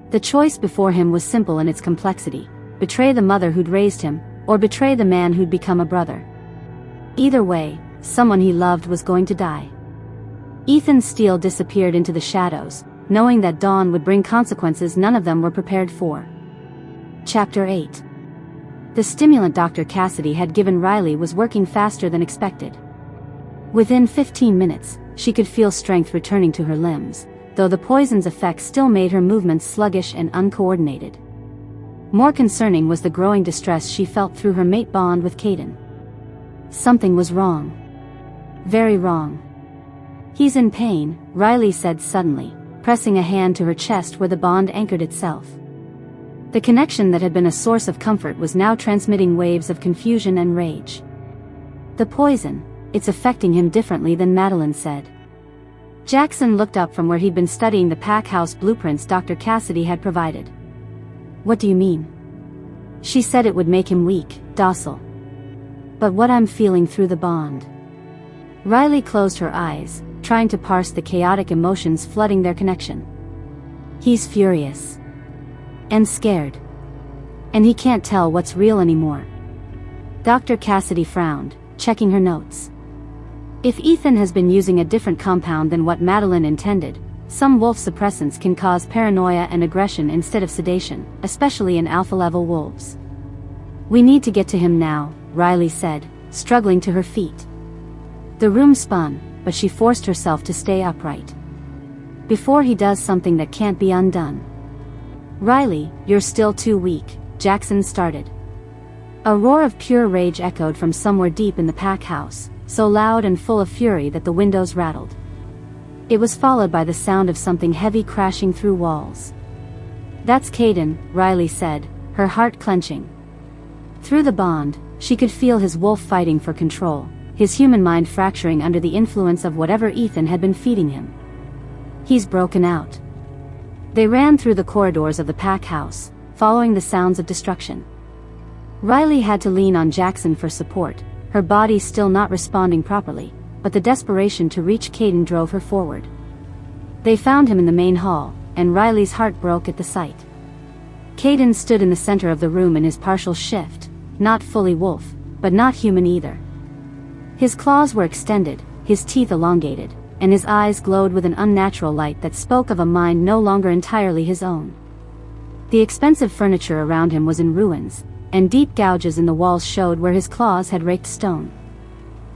The choice before him was simple in its complexity: betray the mother who'd raised him, or betray the man who'd become a brother. Either way, someone he loved was going to die. Ethan Steele disappeared into the shadows, knowing that dawn would bring consequences none of them were prepared for. Chapter 8. The stimulant Dr. Cassidy had given Riley was working faster than expected. Within 15 minutes, she could feel strength returning to her limbs, though the poison's effects still made her movements sluggish and uncoordinated. More concerning was the growing distress she felt through her mate bond with Caden. Something was wrong. Very wrong. He's in pain, Riley said suddenly, pressing a hand to her chest where the bond anchored itself. The connection that had been a source of comfort was now transmitting waves of confusion and rage. The poison, it's affecting him differently than Madeline said. Jackson looked up from where he'd been studying the pack house blueprints Dr. Cassidy had provided. What do you mean? She said it would make him weak, docile. But what I'm feeling through the bond. Riley closed her eyes, trying to parse the chaotic emotions flooding their connection. He's furious. And scared. And he can't tell what's real anymore. Dr. Cassidy frowned, checking her notes. If Ethan has been using a different compound than what Madeline intended, some wolf suppressants can cause paranoia and aggression instead of sedation, especially in alpha-level wolves. We need to get to him now, Riley said, struggling to her feet. The room spun, but she forced herself to stay upright. Before he does something that can't be undone. Riley, you're still too weak, Jackson started. A roar of pure rage echoed from somewhere deep in the pack house, so loud and full of fury that the windows rattled. It was followed by the sound of something heavy crashing through walls. That's Caden, Riley said, her heart clenching. Through the bond, she could feel his wolf fighting for control, his human mind fracturing under the influence of whatever Ethan had been feeding him. He's broken out. They ran through the corridors of the pack house, following the sounds of destruction. Riley had to lean on Jackson for support, her body still not responding properly, but the desperation to reach Caden drove her forward. They found him in the main hall, and Riley's heart broke at the sight. Caden stood in the center of the room in his partial shift, not fully wolf, but not human either. His claws were extended, his teeth elongated, and his eyes glowed with an unnatural light that spoke of a mind no longer entirely his own. The expensive furniture around him was in ruins, and deep gouges in the walls showed where his claws had raked stone.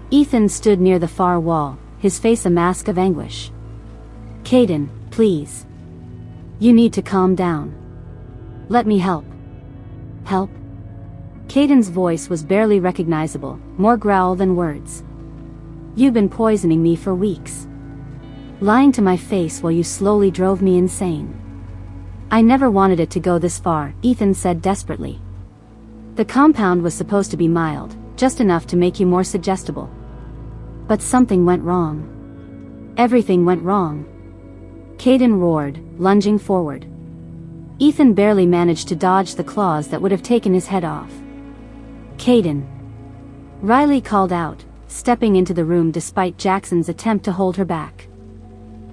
Ethan stood near the far wall, his face a mask of anguish. Caden, please. You need to calm down. Let me help. Help? Caden's voice was barely recognizable, more growl than words. You've been poisoning me for weeks. Lying to my face while you slowly drove me insane. I never wanted it to go this far, Ethan said desperately. The compound was supposed to be mild, just enough to make you more suggestible. But something went wrong. Everything went wrong. Caden roared, lunging forward. Ethan barely managed to dodge the claws that would have taken his head off. Caden. Riley called out, stepping into the room despite Jackson's attempt to hold her back.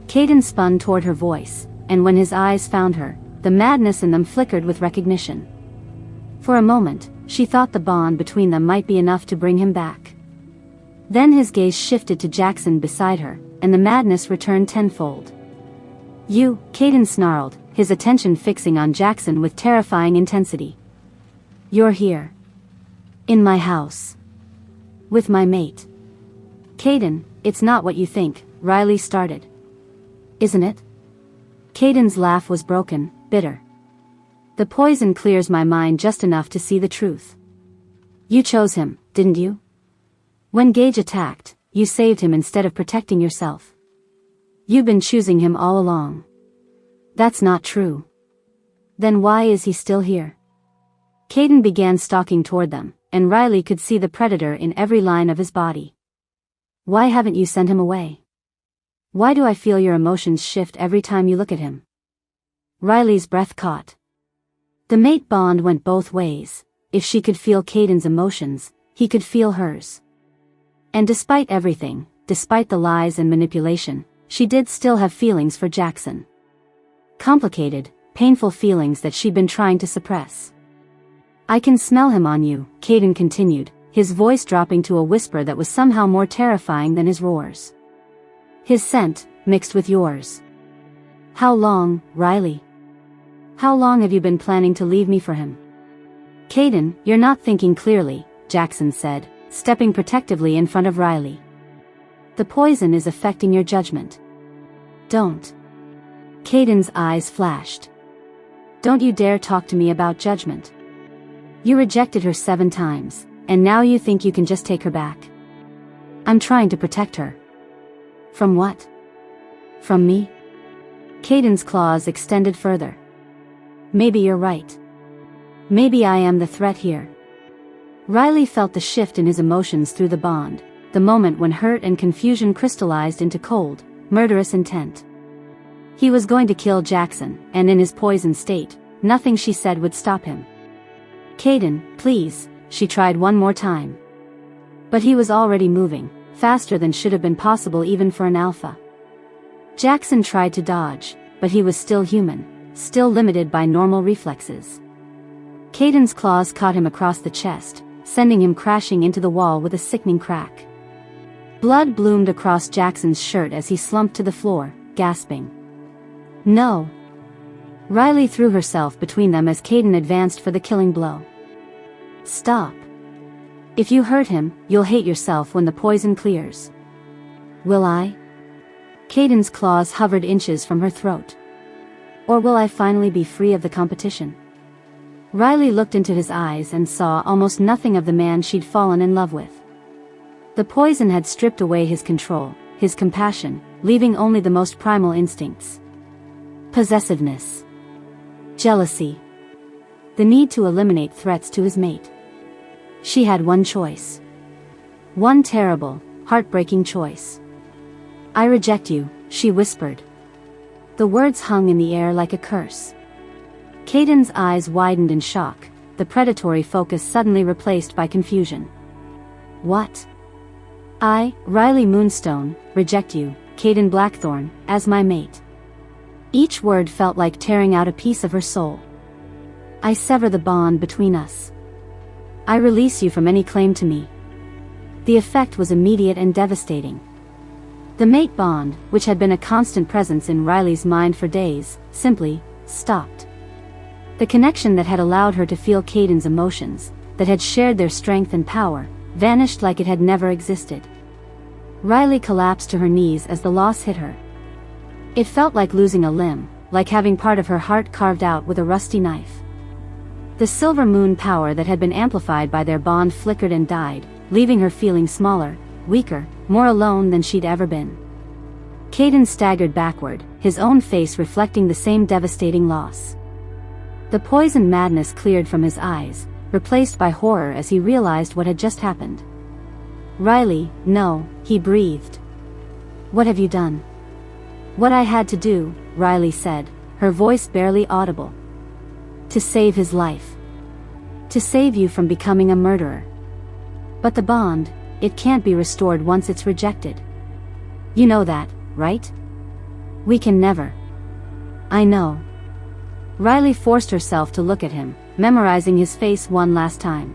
Caden spun toward her voice, and when his eyes found her, the madness in them flickered with recognition. For a moment, she thought the bond between them might be enough to bring him back. Then his gaze shifted to Jackson beside her, and the madness returned tenfold. You, Caden snarled, his attention fixing on Jackson with terrifying intensity. You're here. In my house. With my mate. Caden, it's not what you think, Riley started. Isn't it? Caden's laugh was broken, bitter. The poison clears my mind just enough to see the truth. You chose him, didn't you? When Gage attacked, you saved him instead of protecting yourself. You've been choosing him all along. That's not true. Then why is he still here? Caden began stalking toward them, and Riley could see the predator in every line of his body. Why haven't you sent him away? Why do I feel your emotions shift every time you look at him? Riley's breath caught. The mate bond went both ways. If she could feel Caden's emotions, he could feel hers. And despite everything, despite the lies and manipulation, she did still have feelings for Jackson. Complicated, painful feelings that she'd been trying to suppress. I can smell him on you, Caden continued, his voice dropping to a whisper that was somehow more terrifying than his roars. His scent, mixed with yours. How long, Riley? How long have you been planning to leave me for him? Caden, you're not thinking clearly, Jackson said, stepping protectively in front of Riley. The poison is affecting your judgment. Don't. Caden's eyes flashed. Don't you dare talk to me about judgment. You rejected her 7 times, and now you think you can just take her back. I'm trying to protect her. From what? From me? Caden's claws extended further. Maybe you're right. Maybe I am the threat here. Riley felt the shift in his emotions through the bond, the moment when hurt and confusion crystallized into cold, murderous intent. He was going to kill Jackson, and in his poisoned state, nothing she said would stop him. Caden, please, she tried one more time. But he was already moving, faster than should have been possible even for an alpha. Jackson tried to dodge, but he was still human, still limited by normal reflexes. Caden's claws caught him across the chest, sending him crashing into the wall with a sickening crack. Blood bloomed across Jackson's shirt as he slumped to the floor, gasping. No! Riley threw herself between them as Caden advanced for the killing blow. Stop. If you hurt him, you'll hate yourself when the poison clears. Will I? Caden's claws hovered inches from her throat. Or will I finally be free of the competition? Riley looked into his eyes and saw almost nothing of the man she'd fallen in love with. The poison had stripped away his control, his compassion, leaving only the most primal instincts. Possessiveness. Jealousy. The need to eliminate threats to his mate. She had one choice. One terrible, heartbreaking choice. I reject you, she whispered. The words hung in the air like a curse. Caden's eyes widened in shock, the predatory focus suddenly replaced by confusion. What? I, Riley Moonstone, reject you, Caden Blackthorn, as my mate. Each word felt like tearing out a piece of her soul. I sever the bond between us. I release you from any claim to me. The effect was immediate and devastating. The mate bond, which had been a constant presence in Riley's mind for days, simply stopped. The connection that had allowed her to feel Caden's emotions, that had shared their strength and power, vanished like it had never existed. Riley collapsed to her knees as the loss hit her. It felt like losing a limb, like having part of her heart carved out with a rusty knife. The silver moon power that had been amplified by their bond flickered and died, leaving her feeling smaller, weaker, more alone than she'd ever been. Caden staggered backward, his own face reflecting the same devastating loss. The poison madness cleared from his eyes, replaced by horror as he realized what had just happened. Riley, no, he breathed. What have you done? What I had to do, Riley said, her voice barely audible. To save his life. To save you from becoming a murderer. But the bond, it can't be restored once it's rejected. You know that, right? We can never. I know. Riley forced herself to look at him, memorizing his face one last time.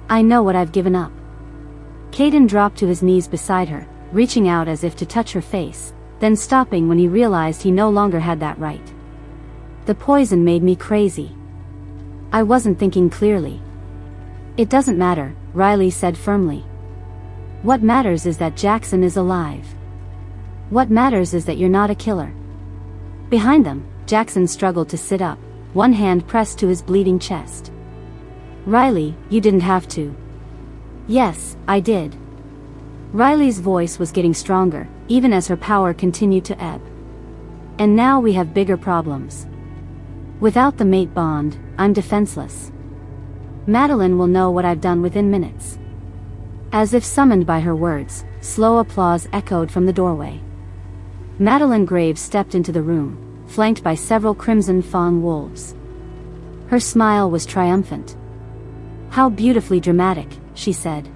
I know what I've given up. Caden dropped to his knees beside her, reaching out as if to touch her face, then stopping when he realized he no longer had that right. The poison made me crazy. I wasn't thinking clearly. It doesn't matter, Riley said firmly. What matters is that Jackson is alive. What matters is that you're not a killer. Behind them, Jackson struggled to sit up, one hand pressed to his bleeding chest. Riley, you didn't have to. Yes, I did. Riley's voice was getting stronger, even as her power continued to ebb. And now we have bigger problems. Without the mate bond, I'm defenseless. Madeline will know what I've done within minutes. As if summoned by her words, slow applause echoed from the doorway. Madeline Graves stepped into the room, flanked by several crimson fawn wolves. Her smile was triumphant. How beautifully dramatic, she said.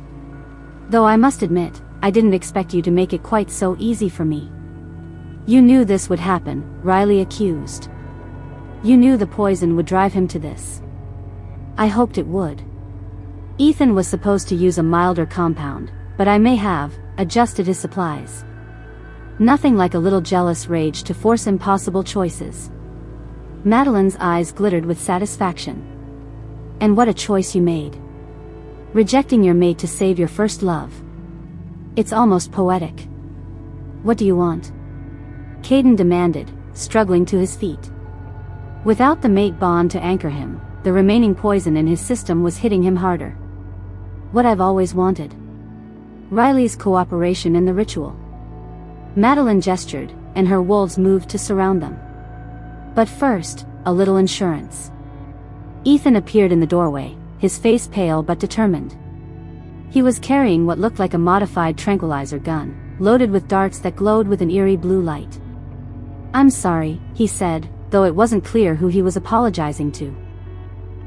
Though I must admit, I didn't expect you to make it quite so easy for me. You knew this would happen, Riley accused. You knew the poison would drive him to this. I hoped it would. Ethan was supposed to use a milder compound, but I may have adjusted his supplies. Nothing like a little jealous rage to force impossible choices. Madeline's eyes glittered with satisfaction. And what a choice you made. Rejecting your mate to save your first love. It's almost poetic. What do you want? Caden demanded, struggling to his feet. Without the mate bond to anchor him, the remaining poison in his system was hitting him harder. What I've always wanted. Riley's cooperation in the ritual. Madeline gestured, and her wolves moved to surround them. But first, a little insurance. Ethan appeared in the doorway, his face pale but determined. He was carrying what looked like a modified tranquilizer gun, loaded with darts that glowed with an eerie blue light. I'm sorry, he said, though it wasn't clear who he was apologizing to.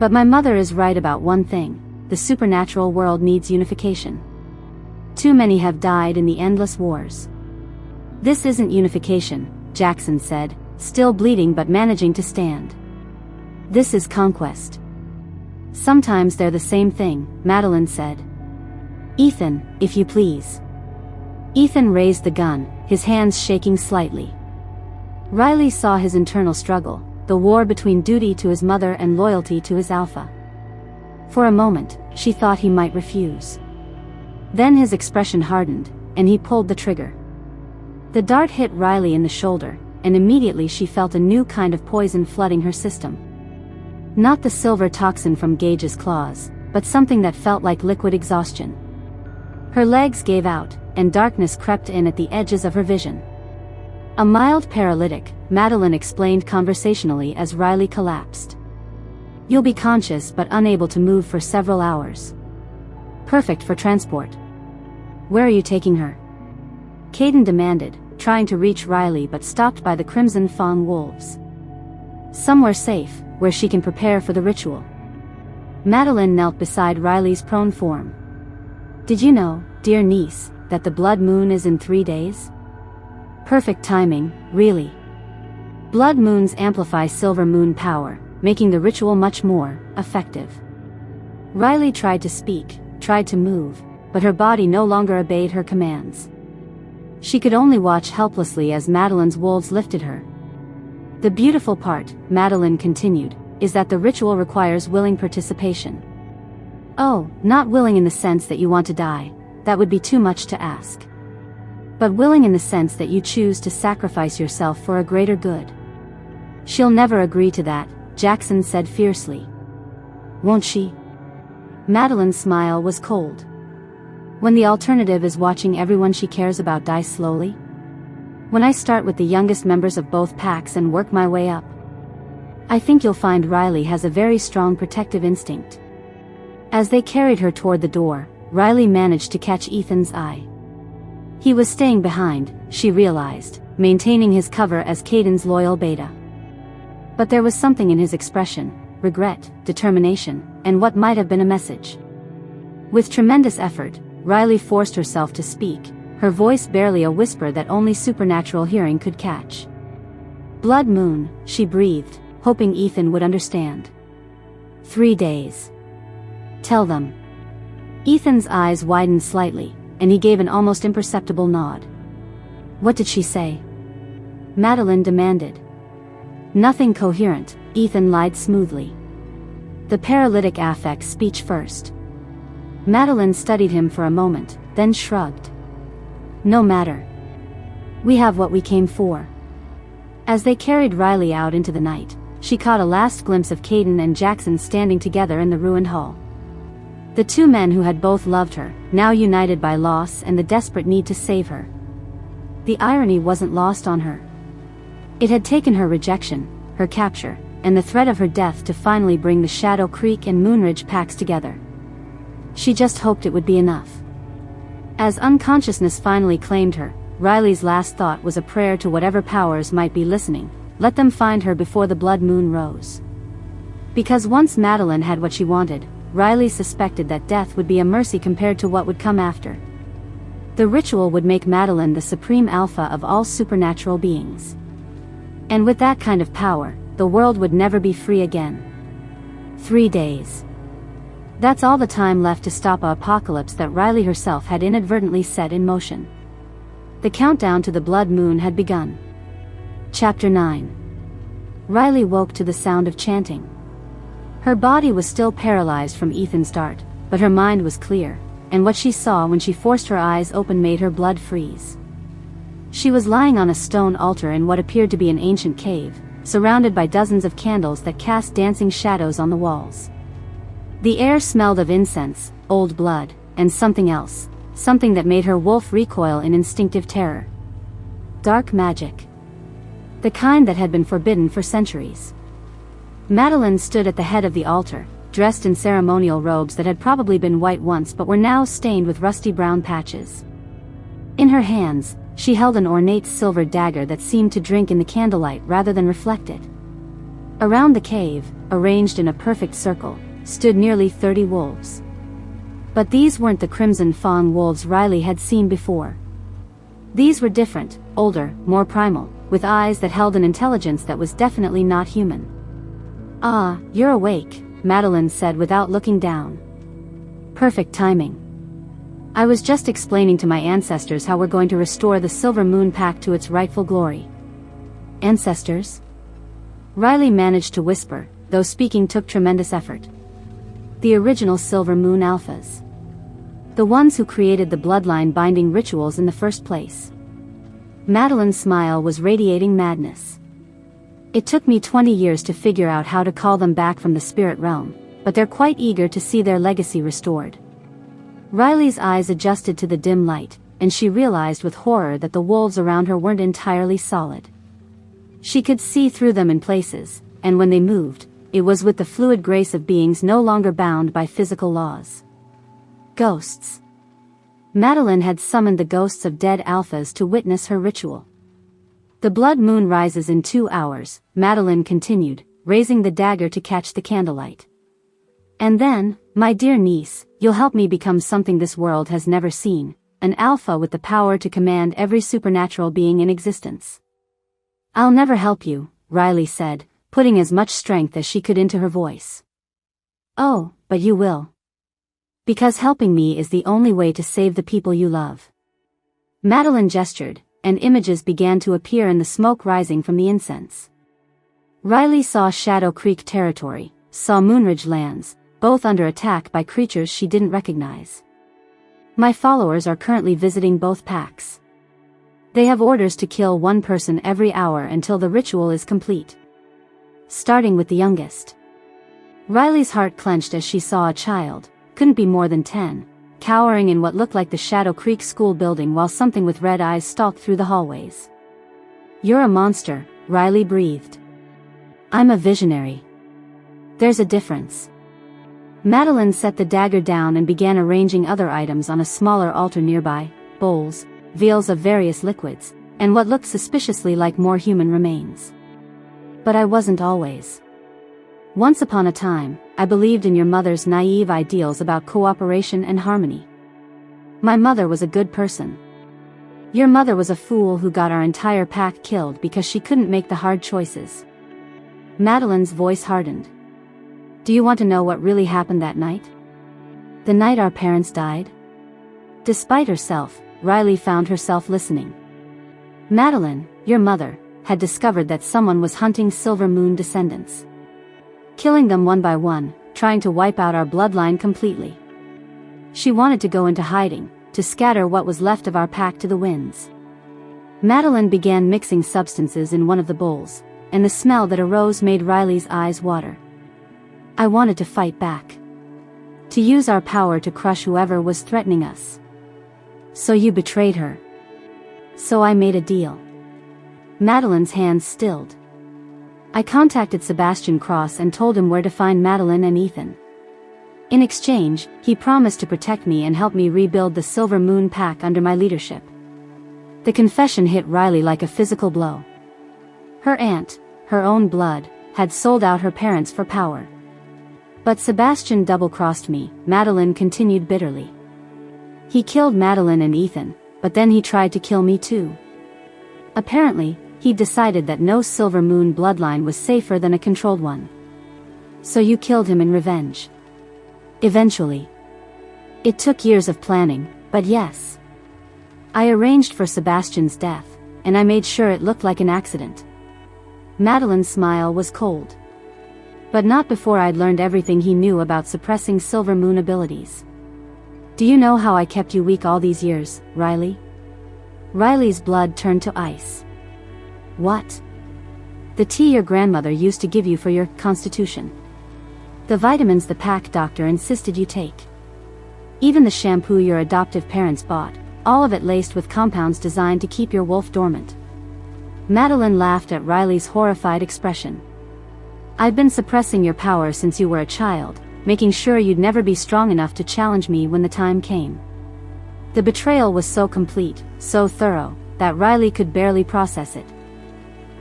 But my mother is right about one thing, the supernatural world needs unification. Too many have died in the endless wars. This isn't unification, Jackson said, still bleeding but managing to stand. This is conquest. Sometimes they're the same thing, Madeline said. Ethan, if you please. Ethan raised the gun, his hands shaking slightly. Riley saw his internal struggle, the war between duty to his mother and loyalty to his alpha. For a moment, she thought he might refuse. Then his expression hardened, and he pulled the trigger. The dart hit Riley in the shoulder, and immediately she felt a new kind of poison flooding her system. Not the silver toxin from Gage's claws, but something that felt like liquid exhaustion. Her legs gave out, and darkness crept in at the edges of her vision. A mild paralytic, Madeline explained conversationally as Riley collapsed. You'll be conscious but unable to move for several hours. Perfect for transport. Where are you taking her? Caden demanded, trying to reach Riley but stopped by the Crimson Fawn wolves. Somewhere safe, where she can prepare for the ritual. Madeline knelt beside Riley's prone form. Did you know, dear niece, that the blood moon is in 3 days? Perfect timing, really. Blood moons amplify silver moon power, making the ritual much more effective. Riley tried to speak, tried to move, but her body no longer obeyed her commands. She could only watch helplessly as Madeline's wolves lifted her. The beautiful part, Madeline continued, is that the ritual requires willing participation. Oh, not willing in the sense that you want to die, that would be too much to ask. But willing in the sense that you choose to sacrifice yourself for a greater good. She'll never agree to that, Jackson said fiercely. Won't she? Madeline's smile was cold. When the alternative is watching everyone she cares about die slowly? When I start with the youngest members of both packs and work my way up? I think you'll find Riley has a very strong protective instinct. As they carried her toward the door, Riley managed to catch Ethan's eye. He was staying behind, she realized, maintaining his cover as Caden's loyal beta. But there was something in his expression, regret, determination, and what might have been a message. With tremendous effort, Riley forced herself to speak, her voice barely a whisper that only supernatural hearing could catch. Blood moon, she breathed, hoping Ethan would understand. 3 days. Tell them. Ethan's eyes widened slightly, and he gave an almost imperceptible nod. What did she say? Madeline demanded. Nothing coherent, Ethan lied smoothly. The paralytic affects speech first. Madeline studied him for a moment, then shrugged. No matter. We have what we came for. As they carried Riley out into the night, she caught a last glimpse of Caden and Jackson standing together in the ruined hall. The two men who had both loved her, now united by loss and the desperate need to save her. The irony wasn't lost on her. It had taken her rejection, her capture, and the threat of her death to finally bring the Shadow Creek and Moonridge packs together. She just hoped it would be enough. As unconsciousness finally claimed her, Riley's last thought was a prayer to whatever powers might be listening, let them find her before the blood moon rose. Because once Madeline had what she wanted, Riley suspected that death would be a mercy compared to what would come after. The ritual would make Madeline the supreme alpha of all supernatural beings. And with that kind of power, the world would never be free again. 3 days. That's all the time left to stop an apocalypse that Riley herself had inadvertently set in motion. The countdown to the blood moon had begun. Chapter 9. Riley woke to the sound of chanting. Her body was still paralyzed from Ethan's dart, but her mind was clear, and what she saw when she forced her eyes open made her blood freeze. She was lying on a stone altar in what appeared to be an ancient cave, surrounded by dozens of candles that cast dancing shadows on the walls. The air smelled of incense, old blood, and something else, something that made her wolf recoil in instinctive terror. Dark magic. The kind that had been forbidden for centuries. Madeline stood at the head of the altar, dressed in ceremonial robes that had probably been white once but were now stained with rusty brown patches. In her hands, she held an ornate silver dagger that seemed to drink in the candlelight rather than reflect it. Around the cave, arranged in a perfect circle, stood nearly 30 wolves. But these weren't the crimson fawn wolves Riley had seen before. These were different, older, more primal, with eyes that held an intelligence that was definitely not human. "Ah, you're awake," Madeline said without looking down. "Perfect timing. I was just explaining to my ancestors how we're going to restore the Silver Moon Pack to its rightful glory." "Ancestors?" Riley managed to whisper, though speaking took tremendous effort. "The original Silver Moon Alphas. The ones who created the bloodline binding rituals in the first place." Madeline's smile was radiating madness. "It took me 20 years to figure out how to call them back from the spirit realm, but they're quite eager to see their legacy restored." Riley's eyes adjusted to the dim light, and she realized with horror that the wolves around her weren't entirely solid. She could see through them in places, and when they moved, it was with the fluid grace of beings no longer bound by physical laws. Ghosts. Madeline had summoned the ghosts of dead alphas to witness her ritual. "The blood moon rises in 2 hours," Madeline continued, raising the dagger to catch the candlelight. "And then, my dear niece, you'll help me become something this world has never seen, an alpha with the power to command every supernatural being in existence." "I'll never help you," Riley said, putting as much strength as she could into her voice. "Oh, but you will. Because helping me is the only way to save the people you love." Madeline gestured, and images began to appear in the smoke rising from the incense. Riley saw Shadow Creek territory, saw Moonridge lands, both under attack by creatures she didn't recognize. "My followers are currently visiting both packs. They have orders to kill 1 person every hour until the ritual is complete. Starting with the youngest." Riley's heart clenched as she saw a child, couldn't be more than 10, cowering in what looked like the Shadow Creek school building while something with red eyes stalked through the hallways. "You're a monster," Riley breathed. "I'm a visionary. There's a difference." Madeline set the dagger down and began arranging other items on a smaller altar nearby, bowls, vials of various liquids, and what looked suspiciously like more human remains. "But I wasn't always. Once upon a time, I believed in your mother's naive ideals about cooperation and harmony. My mother was a good person. Your mother was a fool who got our entire pack killed because she couldn't make the hard choices." Madeline's voice hardened. "Do you want to know what really happened that night? The night our parents died?" Despite herself, Riley found herself listening. "Madeline, your mother, had discovered that someone was hunting Silver Moon descendants. Killing them one by one, trying to wipe out our bloodline completely. She wanted to go into hiding, to scatter what was left of our pack to the winds." Madeline began mixing substances in one of the bowls, and the smell that arose made Riley's eyes water. "I wanted to fight back. To use our power to crush whoever was threatening us. So you betrayed her. So I made a deal." Madeline's hands stilled. "I contacted Sebastian Cross and told him where to find Madeline and Ethan. In exchange, he promised to protect me and help me rebuild the Silver Moon Pack under my leadership." The confession hit Riley like a physical blow. Her aunt, her own blood, had sold out her parents for power. "But Sebastian double-crossed me," Madeline continued bitterly. "He killed Madeline and Ethan, but then he tried to kill me too. Apparently, he decided that no Silver Moon bloodline was safer than a controlled one. So you killed him in revenge." "Eventually. It took years of planning, but yes. I arranged for Sebastian's death, and I made sure it looked like an accident." Madeline's smile was cold. "But not before I'd learned everything he knew about suppressing Silver Moon abilities. Do you know how I kept you weak all these years, Riley?" Riley's blood turned to ice. "What?" "The tea your grandmother used to give you for your constitution. The vitamins the pack doctor insisted you take. Even the shampoo your adoptive parents bought, all of it laced with compounds designed to keep your wolf dormant." Madeline laughed at Riley's horrified expression. "I've been suppressing your power since you were a child, making sure you'd never be strong enough to challenge me when the time came." The betrayal was so complete, so thorough, that Riley could barely process it.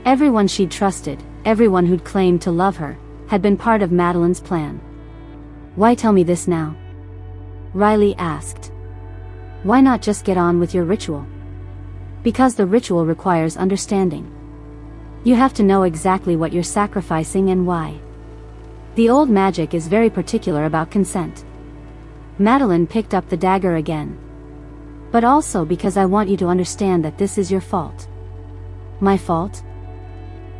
Everyone she'd trusted, everyone who'd claimed to love her, had been part of Madeline's plan. "Why tell me this now?" Riley asked. "Why not just get on with your ritual?" "Because the ritual requires understanding. You have to know exactly what you're sacrificing and why. The old magic is very particular about consent." Madeline picked up the dagger again. "But also because I want you to understand that this is your fault." "My fault?"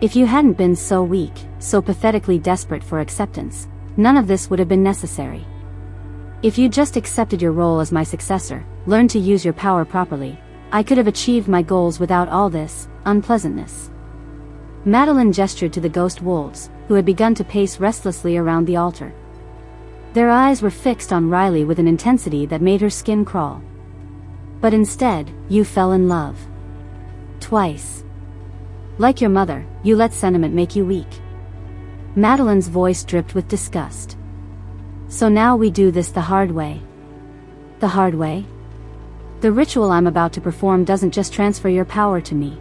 "If you hadn't been so weak, so pathetically desperate for acceptance, none of this would have been necessary. If you just accepted your role as my successor, learned to use your power properly, I could have achieved my goals without all this unpleasantness." Madeline gestured to the ghost wolves, who had begun to pace restlessly around the altar. Their eyes were fixed on Riley with an intensity that made her skin crawl. "But instead, you fell in love. Twice. Like your mother, you let sentiment make you weak." Madeline's voice dripped with disgust. "So now we do this the hard way." "The hard way?" "The ritual I'm about to perform doesn't just transfer your power to me.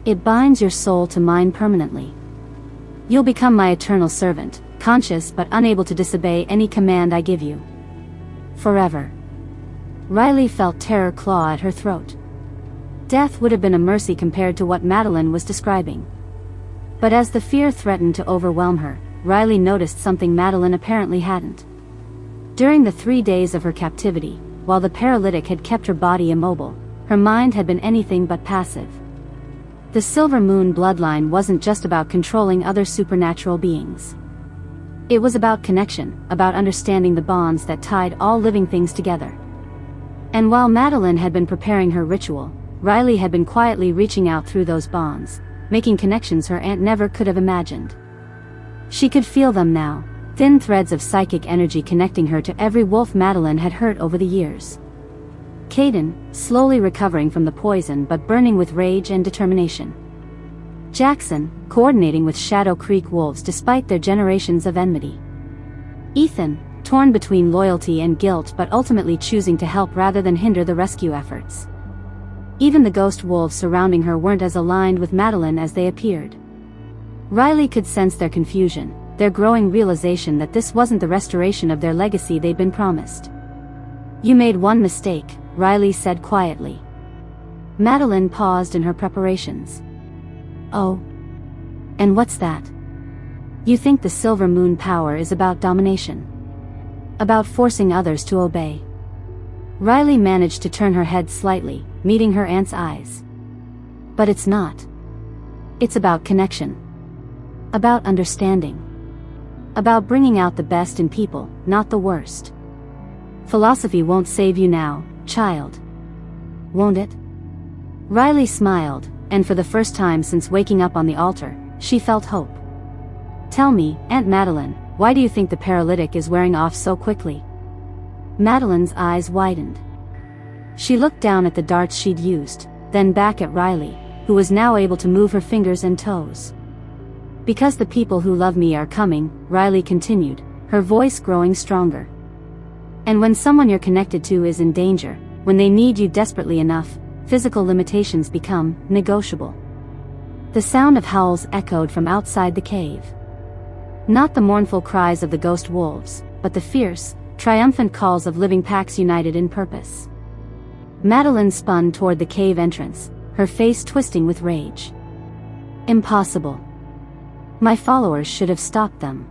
It binds your soul to mine permanently. You'll become my eternal servant, conscious but unable to disobey any command I give you. Forever." Riley felt terror claw at her throat. Death would have been a mercy compared to what Madeline was describing. But as the fear threatened to overwhelm her, Riley noticed something Madeline apparently hadn't. During the 3 days of her captivity, while the paralytic had kept her body immobile, her mind had been anything but passive. The Silver Moon bloodline wasn't just about controlling other supernatural beings. It was about connection, about understanding the bonds that tied all living things together. And while Madeline had been preparing her ritual, Riley had been quietly reaching out through those bonds, making connections her aunt never could have imagined. She could feel them now, thin threads of psychic energy connecting her to every wolf Madeline had hurt over the years. Caden, slowly recovering from the poison but burning with rage and determination. Jackson, coordinating with Shadow Creek wolves despite their generations of enmity. Ethan, torn between loyalty and guilt but ultimately choosing to help rather than hinder the rescue efforts. Even the ghost wolves surrounding her weren't as aligned with Madeline as they appeared. Riley could sense their confusion, their growing realization that this wasn't the restoration of their legacy they'd been promised. "You made one mistake," Riley said quietly. Madeline paused in her preparations. "Oh? And what's that?" "You think the Silver Moon power is about domination. About forcing others to obey." Riley managed to turn her head slightly, meeting her aunt's eyes. "But it's not. It's about connection. About understanding. About bringing out the best in people, not the worst. Philosophy won't save you now, child. Won't it?" Riley smiled, and for the first time since waking up on the altar, she felt hope. "Tell me, Aunt Madeline, why do you think the paralytic is wearing off so quickly?" Madeline's eyes widened. She looked down at the darts she'd used, then back at Riley, who was now able to move her fingers and toes. "Because the people who love me are coming," Riley continued, her voice growing stronger. "And when someone you're connected to is in danger, when they need you desperately enough, physical limitations become negotiable." The sound of howls echoed from outside the cave. Not the mournful cries of the ghost wolves, but the fierce, triumphant calls of living packs united in purpose. Madeline spun toward the cave entrance, her face twisting with rage. "Impossible. My followers should have stopped them.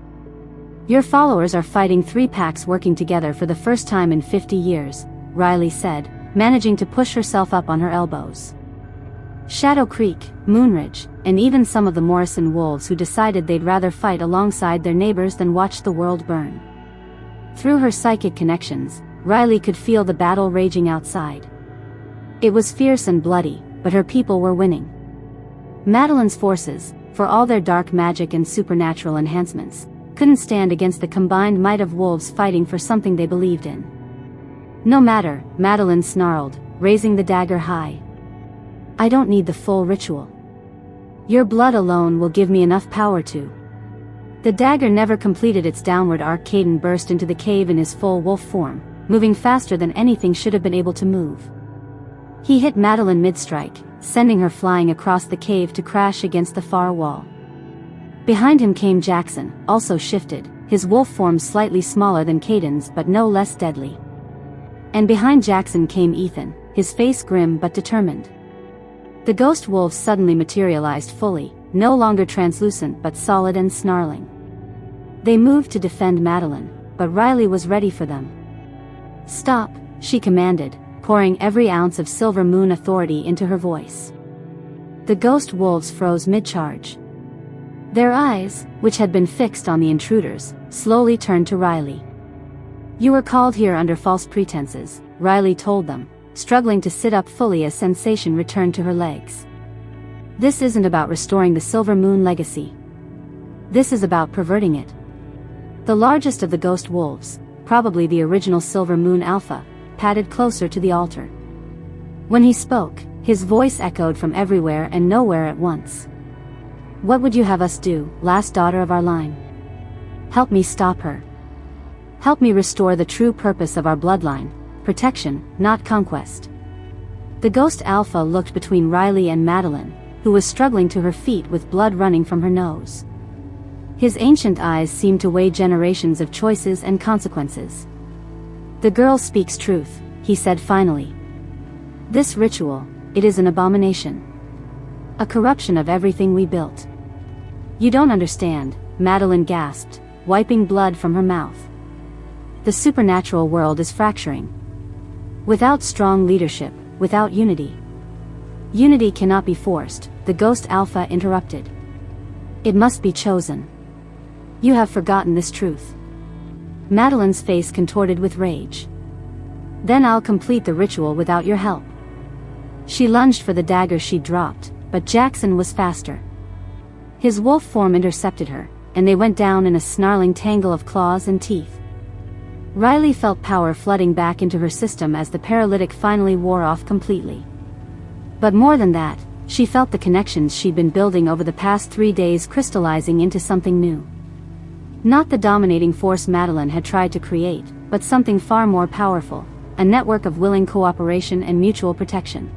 Your followers are fighting 3 packs working together for the first time in 50 years, Riley said, managing to push herself up on her elbows. Shadow Creek, Moonridge, and even some of the Morrison wolves who decided they'd rather fight alongside their neighbors than watch the world burn. Through her psychic connections, Riley could feel the battle raging outside. It was fierce and bloody, but her people were winning. Madeline's forces, for all their dark magic and supernatural enhancements, couldn't stand against the combined might of wolves fighting for something they believed in. "No matter," Madeline snarled, raising the dagger high. "I don't need the full ritual. Your blood alone will give me enough power to." The dagger never completed its downward arc. Caden burst into the cave in his full wolf form, moving faster than anything should have been able to move. He hit Madeline mid-strike, sending her flying across the cave to crash against the far wall. Behind him came Jackson, also shifted, his wolf form slightly smaller than Caden's but no less deadly. And behind Jackson came Ethan, his face grim but determined. The ghost wolves suddenly materialized fully, no longer translucent but solid and snarling. They moved to defend Madeline, but Riley was ready for them. "Stop," she commanded, pouring every ounce of Silver Moon authority into her voice. The ghost wolves froze mid-charge. Their eyes, which had been fixed on the intruders, slowly turned to Riley. "You were called here under false pretenses," Riley told them, struggling to sit up fully as sensation returned to her legs. "This isn't about restoring the Silver Moon legacy. This is about perverting it." The largest of the ghost wolves, probably the original Silver Moon Alpha, padded closer to the altar. When he spoke, his voice echoed from everywhere and nowhere at once. "What would you have us do, last daughter of our line? Help me stop her. Help me restore the true purpose of our bloodline, protection, not conquest." The ghost Alpha looked between Riley and Madeline, who was struggling to her feet with blood running from her nose. His ancient eyes seemed to weigh generations of choices and consequences. "The girl speaks truth," he said finally. "This ritual, it is an abomination. A corruption of everything we built." "You don't understand," Madeline gasped, wiping blood from her mouth. "The supernatural world is fracturing. Without strong leadership, without unity." "Unity cannot be forced," the ghost Alpha interrupted. "It must be chosen. You have forgotten this truth." Madeline's face contorted with rage. "Then I'll complete the ritual without your help." She lunged for the dagger she'd dropped, but Jackson was faster. His wolf form intercepted her, and they went down in a snarling tangle of claws and teeth. Riley felt power flooding back into her system as the paralytic finally wore off completely. But more than that, she felt the connections she'd been building over the past 3 days crystallizing into something new. Not the dominating force Madeline had tried to create, but something far more powerful, a network of willing cooperation and mutual protection.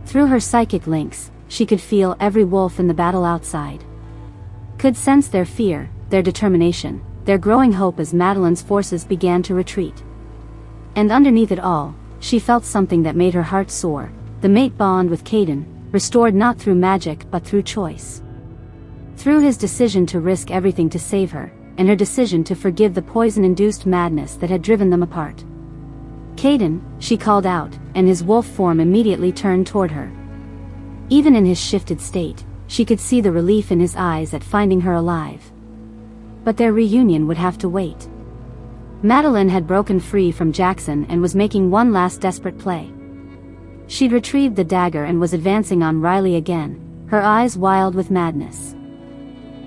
Through her psychic links, she could feel every wolf in the battle outside. Could sense their fear, their determination, their growing hope as Madeline's forces began to retreat. And underneath it all, she felt something that made her heart soar, the mate bond with Caden, restored not through magic but through choice. Through his decision to risk everything to save her, and her decision to forgive the poison-induced madness that had driven them apart. "Caden," she called out, and his wolf form immediately turned toward her. Even in his shifted state, she could see the relief in his eyes at finding her alive. But their reunion would have to wait. Madeline had broken free from Jackson and was making one last desperate play. She'd retrieved the dagger and was advancing on Riley again, her eyes wild with madness.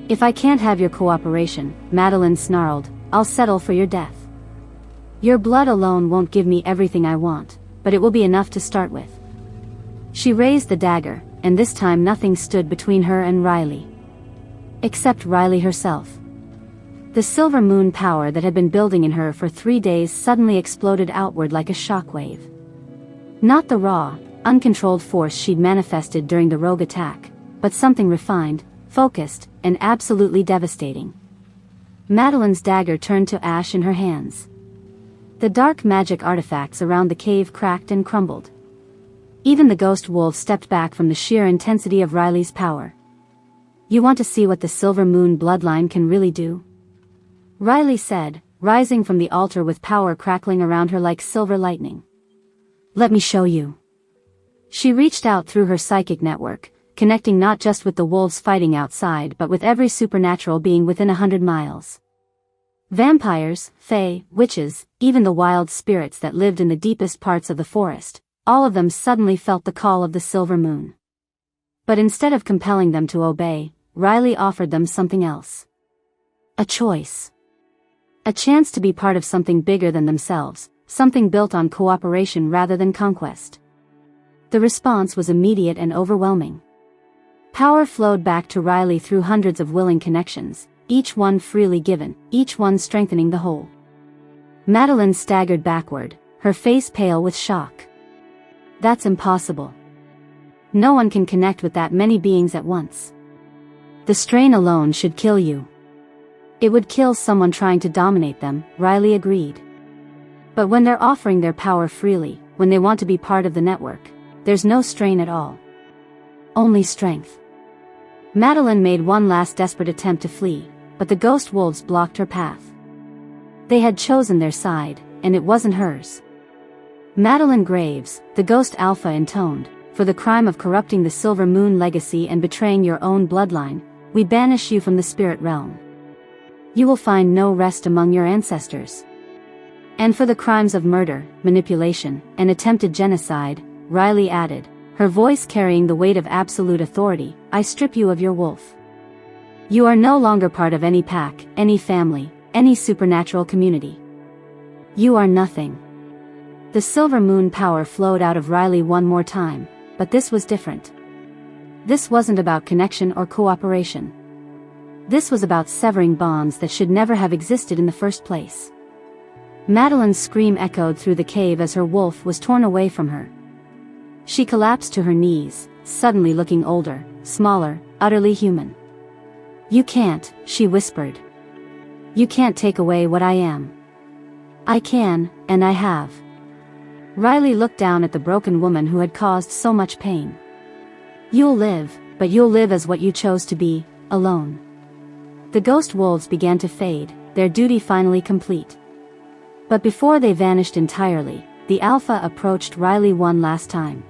"If I can't have your cooperation," Madeline snarled, "I'll settle for your death. Your blood alone won't give me everything I want, but it will be enough to start with." She raised the dagger, and this time nothing stood between her and Riley. Except Riley herself. The Silver Moon power that had been building in her for 3 days suddenly exploded outward like a shockwave. Not the raw, uncontrolled force she'd manifested during the rogue attack, but something refined, focused, and absolutely devastating. Madeline's dagger turned to ash in her hands. The dark magic artifacts around the cave cracked and crumbled. Even the ghost wolf stepped back from the sheer intensity of Riley's power. "You want to see what the Silver Moon bloodline can really do?" Riley said, rising from the altar with power crackling around her like silver lightning. "Let me show you." She reached out through her psychic network, connecting not just with the wolves fighting outside but with every supernatural being within 100 miles. Vampires, fae, witches, even the wild spirits that lived in the deepest parts of the forest, all of them suddenly felt the call of the Silver Moon. But instead of compelling them to obey, Riley offered them something else. A choice. A chance to be part of something bigger than themselves, something built on cooperation rather than conquest. The response was immediate and overwhelming. Power flowed back to Riley through hundreds of willing connections, each one freely given, each one strengthening the whole. Madeline staggered backward, her face pale with shock. "That's impossible. No one can connect with that many beings at once." The strain alone should kill you. It would kill someone trying to dominate them, Riley agreed. But when they're offering their power freely, when they want to be part of the network, there's no strain at all. Only strength. Madeline made one last desperate attempt to flee, but the ghost wolves blocked her path. They had chosen their side, and it wasn't hers. Madeline Graves, the ghost Alpha intoned, for the crime of corrupting the Silver Moon legacy and betraying your own bloodline, we banish you from the spirit realm. You will find no rest among your ancestors. And for the crimes of murder, manipulation, and attempted genocide, Riley added, her voice carrying the weight of absolute authority, I strip you of your wolf. You are no longer part of any pack, any family, any supernatural community. You are nothing. The Silver Moon power flowed out of Riley one more time, but this was different. This wasn't about connection or cooperation. This was about severing bonds that should never have existed in the first place. Madeline's scream echoed through the cave as her wolf was torn away from her. She collapsed to her knees, suddenly looking older, smaller, utterly human. You can't, she whispered. You can't take away what I am. I can, and I have. Riley looked down at the broken woman who had caused so much pain. You'll live, but you'll live as what you chose to be, alone. The ghost wolves began to fade, their duty finally complete. But before they vanished entirely, the Alpha approached Riley one last time.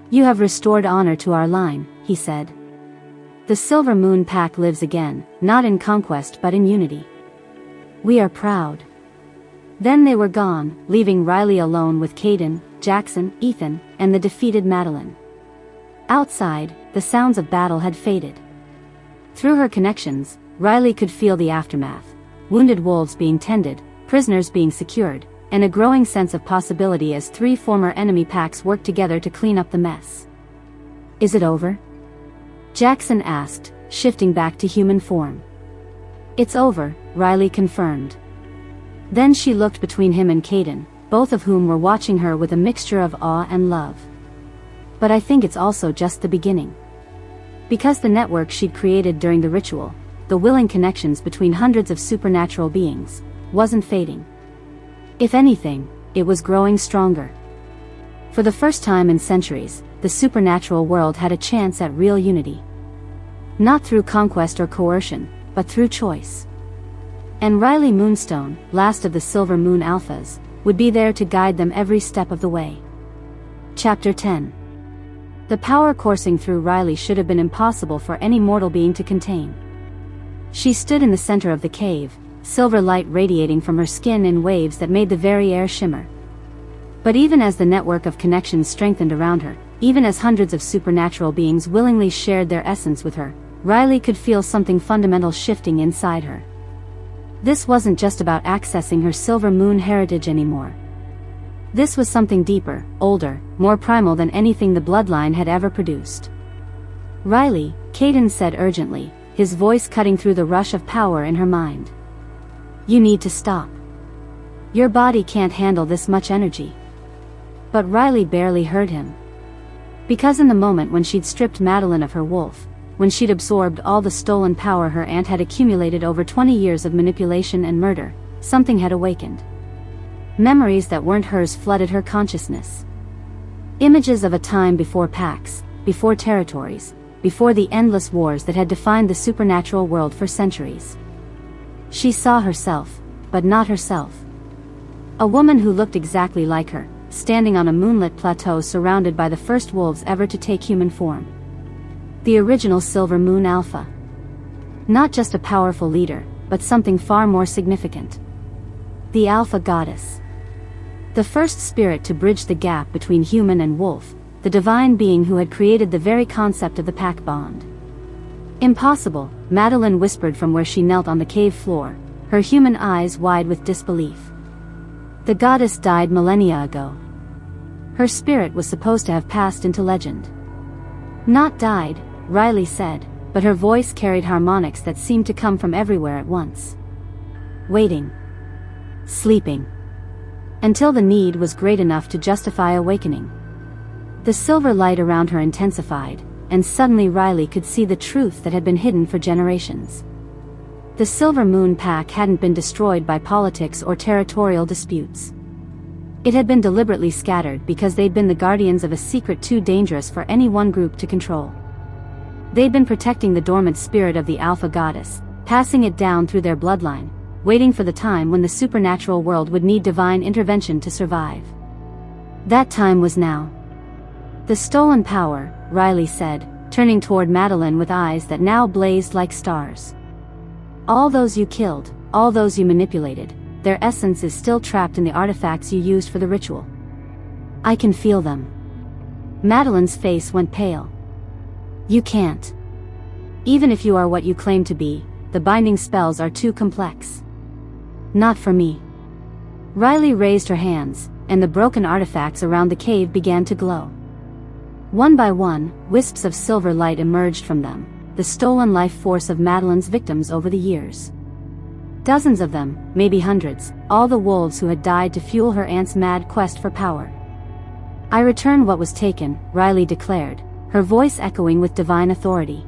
You have restored honor to our line, he said. The Silver Moon Pack lives again, not in conquest but in unity. We are proud. Then they were gone, leaving Riley alone with Caden, Jackson, Ethan, and the defeated Madeline. Outside, the sounds of battle had faded. Through her connections, Riley could feel the aftermath, wounded wolves being tended, prisoners being secured, and a growing sense of possibility as 3 former enemy packs worked together to clean up the mess. Is it over? Jackson asked, shifting back to human form. It's over, Riley confirmed. Then she looked between him and Caden, both of whom were watching her with a mixture of awe and love. But I think it's also just the beginning. Because the network she'd created during the ritual, the willing connections between hundreds of supernatural beings, wasn't fading. If anything, it was growing stronger. For the first time in centuries, the supernatural world had a chance at real unity. Not through conquest or coercion, but through choice. And Riley Moonstone, last of the Silver Moon Alphas, would be there to guide them every step of the way. Chapter 10. The power coursing through Riley should have been impossible for any mortal being to contain. She stood in the center of the cave, silver light radiating from her skin in waves that made the very air shimmer. But even as the network of connections strengthened around her, even as hundreds of supernatural beings willingly shared their essence with her, Riley could feel something fundamental shifting inside her. This wasn't just about accessing her Silver Moon heritage anymore. This was something deeper, older, more primal than anything the bloodline had ever produced. Riley, Caden said urgently, his voice cutting through the rush of power in her mind. You need to stop. Your body can't handle this much energy. But Riley barely heard him. Because in the moment when she'd stripped Madeline of her wolf, when she'd absorbed all the stolen power her aunt had accumulated over 20 years of manipulation and murder, something had awakened. Memories that weren't hers flooded her consciousness. Images of a time before packs, before territories, before the endless wars that had defined the supernatural world for centuries. She saw herself, but not herself. A woman who looked exactly like her, standing on a moonlit plateau surrounded by the first wolves ever to take human form. The original Silver Moon Alpha. Not just a powerful leader, but something far more significant. The Alpha Goddess. The first spirit to bridge the gap between human and wolf, the divine being who had created the very concept of the pack bond. Impossible, Madeline whispered from where she knelt on the cave floor, her human eyes wide with disbelief. The goddess died millennia ago. Her spirit was supposed to have passed into legend. Not died, Riley said, but her voice carried harmonics that seemed to come from everywhere at once. Waiting. Sleeping. Until the need was great enough to justify awakening. The silver light around her intensified, and suddenly Riley could see the truth that had been hidden for generations. The Silver Moon Pack hadn't been destroyed by politics or territorial disputes. It had been deliberately scattered because they'd been the guardians of a secret too dangerous for any one group to control. They'd been protecting the dormant spirit of the Alpha Goddess, passing it down through their bloodline, waiting for the time when the supernatural world would need divine intervention to survive. That time was now. The stolen power, Riley said, turning toward Madeline with eyes that now blazed like stars. All those you killed, all those you manipulated, their essence is still trapped in the artifacts you used for the ritual. I can feel them. Madeline's face went pale. You can't. Even if you are what you claim to be, the binding spells are too complex. Not for me. Riley raised her hands, and the broken artifacts around the cave began to glow. One by one, wisps of silver light emerged from them, the stolen life force of Madeline's victims over the years. Dozens of them, maybe hundreds, all the wolves who had died to fuel her aunt's mad quest for power. I return what was taken, Riley declared, her voice echoing with divine authority.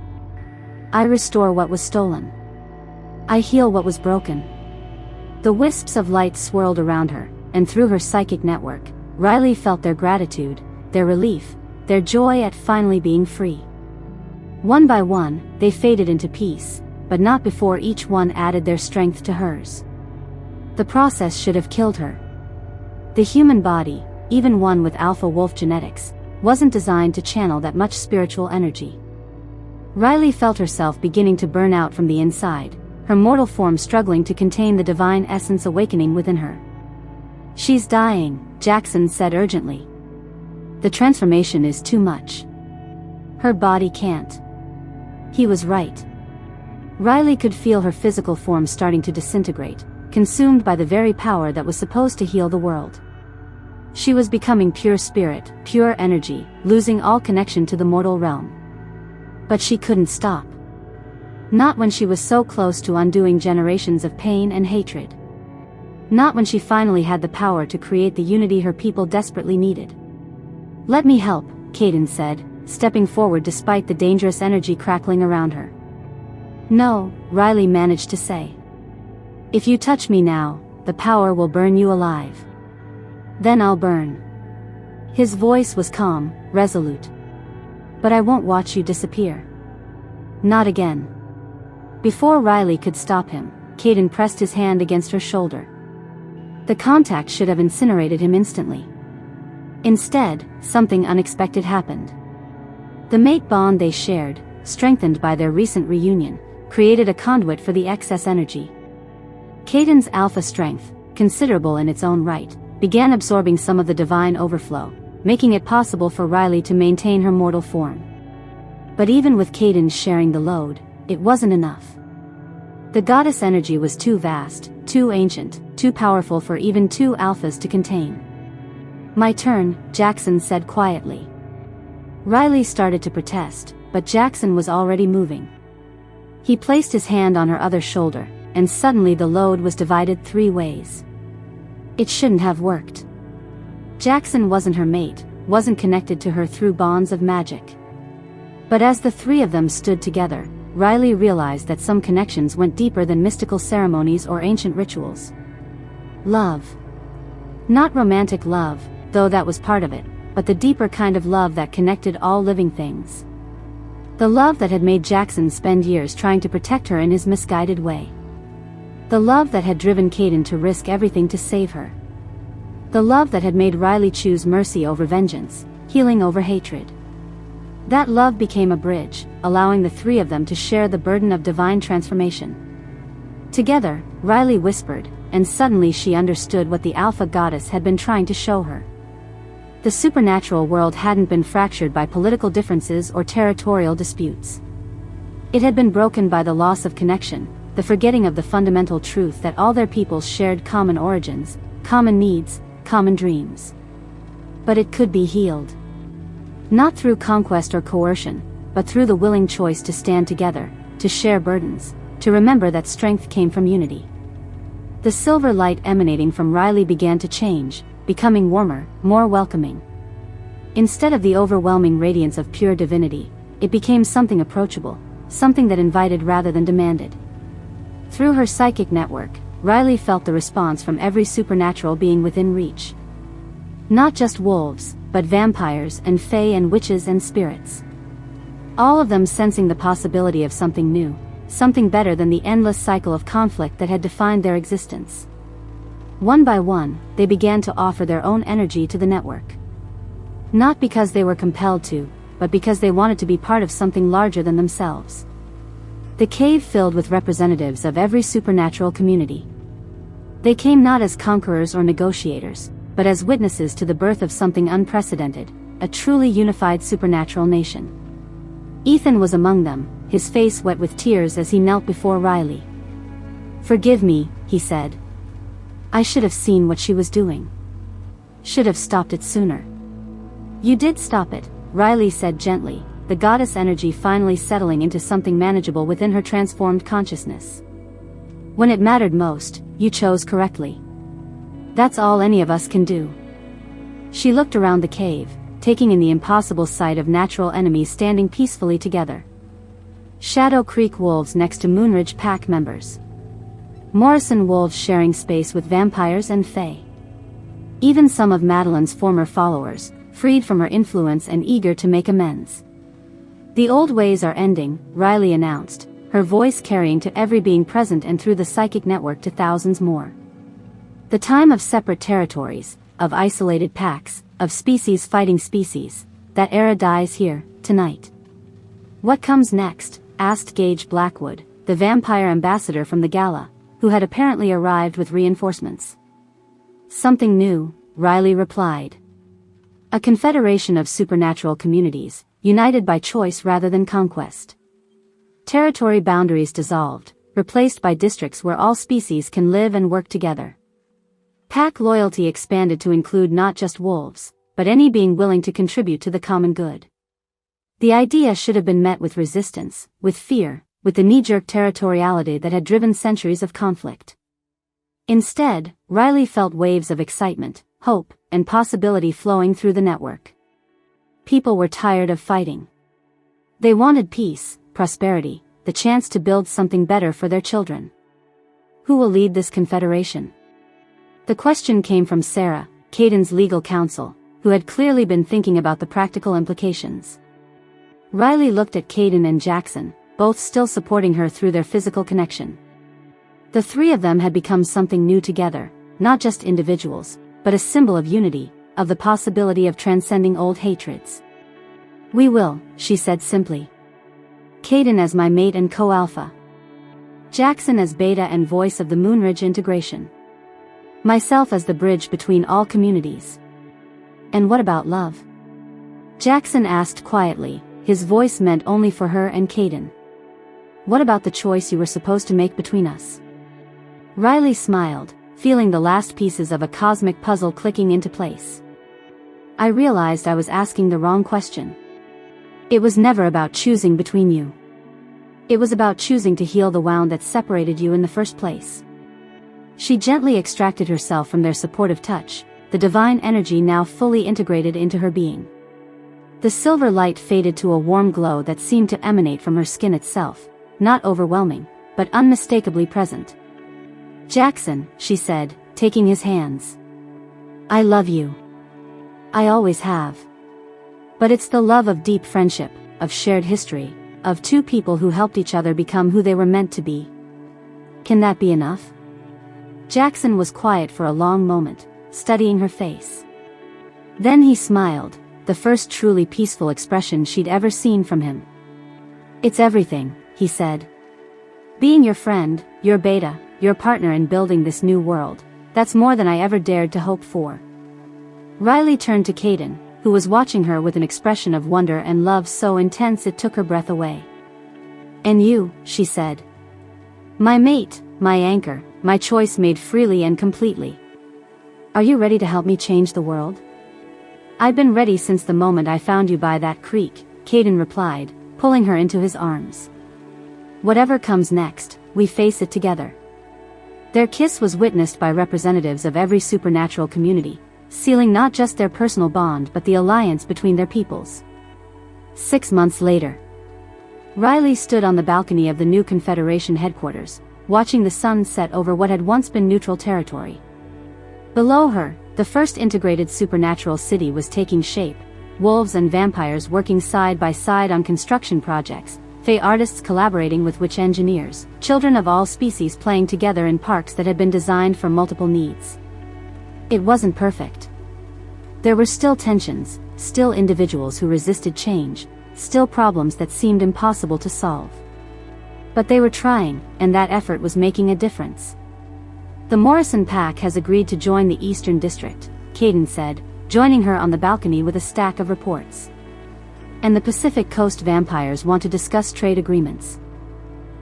I restore what was stolen. I heal what was broken. The wisps of light swirled around her, and through her psychic network, Riley felt their gratitude, their relief, their joy at finally being free. One by one, they faded into peace, but not before each one added their strength to hers. The process should have killed her. The human body, even one with alpha wolf genetics, wasn't designed to channel that much spiritual energy. Riley felt herself beginning to burn out from the inside, her mortal form struggling to contain the divine essence awakening within her. She's dying, Jackson said urgently. The transformation is too much. Her body can't. He was right. Riley could feel her physical form starting to disintegrate, consumed by the very power that was supposed to heal the world. She was becoming pure spirit, pure energy, losing all connection to the mortal realm. But she couldn't stop. Not when she was so close to undoing generations of pain and hatred. Not when she finally had the power to create the unity her people desperately needed. Let me help, Caden said, stepping forward despite the dangerous energy crackling around her. No, Riley managed to say. If you touch me now, the power will burn you alive. Then I'll burn. His voice was calm, resolute. But I won't watch you disappear. Not again. Before Riley could stop him, Caden pressed his hand against her shoulder. The contact should have incinerated him instantly. Instead, something unexpected happened. The mate bond they shared, strengthened by their recent reunion, created a conduit for the excess energy. Caden's alpha strength, considerable in its own right, began absorbing some of the divine overflow, making it possible for Riley to maintain her mortal form. But even with Caden sharing the load, it wasn't enough. The goddess energy was too vast, too ancient, too powerful for even two alphas to contain. My turn, Jackson said quietly. Riley started to protest, but Jackson was already moving. He placed his hand on her other shoulder, and suddenly the load was divided 3 ways. It shouldn't have worked. Jackson wasn't her mate, wasn't connected to her through bonds of magic. But as the 3 of them stood together, Riley realized that some connections went deeper than mystical ceremonies or ancient rituals. Love. Not romantic love, though that was part of it, but the deeper kind of love that connected all living things. The love that had made Jackson spend years trying to protect her in his misguided way. The love that had driven Caden to risk everything to save her. The love that had made Riley choose mercy over vengeance, healing over hatred. That love became a bridge, allowing the 3 of them to share the burden of divine transformation. Together, Riley whispered, and suddenly she understood what the Alpha Goddess had been trying to show her. The supernatural world hadn't been fractured by political differences or territorial disputes. It had been broken by the loss of connection, the forgetting of the fundamental truth that all their peoples shared common origins, common needs, common dreams. But it could be healed. Not through conquest or coercion, but through the willing choice to stand together, to share burdens, to remember that strength came from unity. The silver light emanating from Riley began to change, becoming warmer, more welcoming. Instead of the overwhelming radiance of pure divinity, it became something approachable, something that invited rather than demanded. Through her psychic network, Riley felt the response from every supernatural being within reach. Not just wolves, but vampires and fae and witches and spirits. All of them sensing the possibility of something new, something better than the endless cycle of conflict that had defined their existence. One by one, they began to offer their own energy to the network. Not because they were compelled to, but because they wanted to be part of something larger than themselves. The cave filled with representatives of every supernatural community. They came not as conquerors or negotiators, but as witnesses to the birth of something unprecedented, a truly unified supernatural nation. Ethan was among them, his face wet with tears as he knelt before Riley. "Forgive me," he said. "I should have seen what she was doing. Should have stopped it sooner." "You did stop it," Riley said gently, the goddess energy finally settling into something manageable within her transformed consciousness. "When it mattered most, you chose correctly. That's all any of us can do." She looked around the cave, taking in the impossible sight of natural enemies standing peacefully together. Shadow Creek wolves next to Moonridge pack members. Morrison wolves sharing space with vampires and fae. Even some of Madeline's former followers, freed from her influence and eager to make amends. "The old ways are ending," Riley announced, her voice carrying to every being present and through the psychic network to thousands more. "The time of separate territories, of isolated packs, of species fighting species, that era dies here, tonight." "What comes next?" asked Gage Blackwood, the vampire ambassador from the gala, who had apparently arrived with reinforcements. "Something new," Riley replied. "A confederation of supernatural communities, united by choice rather than conquest. Territory boundaries dissolved, replaced by districts where all species can live and work together. Pack loyalty expanded to include not just wolves, but any being willing to contribute to the common good. The idea should have been met with resistance, with fear, with the knee-jerk territoriality that had driven centuries of conflict. Instead, Riley felt waves of excitement, hope, and possibility flowing through the network. People were tired of fighting. They wanted peace, prosperity, the chance to build something better for their children. Who will lead this confederation? The question came from Sarah, Caden's legal counsel, who had clearly been thinking about the practical implications. Riley looked at Caden and Jackson, both still supporting her through their physical connection. The three of them had become something new together, not just individuals, but a symbol of unity, of the possibility of transcending old hatreds. "We will," she said simply. "Caden as my mate and co-alpha. Jackson as beta and voice of the Moonridge integration. Myself as the bridge between all communities." "And what about love?" Jackson asked quietly, his voice meant only for her and Caden. "What about the choice you were supposed to make between us?" Riley smiled, feeling the last pieces of a cosmic puzzle clicking into place. "I realized I was asking the wrong question. It was never about choosing between you. It was about choosing to heal the wound that separated you in the first place." She gently extracted herself from their supportive touch, the divine energy now fully integrated into her being. The silver light faded to a warm glow that seemed to emanate from her skin itself, not overwhelming, but unmistakably present. "Jackson," she said, taking his hands. "I love you. I always have. But it's the love of deep friendship, of shared history, of two people who helped each other become who they were meant to be. Can that be enough?" Jackson was quiet for a long moment, studying her face. Then he smiled, the first truly peaceful expression she'd ever seen from him. "It's everything," he said. "Being your friend, your beta, your partner in building this new world, that's more than I ever dared to hope for." Riley turned to Caden, who was watching her with an expression of wonder and love so intense it took her breath away. "And you," she said. "My mate, my anchor, my choice made freely and completely. Are you ready to help me change the world?" "I've been ready since the moment I found you by that creek," Caden replied, pulling her into his arms. "Whatever comes next, we face it together." Their kiss was witnessed by representatives of every supernatural community, sealing not just their personal bond but the alliance between their peoples. 6 months later, Riley stood on the balcony of the new Confederation headquarters, watching the sun set over what had once been neutral territory. Below her, the first integrated supernatural city was taking shape, wolves and vampires working side by side on construction projects, Fae artists collaborating with witch engineers, children of all species playing together in parks that had been designed for multiple needs. It wasn't perfect. There were still tensions, still individuals who resisted change, still problems that seemed impossible to solve. But they were trying, and that effort was making a difference. The Morrison Pack has agreed to join the Eastern District, Caden said, joining her on the balcony with a stack of reports. And the Pacific Coast vampires want to discuss trade agreements.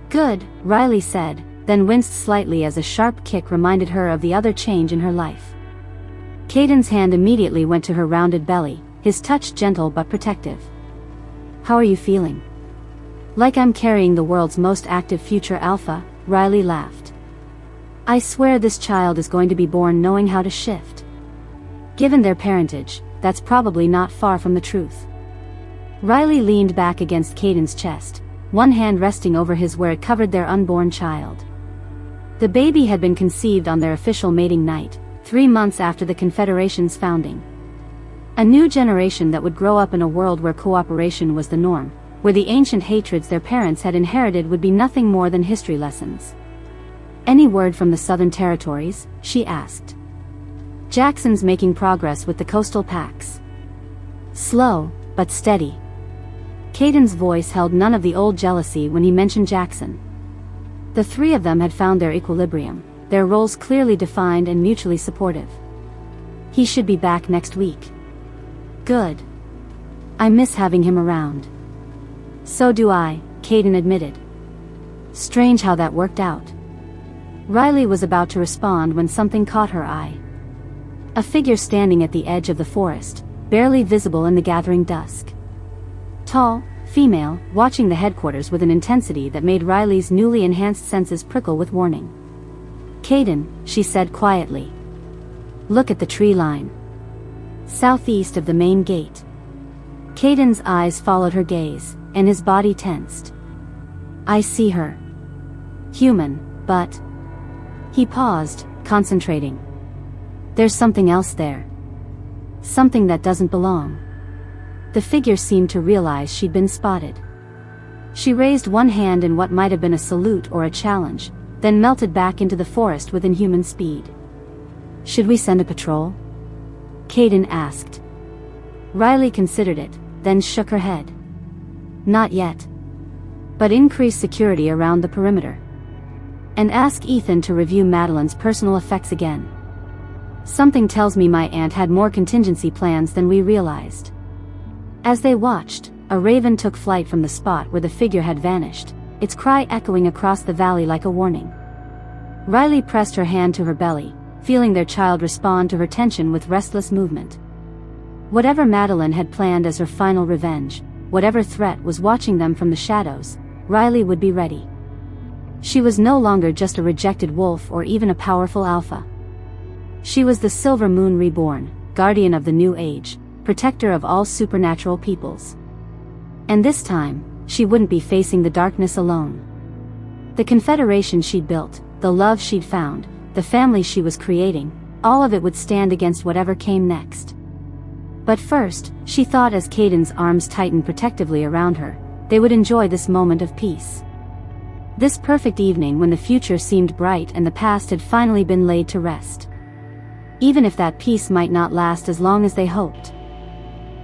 Good, Riley said, then winced slightly as a sharp kick reminded her of the other change in her life. Caden's hand immediately went to her rounded belly, his touch gentle but protective. How are you feeling? Like I'm carrying the world's most active future alpha, Riley laughed. I swear this child is going to be born knowing how to shift. Given their parentage, that's probably not far from the truth. Riley leaned back against Caden's chest, one hand resting over his where it covered their unborn child. The baby had been conceived on their official mating night, 3 months after the Confederation's founding. A new generation that would grow up in a world where cooperation was the norm, where the ancient hatreds their parents had inherited would be nothing more than history lessons. Any word from the Southern Territories? She asked. Jackson's making progress with the coastal packs. Slow, but steady. Caden's voice held none of the old jealousy when he mentioned Jackson. The three of them had found their equilibrium, their roles clearly defined and mutually supportive. He should be back next week. Good. I miss having him around. So do I, Caden admitted. Strange how that worked out. Riley was about to respond when something caught her eye. A figure standing at the edge of the forest, barely visible in the gathering dusk. Tall, female, watching the headquarters with an intensity that made Riley's newly enhanced senses prickle with warning. Caden, she said quietly. Look at the tree line. Southeast of the main gate. Caden's eyes followed her gaze, and his body tensed. I see her. Human, but... He paused, concentrating. There's something else there. Something that doesn't belong. The figure seemed to realize she'd been spotted. She raised one hand in what might have been a salute or a challenge, then melted back into the forest with inhuman speed. Should we send a patrol? Caden asked. Riley considered it, then shook her head. Not yet. But increase security around the perimeter. And ask Ethan to review Madeline's personal effects again. Something tells me my aunt had more contingency plans than we realized. As they watched, a raven took flight from the spot where the figure had vanished, its cry echoing across the valley like a warning. Riley pressed her hand to her belly, feeling their child respond to her tension with restless movement. Whatever Madeline had planned as her final revenge, whatever threat was watching them from the shadows, Riley would be ready. She was no longer just a rejected wolf or even a powerful alpha. She was the Silver Moon reborn, guardian of the new age, protector of all supernatural peoples. And this time, she wouldn't be facing the darkness alone. The Confederation she'd built, the love she'd found, the family she was creating, all of it would stand against whatever came next. But first, she thought as Caden's arms tightened protectively around her, they would enjoy this moment of peace. This perfect evening when the future seemed bright and the past had finally been laid to rest. Even if that peace might not last as long as they hoped.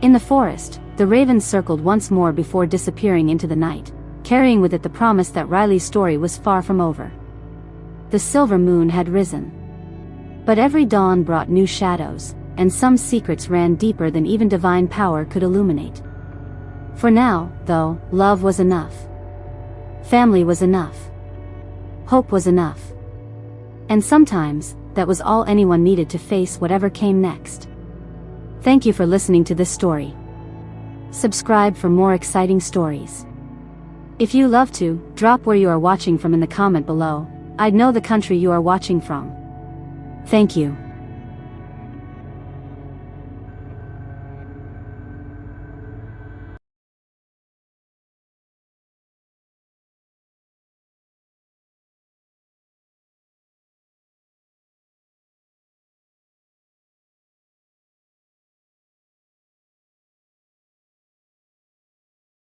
In the forest, the raven circled once more before disappearing into the night, carrying with it the promise that Riley's story was far from over. The silver moon had risen. But every dawn brought new shadows, and some secrets ran deeper than even divine power could illuminate. For now, though, love was enough. Family was enough. Hope was enough. And sometimes, that was all anyone needed to face whatever came next. Thank you for listening to this story. Subscribe for more exciting stories. If you love to, drop where you are watching from in the comment below. I'd know the country you are watching from. Thank you.